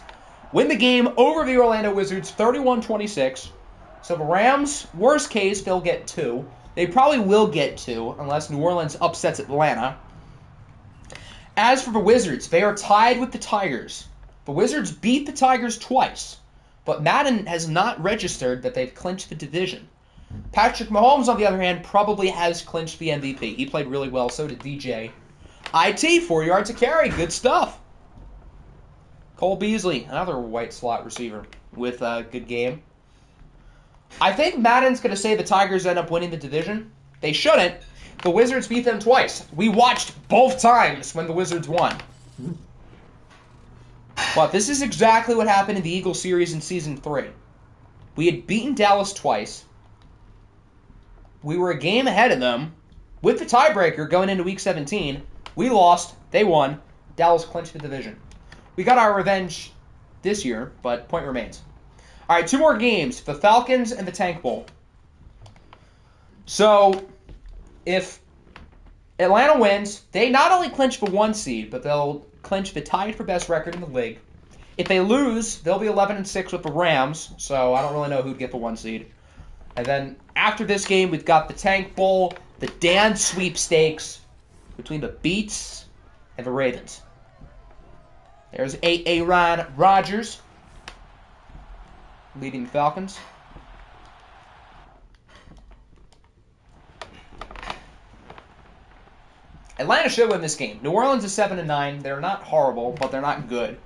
win the game over the Orlando Wizards 31-26. So the Rams, worst case, they'll get 2. They probably will get 2 unless New Orleans upsets Atlanta. As for the Wizards, they are tied with the Tigers. The Wizards beat the Tigers twice, but Madden has not registered that they've clinched the division. Patrick Mahomes, on the other hand, probably has clinched the MVP. He played really well, so did DJ. IT, 4 yards a carry. Good stuff. Cole Beasley, another white slot receiver with a good game. I think Madden's going to say the Tigers end up winning the division. They shouldn't. The Wizards beat them twice. We watched both times when the Wizards won. But this is exactly what happened in the Eagles series in Season 3. We had beaten Dallas twice. We were a game ahead of them with the tiebreaker going into Week 17. We lost. They won. Dallas clinched the division. We got our revenge this year, but point remains. All right, 2 more games. The Falcons and the Tank Bowl. So, if Atlanta wins, they not only clinch the 1 seed, but they'll clinch the tied for best record in the league. If they lose, they'll be 11-6 with the Rams, so I don't really know who'd get the 1 seed. And then after this game, we've got the Tank Bowl, the Dan sweepstakes between the Beats and the Ravens. There's Aaron Rodgers leading the Falcons. Atlanta should win this game. New Orleans is 7-9. They're not horrible, but they're not good.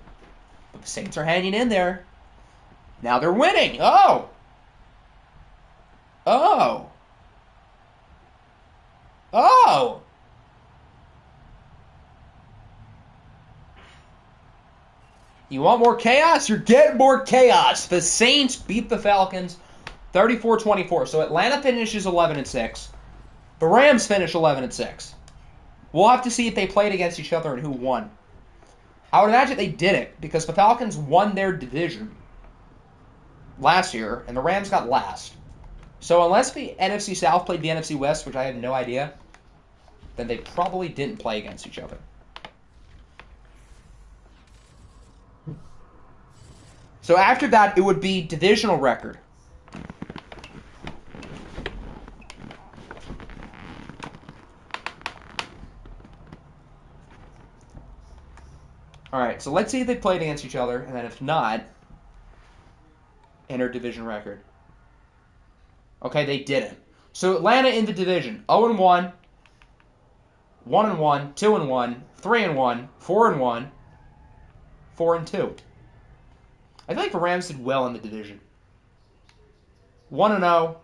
But the Saints are hanging in there. Now they're winning. Oh. Oh. Oh. You want more chaos? You're getting more chaos. The Saints beat the Falcons 34-24. So Atlanta finishes 11-6. The Rams finish 11-6. We'll have to see if they played against each other and who won. I would imagine they didn't, because the Falcons won their division last year, and the Rams got last. So unless the NFC South played the NFC West, which I have no idea, then they probably didn't play against each other. So after that, it would be divisional record. All right, so let's see if they played against each other, and then if not, enter division record. Okay, they didn't. So Atlanta in the division, 0-1, 1-1, 2-1, 3-1, 4-1, 4-2. I feel like the Rams did well in the division. 1-0,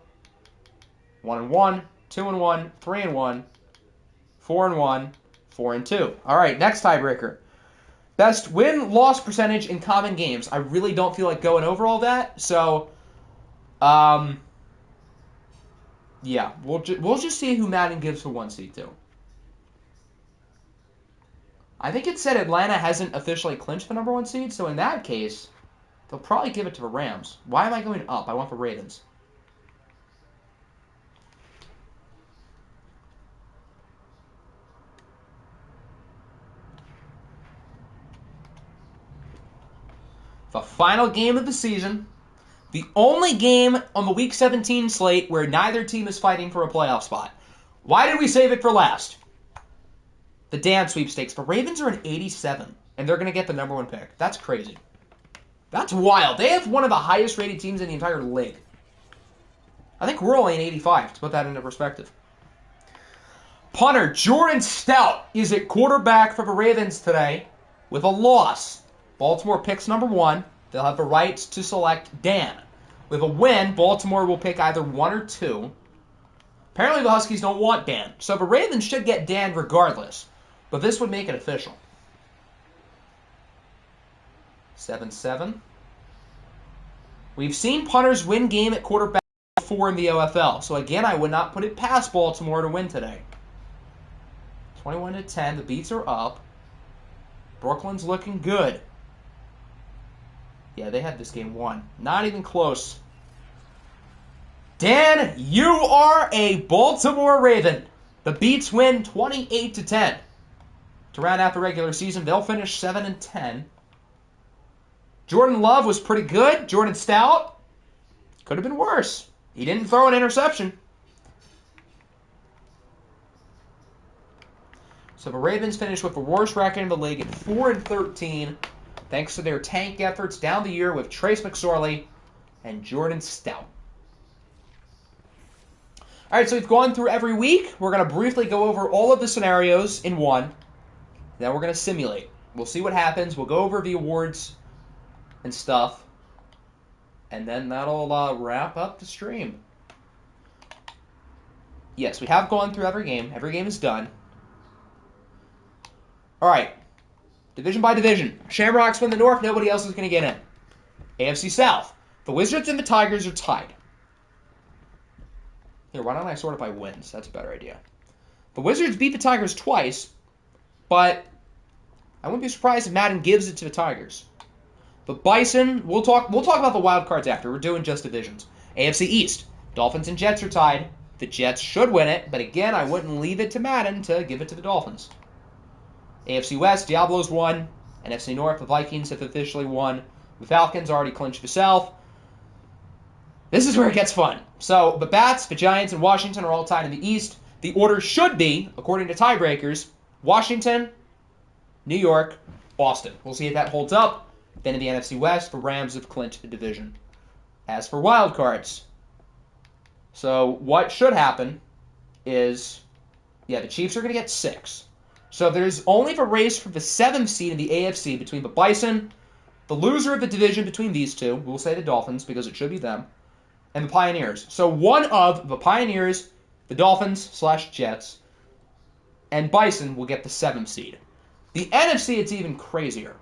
1-1, 2-1, 3-1, 4-1, 4-2. All right, next tiebreaker. Best win-loss percentage in common games. I really don't feel like going over all that, so yeah, we'll just see who Madden gives for 1 seed to. I think it said Atlanta hasn't officially clinched the #1 seed, so in that case, they'll probably give it to the Rams. Why am I going up? I want the Ravens. The final game of the season. The only game on the Week 17 slate where neither team is fighting for a playoff spot. Why did we save it for last? The Dan sweepstakes. The Ravens are an 87, and they're going to get the #1 pick. That's crazy. That's wild. They have one of the highest rated teams in the entire league. I think we're only an 85, to put that into perspective. Punter Jordan Stout is at quarterback for the Ravens today with a loss. Baltimore picks #1. They'll have the right to select Dan. With a win, Baltimore will pick either 1 or 2. Apparently the Huskies don't want Dan, so the Ravens should get Dan regardless. But this would make it official. 7-7. We've seen punters win game at quarterback before in the OFL, so again, I would not put it past Baltimore to win today. 21-10, the Beats are up. Brooklyn's looking good. Yeah, they had this game won. Not even close. Dan, you are a Baltimore Raven. The Beats win 28-10. To round out the regular season, they'll finish 7-10. Jordan Love was pretty good. Jordan Stout could have been worse. He didn't throw an interception. So the Ravens finished with the worst record in the league at 4-13, thanks to their tank efforts down the year with Trace McSorley and Jordan Stout. All right, so we've gone through every week. We're going to briefly go over all of the scenarios in one. Then we're going to simulate. We'll see what happens. We'll go over the awards and stuff. And then that'll wrap up the stream. Yes, we have gone through every game. Every game is done. All right. Division by division. Shamrocks win the North. Nobody else is going to get in. AFC South. The Wizards and the Tigers are tied. Here, why don't I sort it by wins? That's a better idea. The Wizards beat the Tigers twice, but I wouldn't be surprised if Madden gives it to the Tigers. The Bison, we'll talk about the wild cards after. We're doing just divisions. AFC East. Dolphins and Jets are tied. The Jets should win it, but again, I wouldn't leave it to Madden to give it to the Dolphins. AFC West, Diablos won. NFC North, the Vikings have officially won. The Falcons already clinched the South. This is where it gets fun. So, the Bats, the Giants, and Washington are all tied in the East. The order should be, according to tiebreakers, Washington, New York, Boston. We'll see if that holds up. Then in the NFC West, the Rams have clinched the division. As for wild cards, so what should happen is, the Chiefs are going to get 6. So there's only the race for the 7th seed in the AFC between the Bison, the loser of the division between these two, we'll say the Dolphins because it should be them, and the Pioneers. So one of the Pioneers, the Dolphins/Jets, and Bison will get the 7th seed. The NFC, it's even crazier.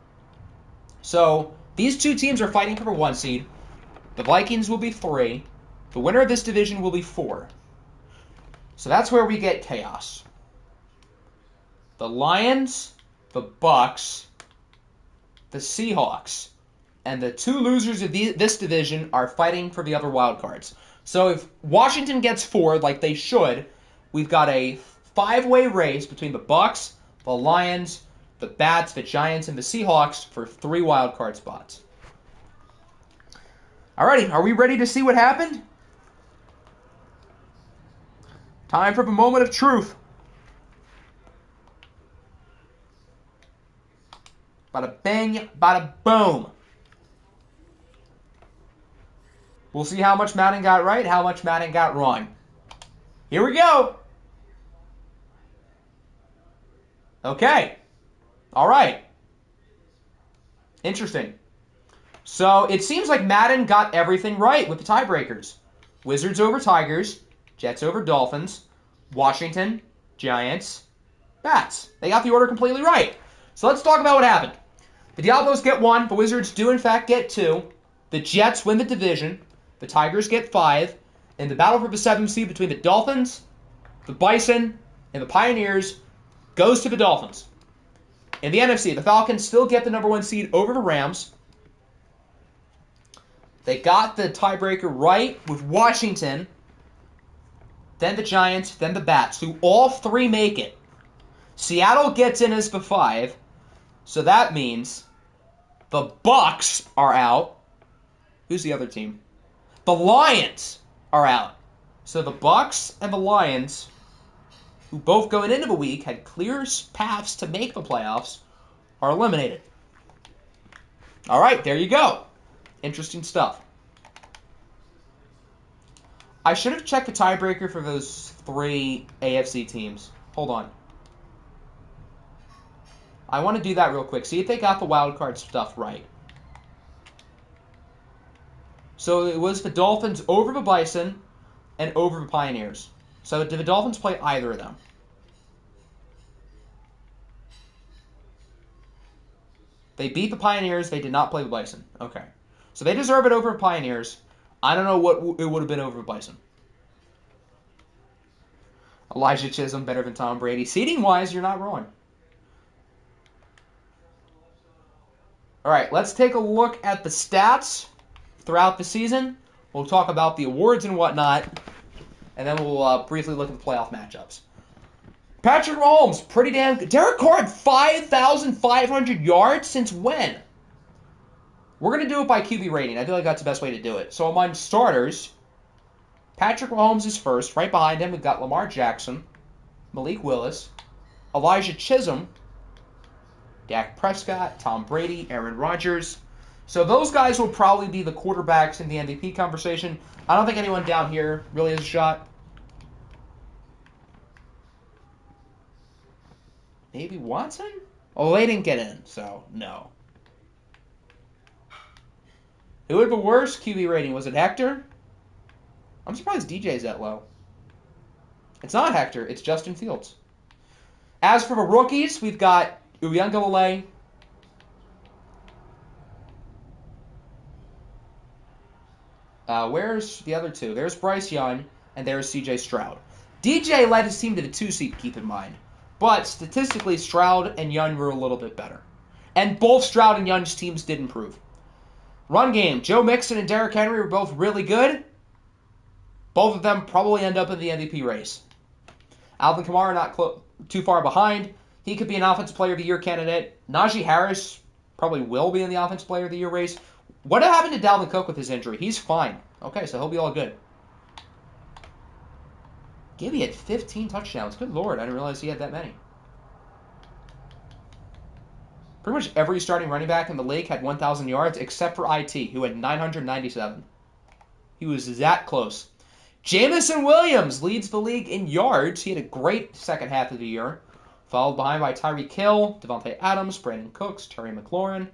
So these two teams are fighting for the 1 seed. The Vikings will be 3. The winner of this division will be 4. So that's where we get chaos. The Lions, the Bucks, the Seahawks, and the 2 losers of this division are fighting for the other wild cards. So if Washington gets 4, like they should, we've got a 5-way race between the Bucks, the Lions, the Bats, the Giants, and the Seahawks for 3 wild card spots. Alrighty, are we ready to see what happened? Time for the moment of truth. Bada bang, bada boom. We'll see how much Madden got right, how much Madden got wrong. Here we go. Okay. All right. Interesting. So it seems like Madden got everything right with the tiebreakers. Wizards over Tigers, Jets over Dolphins, Washington, Giants, Bats. They got the order completely right. So let's talk about what happened. The Diablos get 1. The Wizards do, in fact, get 2. The Jets win the division. The Tigers get 5. And the battle for the 7th seed between the Dolphins, the Bison, and the Pioneers goes to the Dolphins. In the NFC, the Falcons still get the number 1 seed over the Rams. They got the tiebreaker right with Washington, then the Giants, then the Bats, who all 3 make it. Seattle gets in as the 5, so that means the Bucs are out. Who's the other team? The Lions are out. So the Bucs and the Lions, who both going into the week had clear paths to make the playoffs, are eliminated. All right, there you go. Interesting stuff. I should have checked the tiebreaker for those 3 AFC teams. Hold on. I want to do that real quick. See if they got the wild card stuff right. So it was the Dolphins over the Bison and over the Pioneers. So did the Dolphins play either of them? They beat the Pioneers. They did not play the Bison. Okay. So they deserve it over the Pioneers. I don't know what it would have been over the Bison. Elijah Chisholm better than Tom Brady. Seeding-wise, you're not wrong. All right, let's take a look at the stats throughout the season. We'll talk about the awards and whatnot, and then we'll briefly look at the playoff matchups. Patrick Mahomes, pretty damn good. Derek Carr had 5,500 yards since when? We're going to do it by QB rating. I feel like that's the best way to do it. So among starters, Patrick Mahomes is first. Right behind him, we've got Lamar Jackson, Malik Willis, Elijah Chisholm, Dak Prescott, Tom Brady, Aaron Rodgers. So those guys will probably be the quarterbacks in the MVP conversation. I don't think anyone down here really has a shot. Maybe Watson? Oh, they didn't get in, so no. Who had the worst QB rating? Was it Hector? I'm surprised DJ's that low. It's not Hector, it's Justin Fields. As for the rookies, we've got Uyangalele, where's the other two? There's Bryce Young, and there's CJ Stroud. DJ led his team to the 2 seed, keep in mind. But statistically, Stroud and Young were a little bit better. And both Stroud and Young's teams did improve. Run game, Joe Mixon and Derrick Henry were both really good. Both of them probably end up in the MVP race. Alvin Kamara not too far behind. He could be an Offensive Player of the Year candidate. Najee Harris probably will be in the Offensive Player of the Year race. What happened to Dalvin Cook with his injury? He's fine. Okay, so he'll be all good. Gibby had 15 touchdowns. Good Lord, I didn't realize he had that many. Pretty much every starting running back in the league had 1,000 yards except for IT, who had 997. He was that close. Jamison Williams leads the league in yards. He had a great second half of the year. Followed behind by Tyreek Hill, Devontae Adams, Brandon Cooks, Terry McLaurin.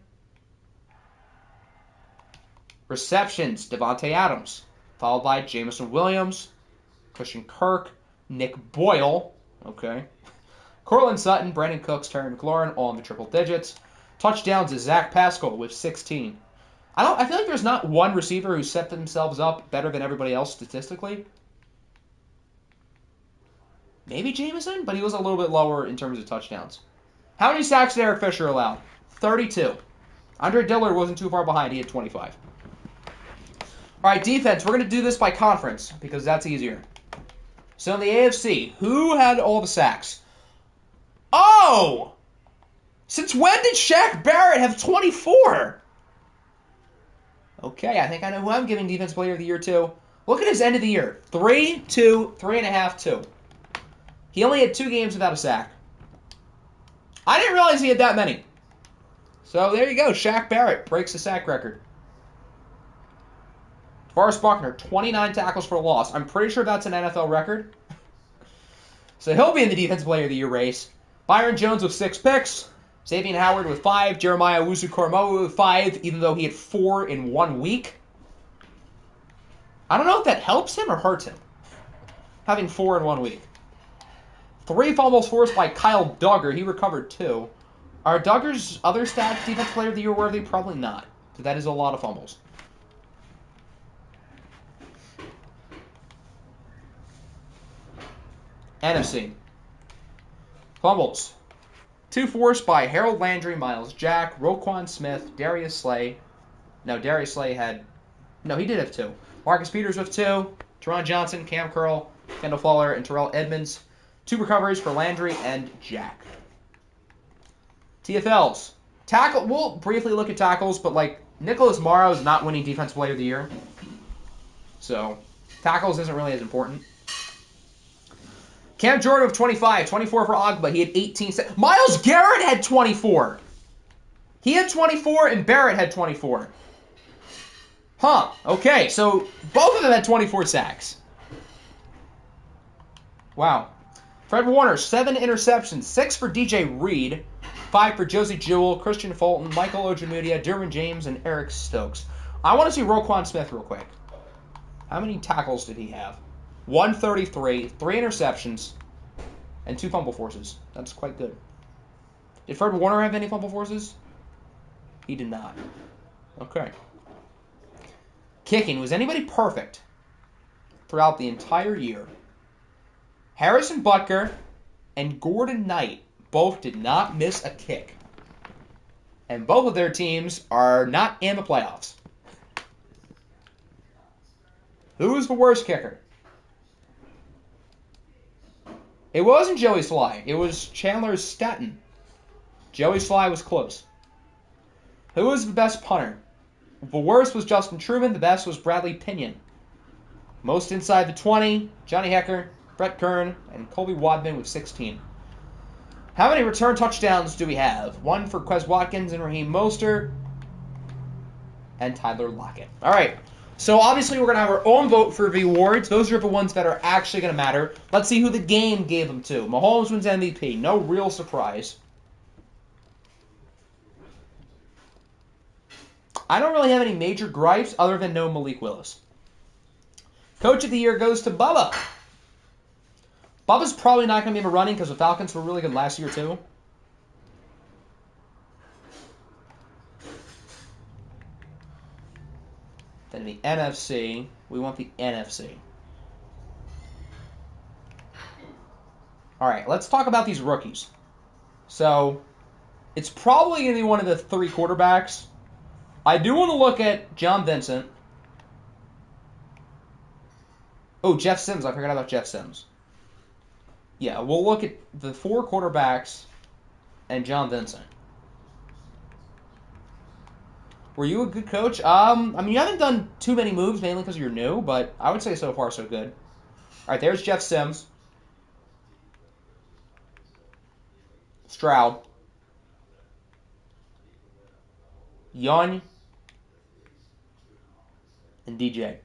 Receptions, Devontae Adams. Followed by Jamison Williams, Christian Kirk, Nick Boyle. Okay. Cortland Sutton, Brandon Cooks, Terry McLaurin, all in the triple digits. Touchdowns is Zach Pascal with 16. I feel like there's not one receiver who set themselves up better than everybody else statistically. Maybe Jameson, but he was a little bit lower in terms of touchdowns. How many sacks did Eric Fisher allow? 32. Andre Dillard wasn't too far behind. He had 25. All right, defense. We're going to do this by conference because that's easier. So in the AFC, who had all the sacks? Oh! Since when did Shaq Barrett have 24? Okay, I think I know who I'm giving Defensive Player of the Year to. Look at his end of the year. 3, 2, 3.5, 2. He only had 2 games without a sack. I didn't realize he had that many. So there you go. Shaq Barrett breaks the sack record. DeForest Buckner, 29 tackles for a loss. I'm pretty sure that's an NFL record. So he'll be in the Defensive Player of the Year race. Byron Jones with 6 picks. Xavier Howard with 5. Jeremiah Owusu-Koramoah with 5, even though he had 4 in 1 week. I don't know if that helps him or hurts him, having 4 in 1 week. 3 fumbles forced by Kyle Duggar. He recovered 2. Are Duggar's other stats Defensive Player of the Year worthy? Probably not. So that is a lot of fumbles. NFC. Fumbles. 2 forced by Harold Landry, Miles Jack, Roquan Smith, Darius Slay. No, Darius Slay had... No, he did have 2. Marcus Peters with 2. Teron Johnson, Cam Curl, Kendall Fuller, and Terrell Edmonds. 2 recoveries for Landry and Jack. TFLs. Tackle. We'll briefly look at tackles, but like Nicholas Morrow is not winning Defensive Player of the Year. So tackles isn't really as important. Cam Jordan with 25, 24 for Ogba. He had 18. Myles Garrett had 24. He had 24 and Barrett had 24. Huh. Okay, so both of them had 24 sacks. Wow. Fred Warner, 7 interceptions, 6 for DJ Reed, 5 for Josie Jewell, Christian Fulton, Michael Ojemudia, Derwin James, and Eric Stokes. I want to see Roquan Smith real quick. How many tackles did he have? 133, 3 interceptions, and 2 fumble forces. That's quite good. Did Fred Warner have any fumble forces? He did not. Okay. Kicking. Was anybody perfect throughout the entire year? Harrison Butker and Gordon Knight both did not miss a kick. And both of their teams are not in the playoffs. Who was the worst kicker? It wasn't Joey Sly. It was Chandler Stetton. Joey Sly was close. Who was the best punter? The worst was Justin Truman. The best was Bradley Pinion. Most inside the 20, Johnny Hecker, Brett Kern, and Colby Wadman with 16. How many return touchdowns do we have? 1 for Quez Watkins and Raheem Mostert, and Tyler Lockett. All right, so obviously we're going to have our own vote for the awards. Those are the ones that are actually going to matter. Let's see who the game gave them to. Mahomes wins MVP. No real surprise. I don't really have any major gripes other than no Malik Willis. Coach of the Year goes to Bubba. Bubba's probably not going to be in the running because the Falcons were really good last year, too. Then the NFC, we want the NFC. All right, let's talk about these rookies. So, it's probably going to be one of the 3 quarterbacks. I do want to look at John Vincent. Oh, Jeff Sims. I forgot about Jeff Sims. Yeah, we'll look at the 4 quarterbacks and John Vincent. Were you a good coach? I mean, you haven't done too many moves, mainly because you're new, but I would say so far so good. All right, there's Jeff Sims. Stroud. Young. And DJ.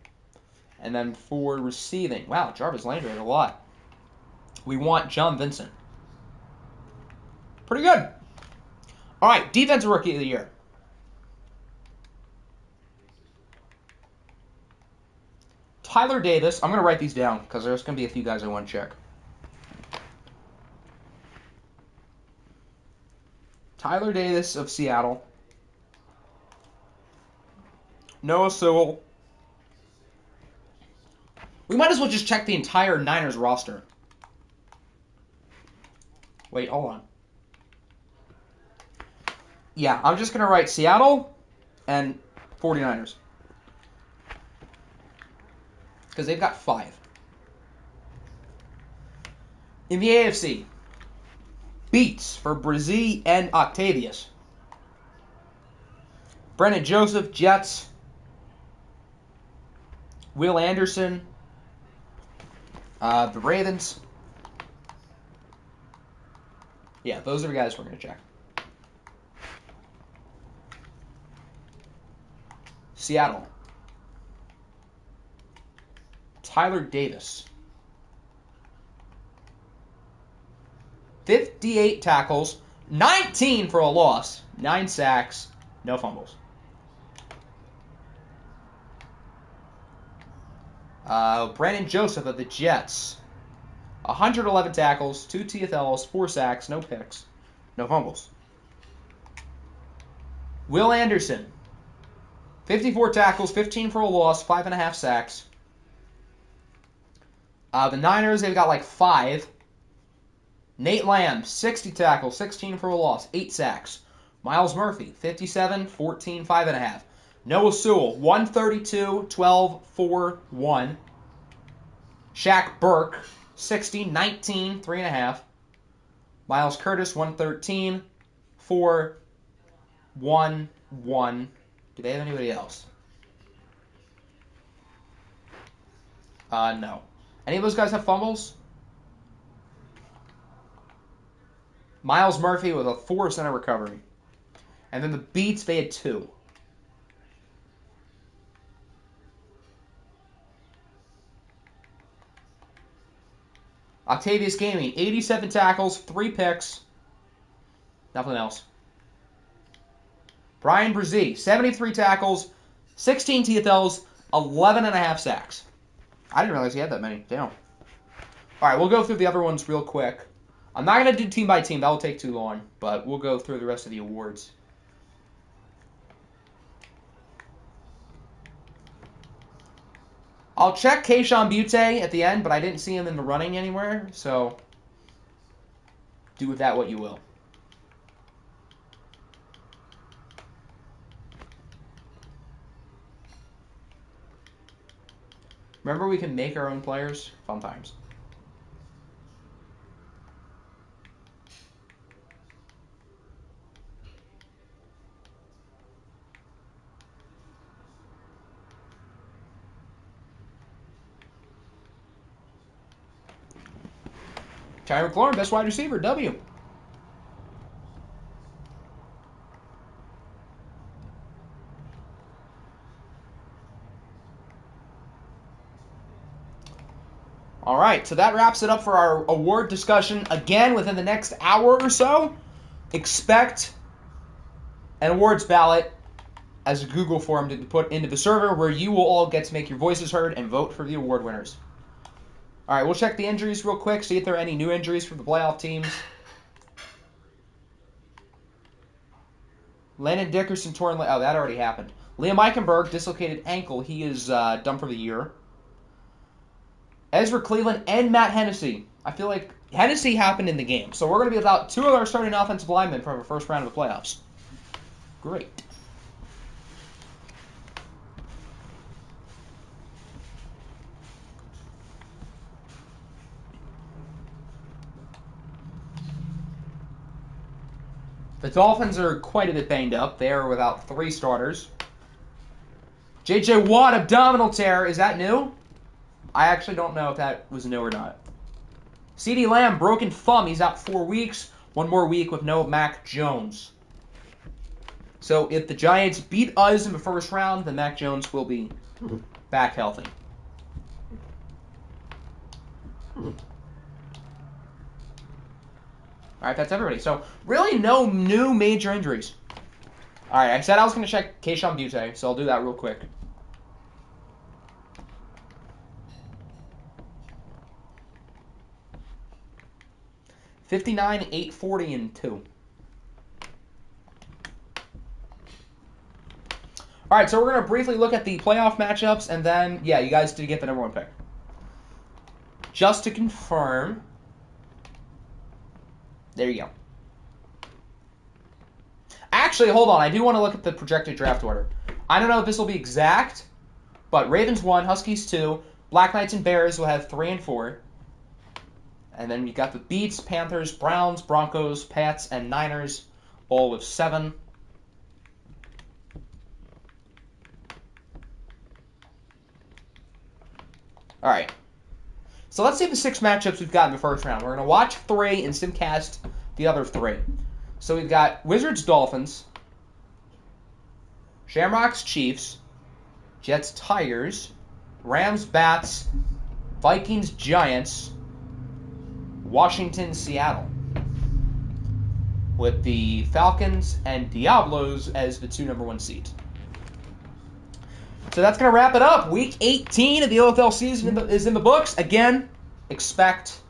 And then for receiving, wow, Jarvis Landry had a lot. We want John Vincent. Pretty good. All right, Defensive Rookie of the Year. Tyler Davis. I'm going to write these down because there's going to be a few guys I want to check. Tyler Davis of Seattle. Noah Sewell. We might as well just check the entire Niners roster. Wait, hold on. Yeah, I'm just going to write Seattle and 49ers. Because they've got 5. In the AFC, Beats for Brazil and Octavius. Brennan Joseph, Jets. Will Anderson, the Ravens. Yeah, those are the guys we're going to check. Seattle. Tyler Davis. 58 tackles, 19 for a loss, 9 sacks, no fumbles. Brandon Joseph of the Jets. 111 tackles, 2 TFLs, 4 sacks, no picks, no fumbles. Will Anderson. 54 tackles, 15 for a loss, 5.5 sacks. The Niners, they've got like 5. Nate Lamb, 60 tackles, 16 for a loss, 8 sacks. Miles Murphy, 57, 14, 5.5. Noah Sewell, 132, 12, 4, 1. Shaq Burke, 60, 19, 3.5. Miles Curtis, 113, 4, 1, 1. Do they have anybody else? No. Any of those guys have fumbles? Miles Murphy with a 4 center recovery. And then the Beats, they had 2. Octavius Gaming, 87 tackles, 3 picks. Nothing else. Brian Brzee, 73 tackles, 16 TFLs, 11.5 sacks. I didn't realize he had that many. Damn. All right, we'll go through the other ones real quick. I'm not going to do team by team. That will take too long, but we'll go through the rest of the awards. I'll check Kayshon Butte at the end, but I didn't see him in the running anywhere, so do with that what you will. Remember, we can make our own players? Fun times. Terry McLaurin, best wide receiver, W. All right, so that wraps it up for our award discussion. Again, within the next hour or so, expect an awards ballot as a Google form to be put into the server where you will all get to make your voices heard and vote for the award winners. All right, we'll check the injuries real quick, see if there are any new injuries for the playoff teams. Landon Dickerson torn leg. Oh, that already happened. Liam Eichenberg, dislocated ankle. He is done for the year. Ezra Cleveland and Matt Hennessy. I feel like Hennessy happened in the game. So we're going to be without 2 of our starting offensive linemen from the first round of the playoffs. Great. The Dolphins are quite a bit banged up. They are without 3 starters. J.J. Watt, abdominal tear. Is that new? I actually don't know if that was new or not. CeeDee Lamb, broken thumb. He's out 4 weeks. 1 more week with no Mac Jones. So if the Giants beat us in the first round, then Mac Jones will be back healthy. All right, that's everybody. So really no new major injuries. All right, I said I was going to check Kayshon Butte, so I'll do that real quick. $59, 840, and 2. All right, so we're going to briefly look at the playoff matchups, and then, yeah, you guys did get the number 1 pick. Just to confirm, there you go. Actually, hold on. I do want to look at the projected draft order. I don't know if this will be exact, but Ravens 1, Huskies 2, Black Knights and Bears will have 3 and 4. And then you got the Beats, Panthers, Browns, Broncos, Pats, and Niners, all with 7. All right. So let's see the 6 matchups we've got in the first round. We're going to watch 3 and simcast the other 3. So we've got Wizards, Dolphins, Shamrocks, Chiefs, Jets, Tigers, Rams, Bats, Vikings, Giants, Washington, Seattle, with the Falcons and Diablos as the 2 number 1 seeds. So that's going to wrap it up. Week 18 of the OFL season is in the books. Again, expect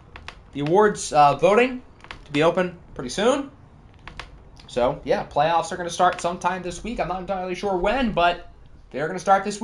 the awards voting to be open pretty soon. So, yeah, playoffs are going to start sometime this week. I'm not entirely sure when, but they're going to start this week.